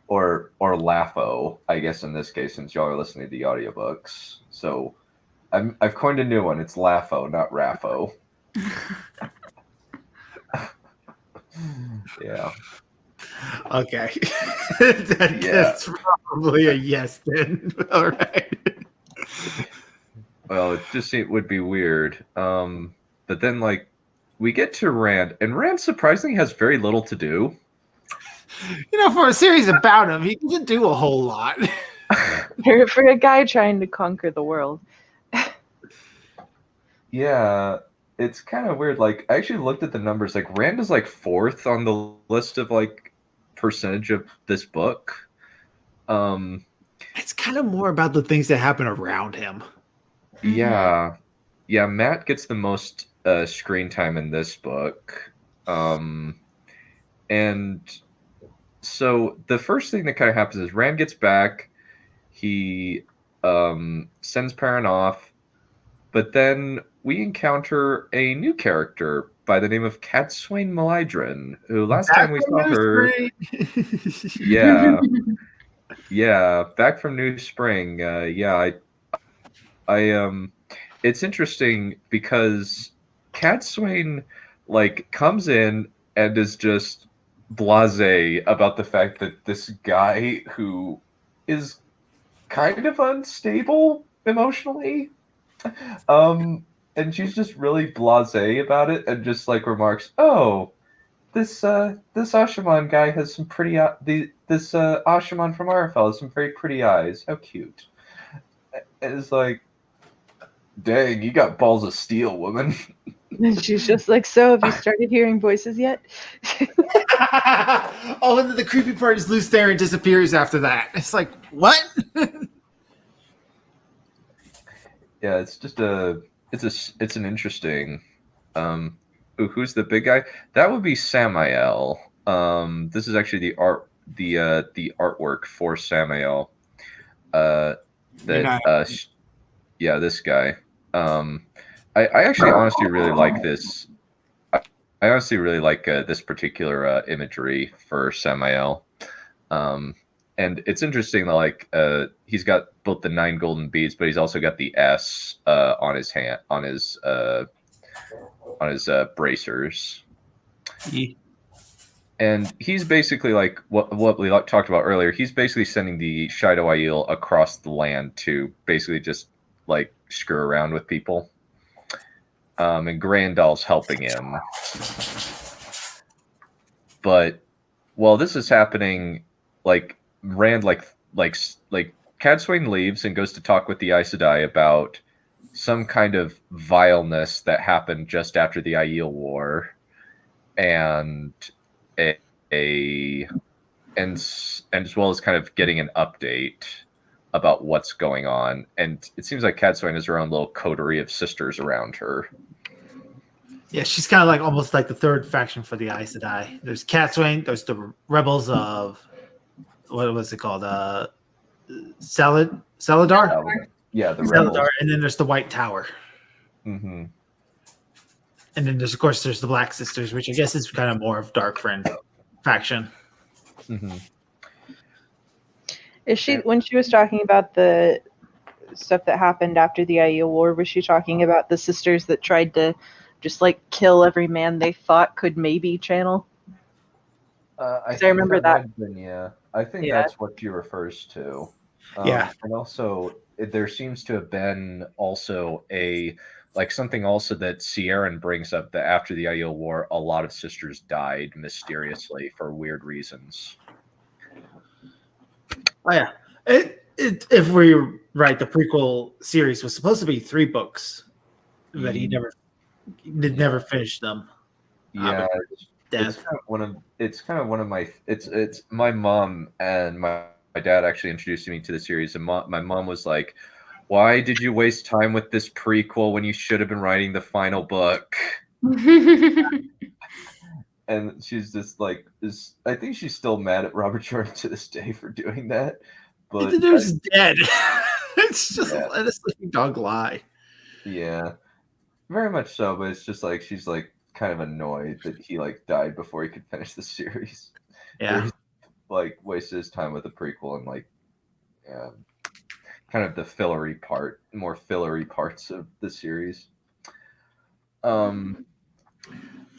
S2: or Laffo, I guess in this case, since y'all are listening to the audiobooks. So I've coined a new one. It's Laffo, not Raffo. Yeah.
S3: Okay. That's probably a yes then. All right.
S2: Well, it would be weird. But then like we get to Rand, and Rand surprisingly has very little to do.
S3: For a series about him, he doesn't do a whole lot.
S4: For a guy trying to conquer the world.
S2: Yeah. It's kind of weird. Like, I actually looked at the numbers. Like, Rand is like 4th on the list of like percentage of this book.
S3: It's kind of more about the things that happen around him.
S2: Yeah, Matt gets the most screen time in this book, and so the first thing that kind of happens is Rand gets back. He sends Perion off, but then we encounter a new character by the name of Cadsuane Malydrin, who last time we saw her... Yeah, back from New Spring. It's interesting because Cadsuane, like, comes in and is just blasé about the fact that this guy who is kind of unstable emotionally, and she's just really blasé about it and just like remarks, "Oh, this Ashaman guy has some pretty this Ashaman from Arafel has some very pretty eyes. How cute." And it's like, dang, you got balls of steel, woman.
S4: And she's just like, "So, have you started hearing voices yet?"
S3: Oh, and then the creepy part is Luce Theron disappears after that. It's like, what?
S2: Yeah, it's just it's an interesting. Who's the big guy? That would be Samael. This is actually the artwork for Samael. This guy. I actually honestly really like this. I honestly really like this particular imagery for Samael. And it's interesting that like he's got both the 9 golden beads, but he's also got the S on his hand, on his bracers.
S3: Yeah.
S2: And he's basically like what we talked about earlier. He's basically sending the Shido Aiel across the land to basically just like screw around with people. And Grandal's helping him. But while this is happening, like Rand like Cadsuane leaves and goes to talk with the Aes Sedai about some kind of vileness that happened just after the Aiel War, and and as well as kind of getting an update about what's going on. And it seems like Cadsuane has her own little coterie of sisters around her.
S3: Yeah, she's kind of like almost like the third faction for the Aes Sedai. There's Cadsuane, there's the rebels of what was it called? Saladar?
S2: Yeah, the
S3: Saladar,
S2: rebels.
S3: and then there's the White Tower.
S2: Mm-hmm.
S3: And then there's the Black Sisters, which I guess is kind of more of Dark Friend faction.
S2: Mm-hmm.
S4: Is she when she was talking about the stuff that happened after the Aiel War? Was she talking about the sisters that tried to just like kill every man they thought could maybe channel?
S2: I
S4: remember that.
S2: I think that's what she refers to.
S3: Yeah.
S2: And also, there seems to have been also something also that Sierran brings up, that after the Aiel War, a lot of sisters died mysteriously for weird reasons.
S3: Oh yeah. If we're right, the prequel series was supposed to be 3 books, but he never finished them.
S2: Yeah, it's kind of one of my. It's my mom and my dad actually introduced me to the series, and my mom was like, "Why did you waste time with this prequel when you should have been writing the final book?" And she's just like, I think she's still mad at Robert Jordan to this day for doing that. But
S3: the dude's dead. It's just let a sleeping dog lie.
S2: Yeah, very much so. But it's just like she's like kind of annoyed that he like died before he could finish the series.
S3: Yeah,
S2: he's, like wasted his time with the prequel and like kind of the more fillery parts of the series.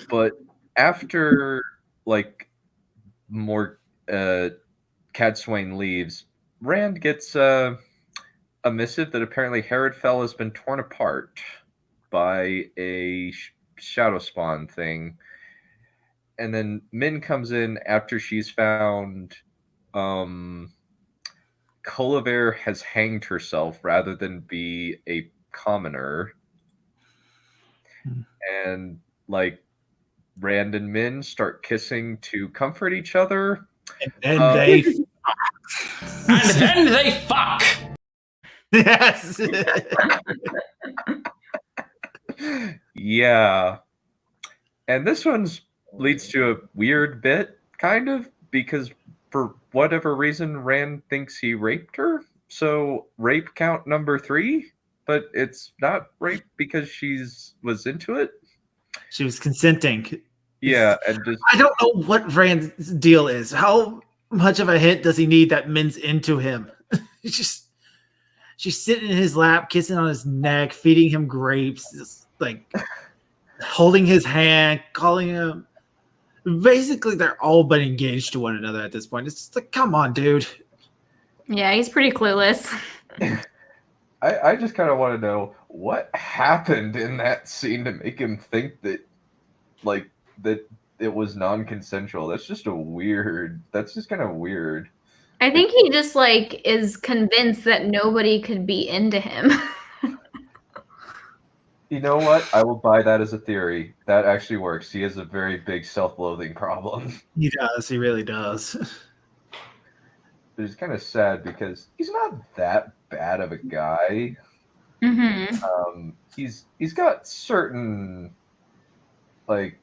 S2: But after like more Cadsuane leaves, Rand gets a missive that apparently Harrodfell has been torn apart by a shadow spawn thing. And then Min comes in after she's found Colliver has hanged herself rather than be a commoner. And like Rand and Min start kissing to comfort each other.
S3: And then they
S1: fuck.
S3: Yes.
S2: Yeah. And this one's leads to a weird bit, kind of, because for whatever reason, Rand thinks he raped her. So rape count number 3, but it's not rape because was into it.
S3: She was consenting.
S2: Yeah, and
S3: I don't know what Rand's deal is. How much of a hint does he need that Min's into him? She's sitting in his lap, kissing on his neck, feeding him grapes, just like holding his hand, calling him. Basically, they're all but engaged to one another at this point. It's just like, come on, dude.
S6: Yeah, he's pretty clueless.
S2: I just kind of want to know what happened in that scene to make him think that, like, that it was non-consensual. That's just kind of weird.
S6: I think he just like is convinced that nobody could be into him.
S2: You know what? I will buy that as a theory. That actually works. He has a very big self-loathing problem.
S3: He does. He really does.
S2: It's kind of sad because he's not that bad of a guy.
S6: Mm-hmm.
S2: He's got certain like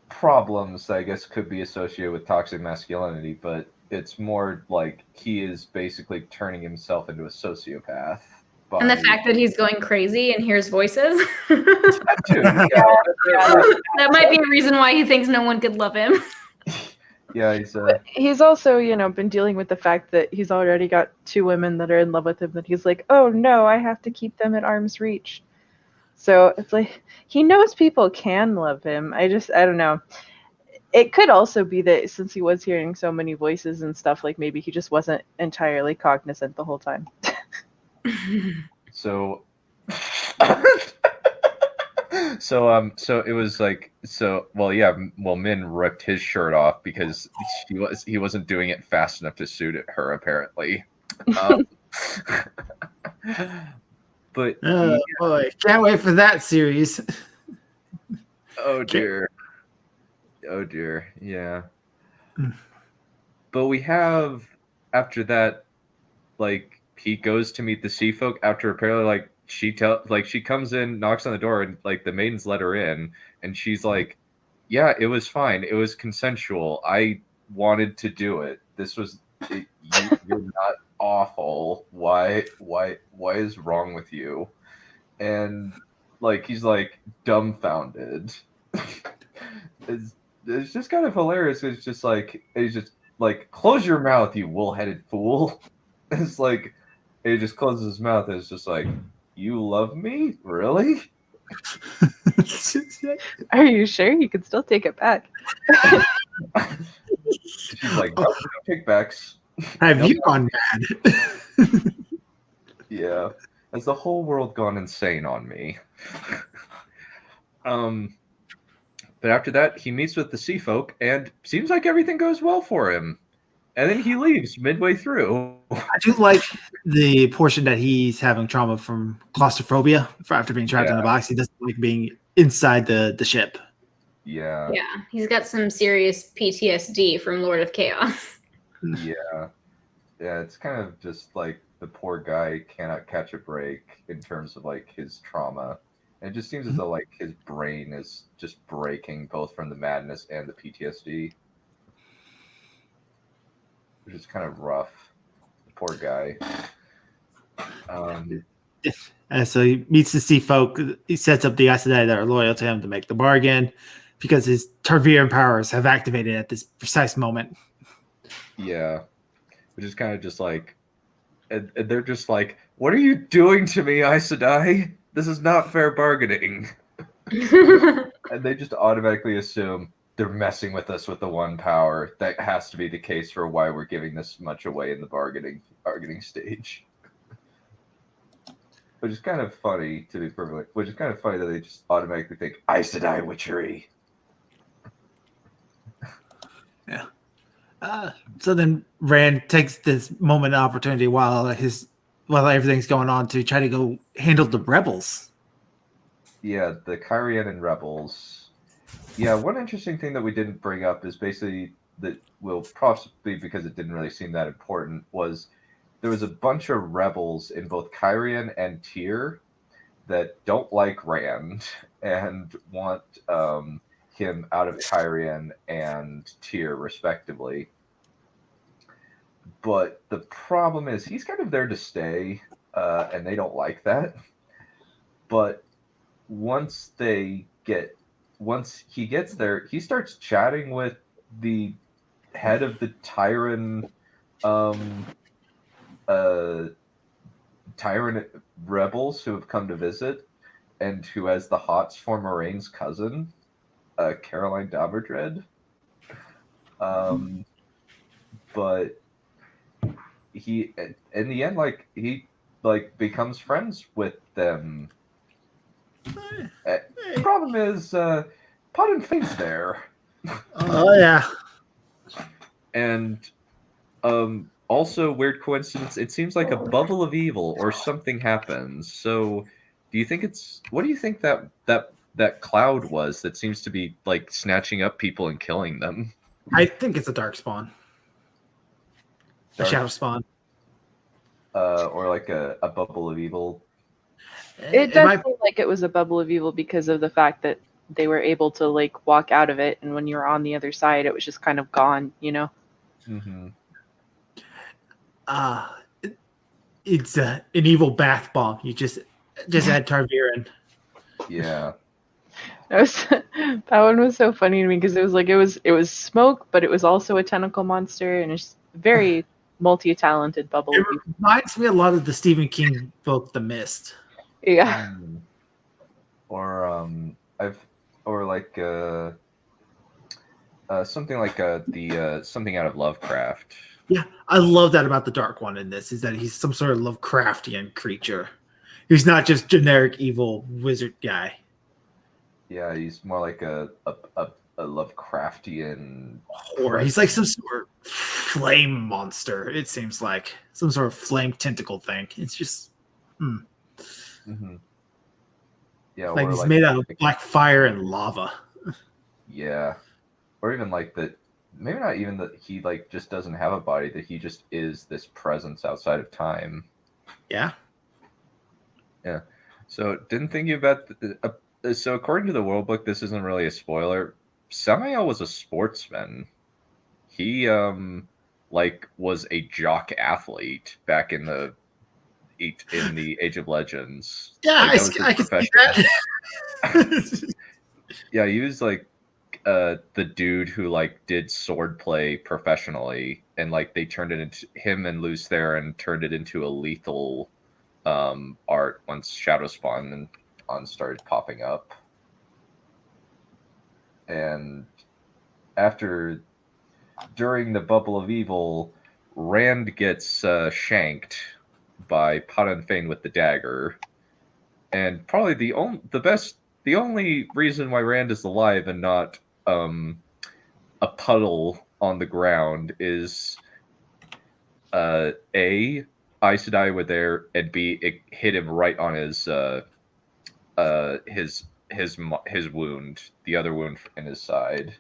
S2: problems that I guess could be associated with toxic masculinity, but it's more like he is basically turning himself into a sociopath.
S6: And the fact that he's going crazy and hears voices.
S2: That
S6: might be a reason why he thinks no one could love him.
S2: Yeah,
S4: he's also, been dealing with the fact that he's already got 2 women that are in love with him, that he's like, oh no, I have to keep them at arm's reach. So it's like, he knows people can love him. I don't know. It could also be that since he was hearing so many voices and stuff, like maybe he just wasn't entirely cognizant the whole time.
S2: So it was like, Min ripped his shirt off because he wasn't doing it fast enough to suit her, apparently. But
S3: boy, can't wait for that series.
S2: oh dear, yeah. But we have after that, like he goes to meet the sea folk after apparently like she comes in, knocks on the door, and like the maidens let her in, and she's like, "Yeah, it was fine. It was consensual. I wanted to do it. This was you're not awful. Why is wrong with you?" And like he's like dumbfounded. It's just kind of hilarious. It's just like he's just like, close your mouth, you wool-headed fool. It's like he just closes his mouth and it's just like, you love me? Really?
S4: Are you sure? You can still take it back.
S2: She's like, no kickbacks.
S3: Have you gone mad?
S2: Yeah. Has the whole world gone insane on me? But after that, he meets with the sea folk, and seems like everything goes well for him. And then he leaves midway through.
S3: I do like the portion that he's having trauma from claustrophobia after being trapped in a box. He doesn't like being inside the ship.
S2: Yeah.
S6: Yeah, he's got some serious PTSD from Lord of Chaos.
S2: Yeah. Yeah, it's kind of just like the poor guy cannot catch a break in terms of like his trauma. And it just seems as though like his brain is just breaking both from the madness and the PTSD. Which is kind of rough. The poor guy.
S3: And so he meets the sea folk. He sets up the Aes Sedai that are loyal to him to make the bargain because his Tarviran powers have activated at this precise moment.
S2: Yeah. Which is kind of just like, and they're just like, what are you doing to me, Aes Sedai? This is not fair bargaining. And they just automatically assume they're messing with us with the one power. That has to be the case for why we're giving this much away in the bargaining stage. Which is kind of funny, to be perfectly. Which is kind of funny that they just automatically think Aes Sedai witchery.
S3: Yeah. So then Rand takes this moment of opportunity while everything's going on to try to go handle the rebels.
S2: Yeah, the Kyrian and rebels. Yeah, one interesting thing that we didn't bring up is basically that will possibly because it didn't really seem that important was there was a bunch of rebels in both Kyrian and Tyr that don't like Rand and want him out of Kyrian and Tyr respectively. But the problem is he's kind of there to stay, and they don't like that. But once he gets there, he starts chatting with the head of the Tyrant rebels who have come to visit, and who has the hots for Moraine's cousin, Caroline Daverdred. But he, in the end, he becomes friends with them. The problem is, Pot and Fate's there.
S3: Oh yeah.
S2: And also, weird coincidence, it seems like a bubble of evil or something happens. So do you think what do you think that cloud was that seems to be like snatching up people and killing them?
S3: I think it's a dark spawn. A shadow spawn.
S2: Or like a bubble of evil.
S4: It does seem like it was a bubble of evil because of the fact that they were able to walk out of it, and when you were on the other side, it was just kind of gone, you know?
S2: Mm-hmm.
S3: It's an evil bath bomb. You just add Tarviran.
S2: Yeah.
S4: That one was so funny to me because it was smoke, but it was also a tentacle monster, and it's very multi-talented bubble.
S3: It reminds me a lot of the Stephen King book, The Mist.
S4: Yeah.
S2: Or something like the something out of Lovecraft.
S3: Yeah, I love that about the Dark One in this, is that he's some sort of Lovecraftian creature. He's not just generic evil wizard guy.
S2: Yeah, he's more like a Lovecraftian.
S3: Or he's like some sort of flame monster, it seems like. Some sort of flame tentacle thing. It's just
S2: Mm-hmm. Yeah,
S3: Like
S2: or
S3: he's
S2: like
S3: made out of black fire and lava.
S2: yeah, or even like that. Maybe not even that he like just doesn't have a body. That he just is this presence outside of time.
S3: Yeah.
S2: Yeah. So didn't think about. So according to the World Book, this isn't really a spoiler. Samael was a sportsman. He like was a jock athlete back in the Age of Legends.
S3: Yeah,
S2: Like, that was his
S3: I can see
S2: profession.
S3: that.
S2: Yeah, he was like the dude who like did swordplay professionally, and like they turned it into him and Luz Theron turned it into a lethal art once Shadow Spawn and on started popping up. And during the Bubble of Evil, Rand gets shanked by Padan Fain with the dagger, and probably the only reason why Rand is alive and not a puddle on the ground is A, Aes Sedai were there, and B, it hit him right on his wound, the other wound in his side.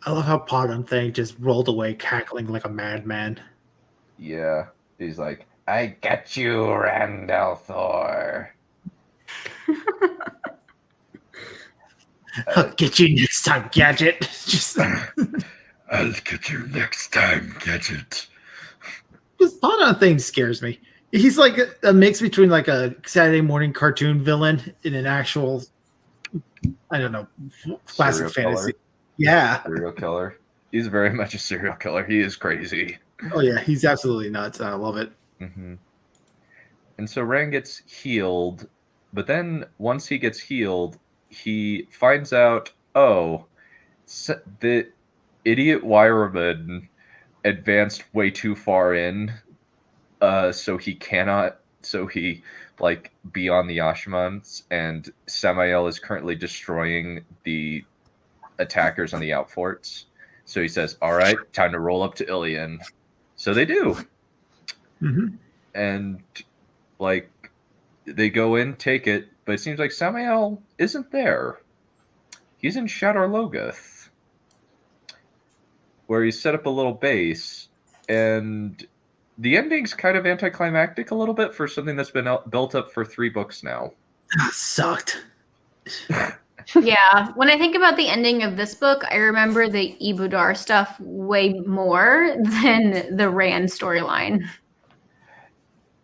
S3: I love how Padan Thing just rolled away, cackling like a madman.
S2: Yeah, he's like, "I got you, Randall Thor."
S3: I'll get you next time, Gadget. Just
S1: I'll get you next time, Gadget.
S3: Padan Thing scares me. He's like a mix between like a Saturday morning cartoon villain and an actual, I don't know, classic
S2: Serial
S3: fantasy.
S2: killer.
S3: Yeah.
S2: Serial killer. He's very much a serial killer. He is crazy.
S3: Oh yeah, he's absolutely nuts. I love it.
S2: Mm-hmm. And so Rand gets healed, but then once he gets healed, he finds out, the idiot wireman advanced way too far in, so he like beyond the Ashmans, and Samael is currently destroying the attackers on the outforts. So he says, "All right, time to roll up to Ilion." So they do, and like they go in, take it, but it seems like Samael isn't there. He's in Shadar Logoth, where he's set up a little base, and the ending's kind of anticlimactic a little bit for something that's been built up for 3 books now.
S3: Sucked.
S6: Yeah, when I think about the ending of this book, I remember the Ibudar stuff way more than the Rand storyline.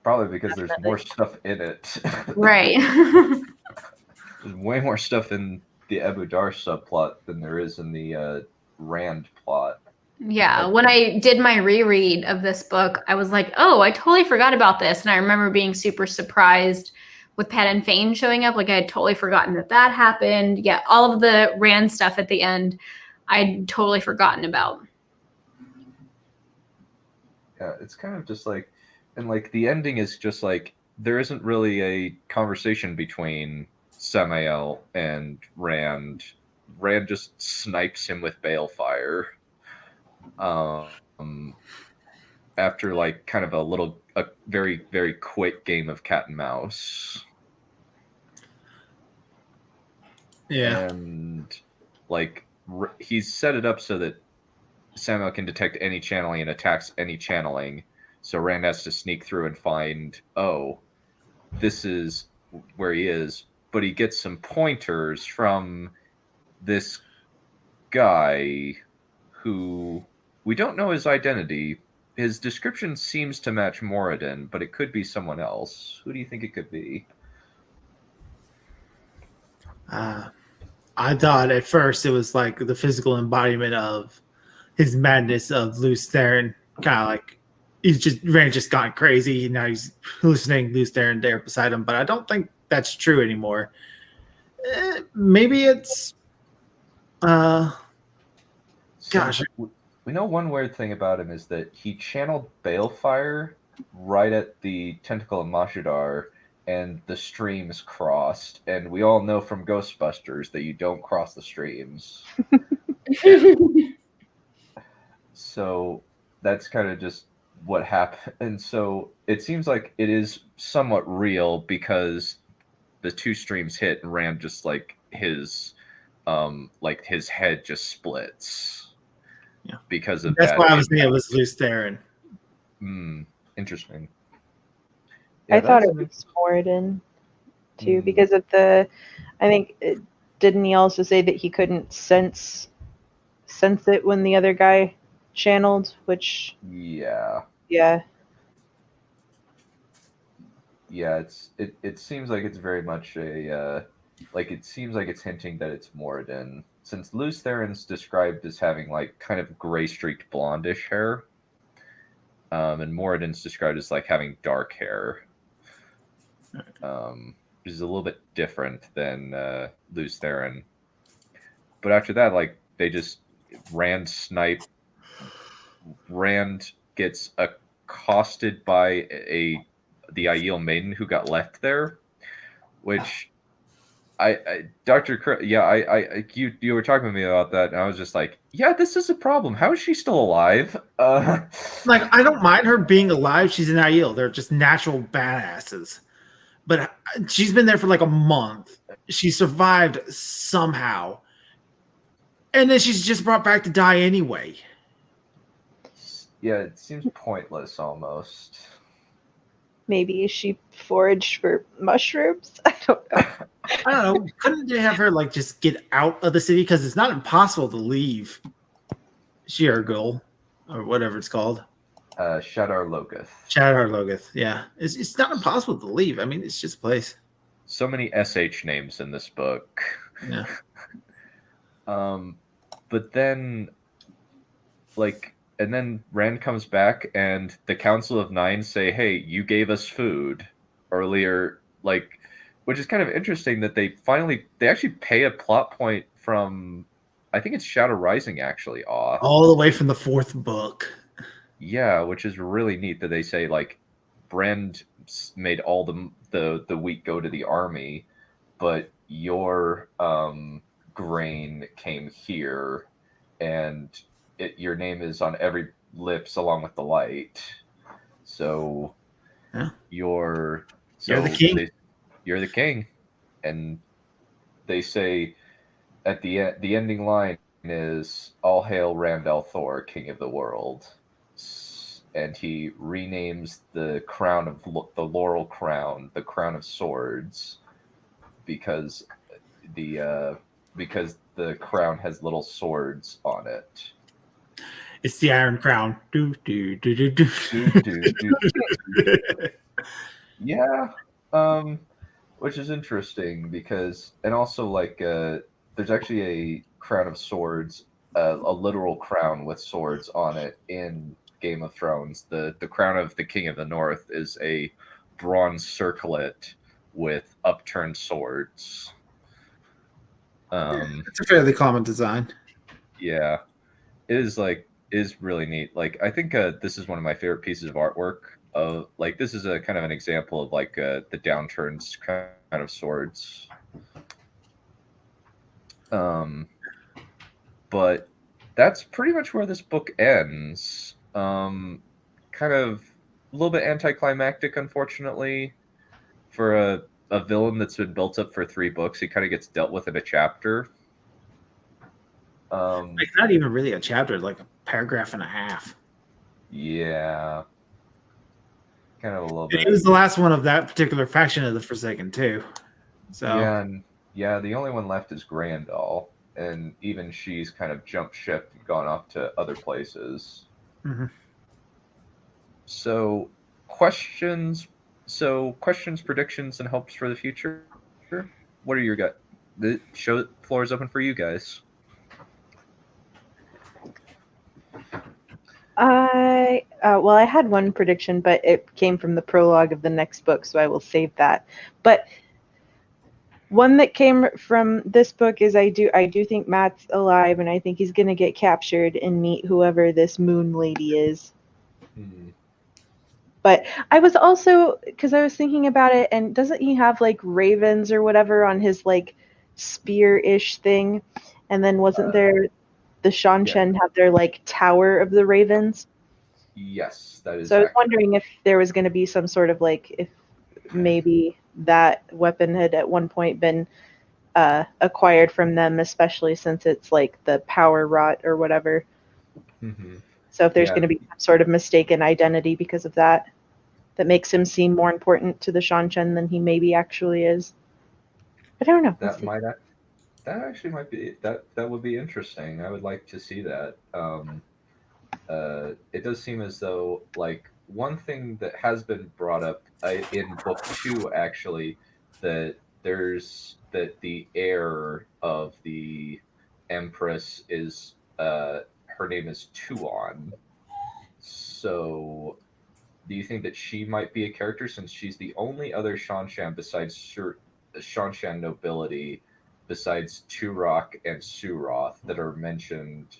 S2: Probably because there's more stuff in it.
S6: Right.
S2: There's way more stuff in the Ibudar subplot than there is in the Rand plot.
S6: Yeah, when I did my reread of this book, I was like, oh, I totally forgot about this. And I remember being super surprised with Padan Fain showing up. Like, I had totally forgotten that happened. Yeah, all of the Rand stuff at the end, I'd totally forgotten about.
S2: Yeah, it's kind of just like, and like the ending is just like, there isn't really a conversation between Samael and Rand. Rand just snipes him with balefire. After like kind of a very, very quick game of cat and mouse.
S3: Yeah.
S2: And like he's set it up so that Samael can detect any channeling and attacks any channeling. So Rand has to sneak through and find, this is where he is. But he gets some pointers from this guy who we don't know his identity. His description seems to match Moradin, but it could be someone else. Who do you think it could be?
S3: I thought at first it was like the physical embodiment of his madness of Luz Theron. Kind of like Rand just gone crazy. Now he's hallucinating Luz Theron there beside him, but I don't think that's true anymore. Maybe it's gosh.
S2: We know one weird thing about him is that he channeled Balefire right at the tentacle of Mashadar, and the streams crossed. And we all know from Ghostbusters that you don't cross the streams. So that's kind of just what happened. And so it seems like it is somewhat real because the two streams hit and Rand just his head just splits.
S3: Yeah.
S2: Because of
S3: That's
S2: that.
S3: why I was thinking it was Luce Theron.
S2: Interesting.
S4: I thought it was Moradin too, because of I think didn't he also say that he couldn't sense it when the other guy channeled, which
S2: yeah. It seems like it's very much a it seems like it's hinting that it's Moradin, since Luce Theron's described as having kind of gray streaked blondish hair, and Moradin's described as having dark hair, which is a little bit different than Luce Theron. But after that, they just Rand gets accosted by the Aiel maiden who got left there, which Dr. You were talking to me about that, and I was just like, yeah, this is a problem. How is she still alive?
S3: I don't mind her being alive. She's an Aiel. They're just natural badasses. But she's been there for a month. She survived somehow. And then she's just brought back to die anyway.
S2: Yeah, it seems pointless almost.
S4: Maybe she foraged for mushrooms? I don't know.
S3: Couldn't they have her just get out of the city? Because it's not impossible to leave Sheergul, or whatever it's called.
S2: Shadar Logoth.
S3: Shadar Logoth, yeah. It's not impossible to leave. I mean, it's just a place.
S2: So many SH names in this book.
S3: Yeah.
S2: But then, and then Rand comes back, and the Council of Nine say, "Hey, you gave us food earlier," which is kind of interesting that they actually pay a plot point from, I think it's Shadow Rising actually off.
S3: All the way from the 4th book.
S2: Yeah, which is really neat that they say Brand made all the wheat go to the army, but your grain came here, and your name is on every lips along with the light. So you're
S3: the king.
S2: You're the king, and they say at the ending line is "All hail Rand al'Thor, King of the World," and he renames the crown of the laurel crown the Crown of Swords because the crown has little swords on it.
S3: It's the Iron Crown.
S2: Yeah, which is interesting because, and also there's actually a Crown of Swords, a literal crown with swords on it in Game of Thrones. The crown of the King of the North is a bronze circlet with upturned swords.
S3: It's a fairly common design.
S2: Yeah, it is really neat. I think this is one of my favorite pieces of artwork. This is a kind of an example of the downturned kind of swords. But that's pretty much where this book ends. Kind of a little bit anticlimactic, unfortunately, for a villain that's been built up for 3 books. He kind of gets dealt with in a chapter.
S3: Not even really a chapter, a paragraph and a half.
S2: Yeah. Kind of a little bit.
S3: It was the last one of that particular faction of the Forsaken too. So
S2: yeah, the only one left is Grandal, and even she's kind of jumped ship and gone off to other places.
S3: Mm-hmm.
S2: So questions, predictions, and hopes for the future. What are your gut? The floor is open for you guys.
S4: I had one prediction, but it came from the prologue of the next book, so I will save that. But one that came from this book is I do think Matt's alive, and I think he's going to get captured and meet whoever this moon lady is.
S2: Mm-hmm.
S4: But I was also, because I was thinking about it, and doesn't he have ravens or whatever on his spear-ish thing? And then wasn't there the Shan Chen have their Tower of the Ravens?
S2: Yes, that is
S4: So I was
S2: accurate.
S4: wondering if there was going to be some sort of like, if maybe that weapon had at one point been acquired from them, especially since it's like the power rot or whatever.
S2: Mm-hmm.
S4: So if there's
S2: Yeah.
S4: going to be some sort of mistaken identity because of that, that makes him seem more important to the Shanshan than he maybe actually is. I don't know. We'll
S2: That
S4: see.
S2: that actually might be that would be interesting. I would like to see that. It does seem as though like one thing that has been brought up in book 2 actually, that the heir of the Empress is her name is Tuon. So do you think that she might be a character, since she's the only other Shanshan besides Shanshan nobility besides Turok and Suroth that are mentioned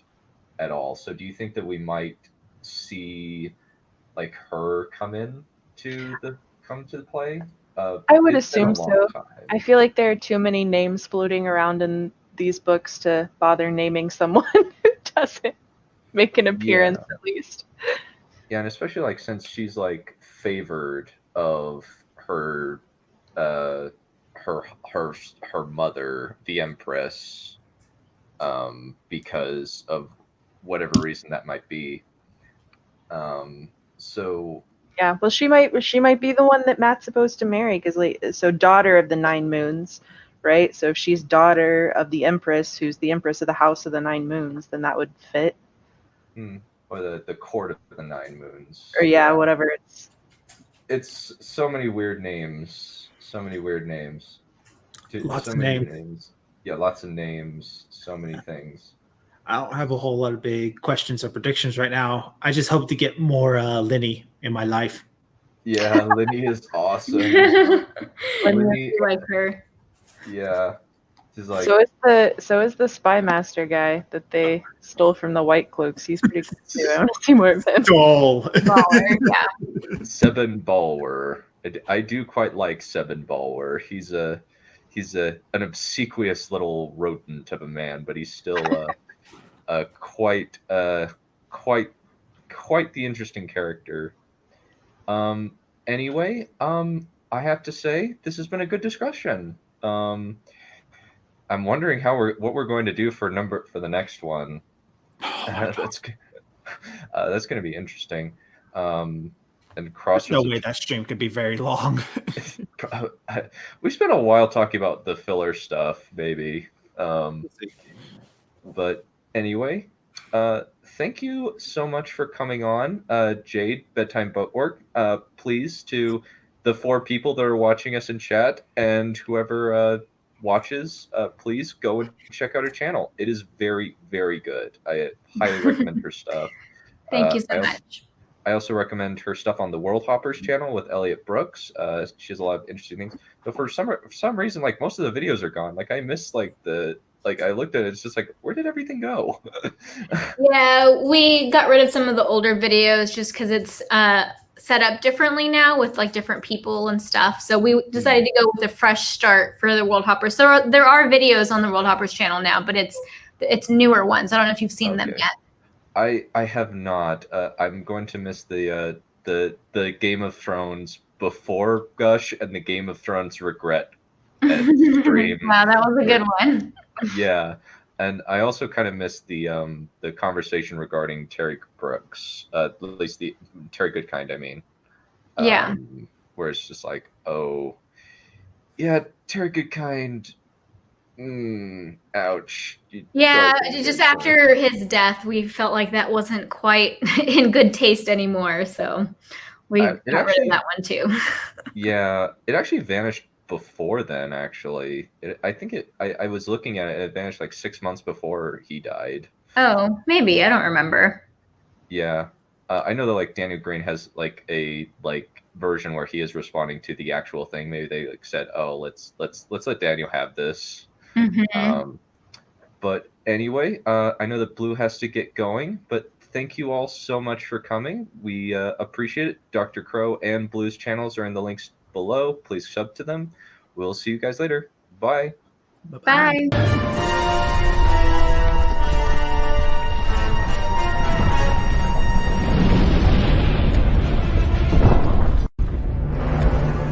S2: at all? So do you think that we might see like her come to the play?
S4: I would
S2: It's been a
S4: assume
S2: long
S4: so.
S2: time.
S4: I feel like there are too many names floating around in these books to bother naming someone who doesn't make an appearance at least.
S2: Yeah, and especially like since she's like favored of her her mother, the Empress, because of whatever reason that might be. So
S4: Yeah, well, she might be the one that Matt's supposed to marry, because like, so daughter of the Nine Moons, right? So if she's daughter of the Empress, who's the Empress of the House of the Nine Moons, then that would fit.
S2: or the Court of the Nine Moons.
S4: Or yeah, whatever
S2: It's so many weird names. So many weird names.
S3: Lots
S2: So
S3: of
S2: many
S3: names.
S2: names. Yeah, lots of names. So many things.
S3: I don't have a whole lot of big questions or predictions right now. I just hope to get more Linny in my life.
S2: Yeah, Linny is awesome. Linny,
S6: like her.
S2: yeah. She's like,
S4: so is the spy master guy that they stole from the White Cloaks. He's pretty cool too. I want to see more of him.
S3: Doll.
S6: Yeah.
S2: Seben Balwer. I do quite like Seben Balwer. He's an obsequious little rodent of a man, but he's still quite the interesting character. Anyway, I have to say this has been a good discussion. I'm wondering what we're going to do for the next one. That's going to be interesting. And
S3: There's no way that stream could be very long.
S2: We spent a while talking about the filler stuff, maybe. But anyway, thank you so much for coming on, Jade, Bedtime Bookworm. Please, to the 4 people that are watching us in chat and whoever watches, please go and check out her channel. It is very, very good. I highly recommend her stuff.
S6: Thank you so much.
S2: I also recommend her stuff on the World Hoppers channel with Elliot Brooks. She has a lot of interesting things. But for some reason, like most of the videos are gone. Like I missed I looked at it. It's just like, where did everything go?
S6: Yeah, we got rid of some of the older videos just because it's set up differently now with like different people and stuff. So we decided to go with a fresh start for the World Hoppers. So there are videos on the World Hoppers channel now, but it's newer ones. I don't know if you've seen them yet.
S2: I have not. I'm going to miss the Game of Thrones before Gush and the Game of Thrones regret stream.
S6: Wow, that was a good one.
S2: Yeah, and I also kind of missed the conversation regarding Terry Brooks, at least the Terry Goodkind. I mean,
S6: yeah,
S2: where it's just like, oh, yeah, Terry Goodkind. Ouch.
S6: Yeah, just after his death, we felt like that wasn't quite in good taste anymore. So we got rid of that one too.
S2: Yeah, it actually vanished before then, actually. I was looking at it, it vanished like 6 months before he died.
S6: Oh, maybe. I don't remember.
S2: Yeah. I know that like Daniel Green has like a version where he is responding to the actual thing. Maybe they like said, oh, let's let Daniel have this.
S6: Mm-hmm.
S2: But anyway, I know that Blue has to get going, but thank you all so much for coming. We appreciate it. Dr. Crow and Blue's channels are in the links below. Please sub to them. We'll see you guys later. Bye.
S6: Bye.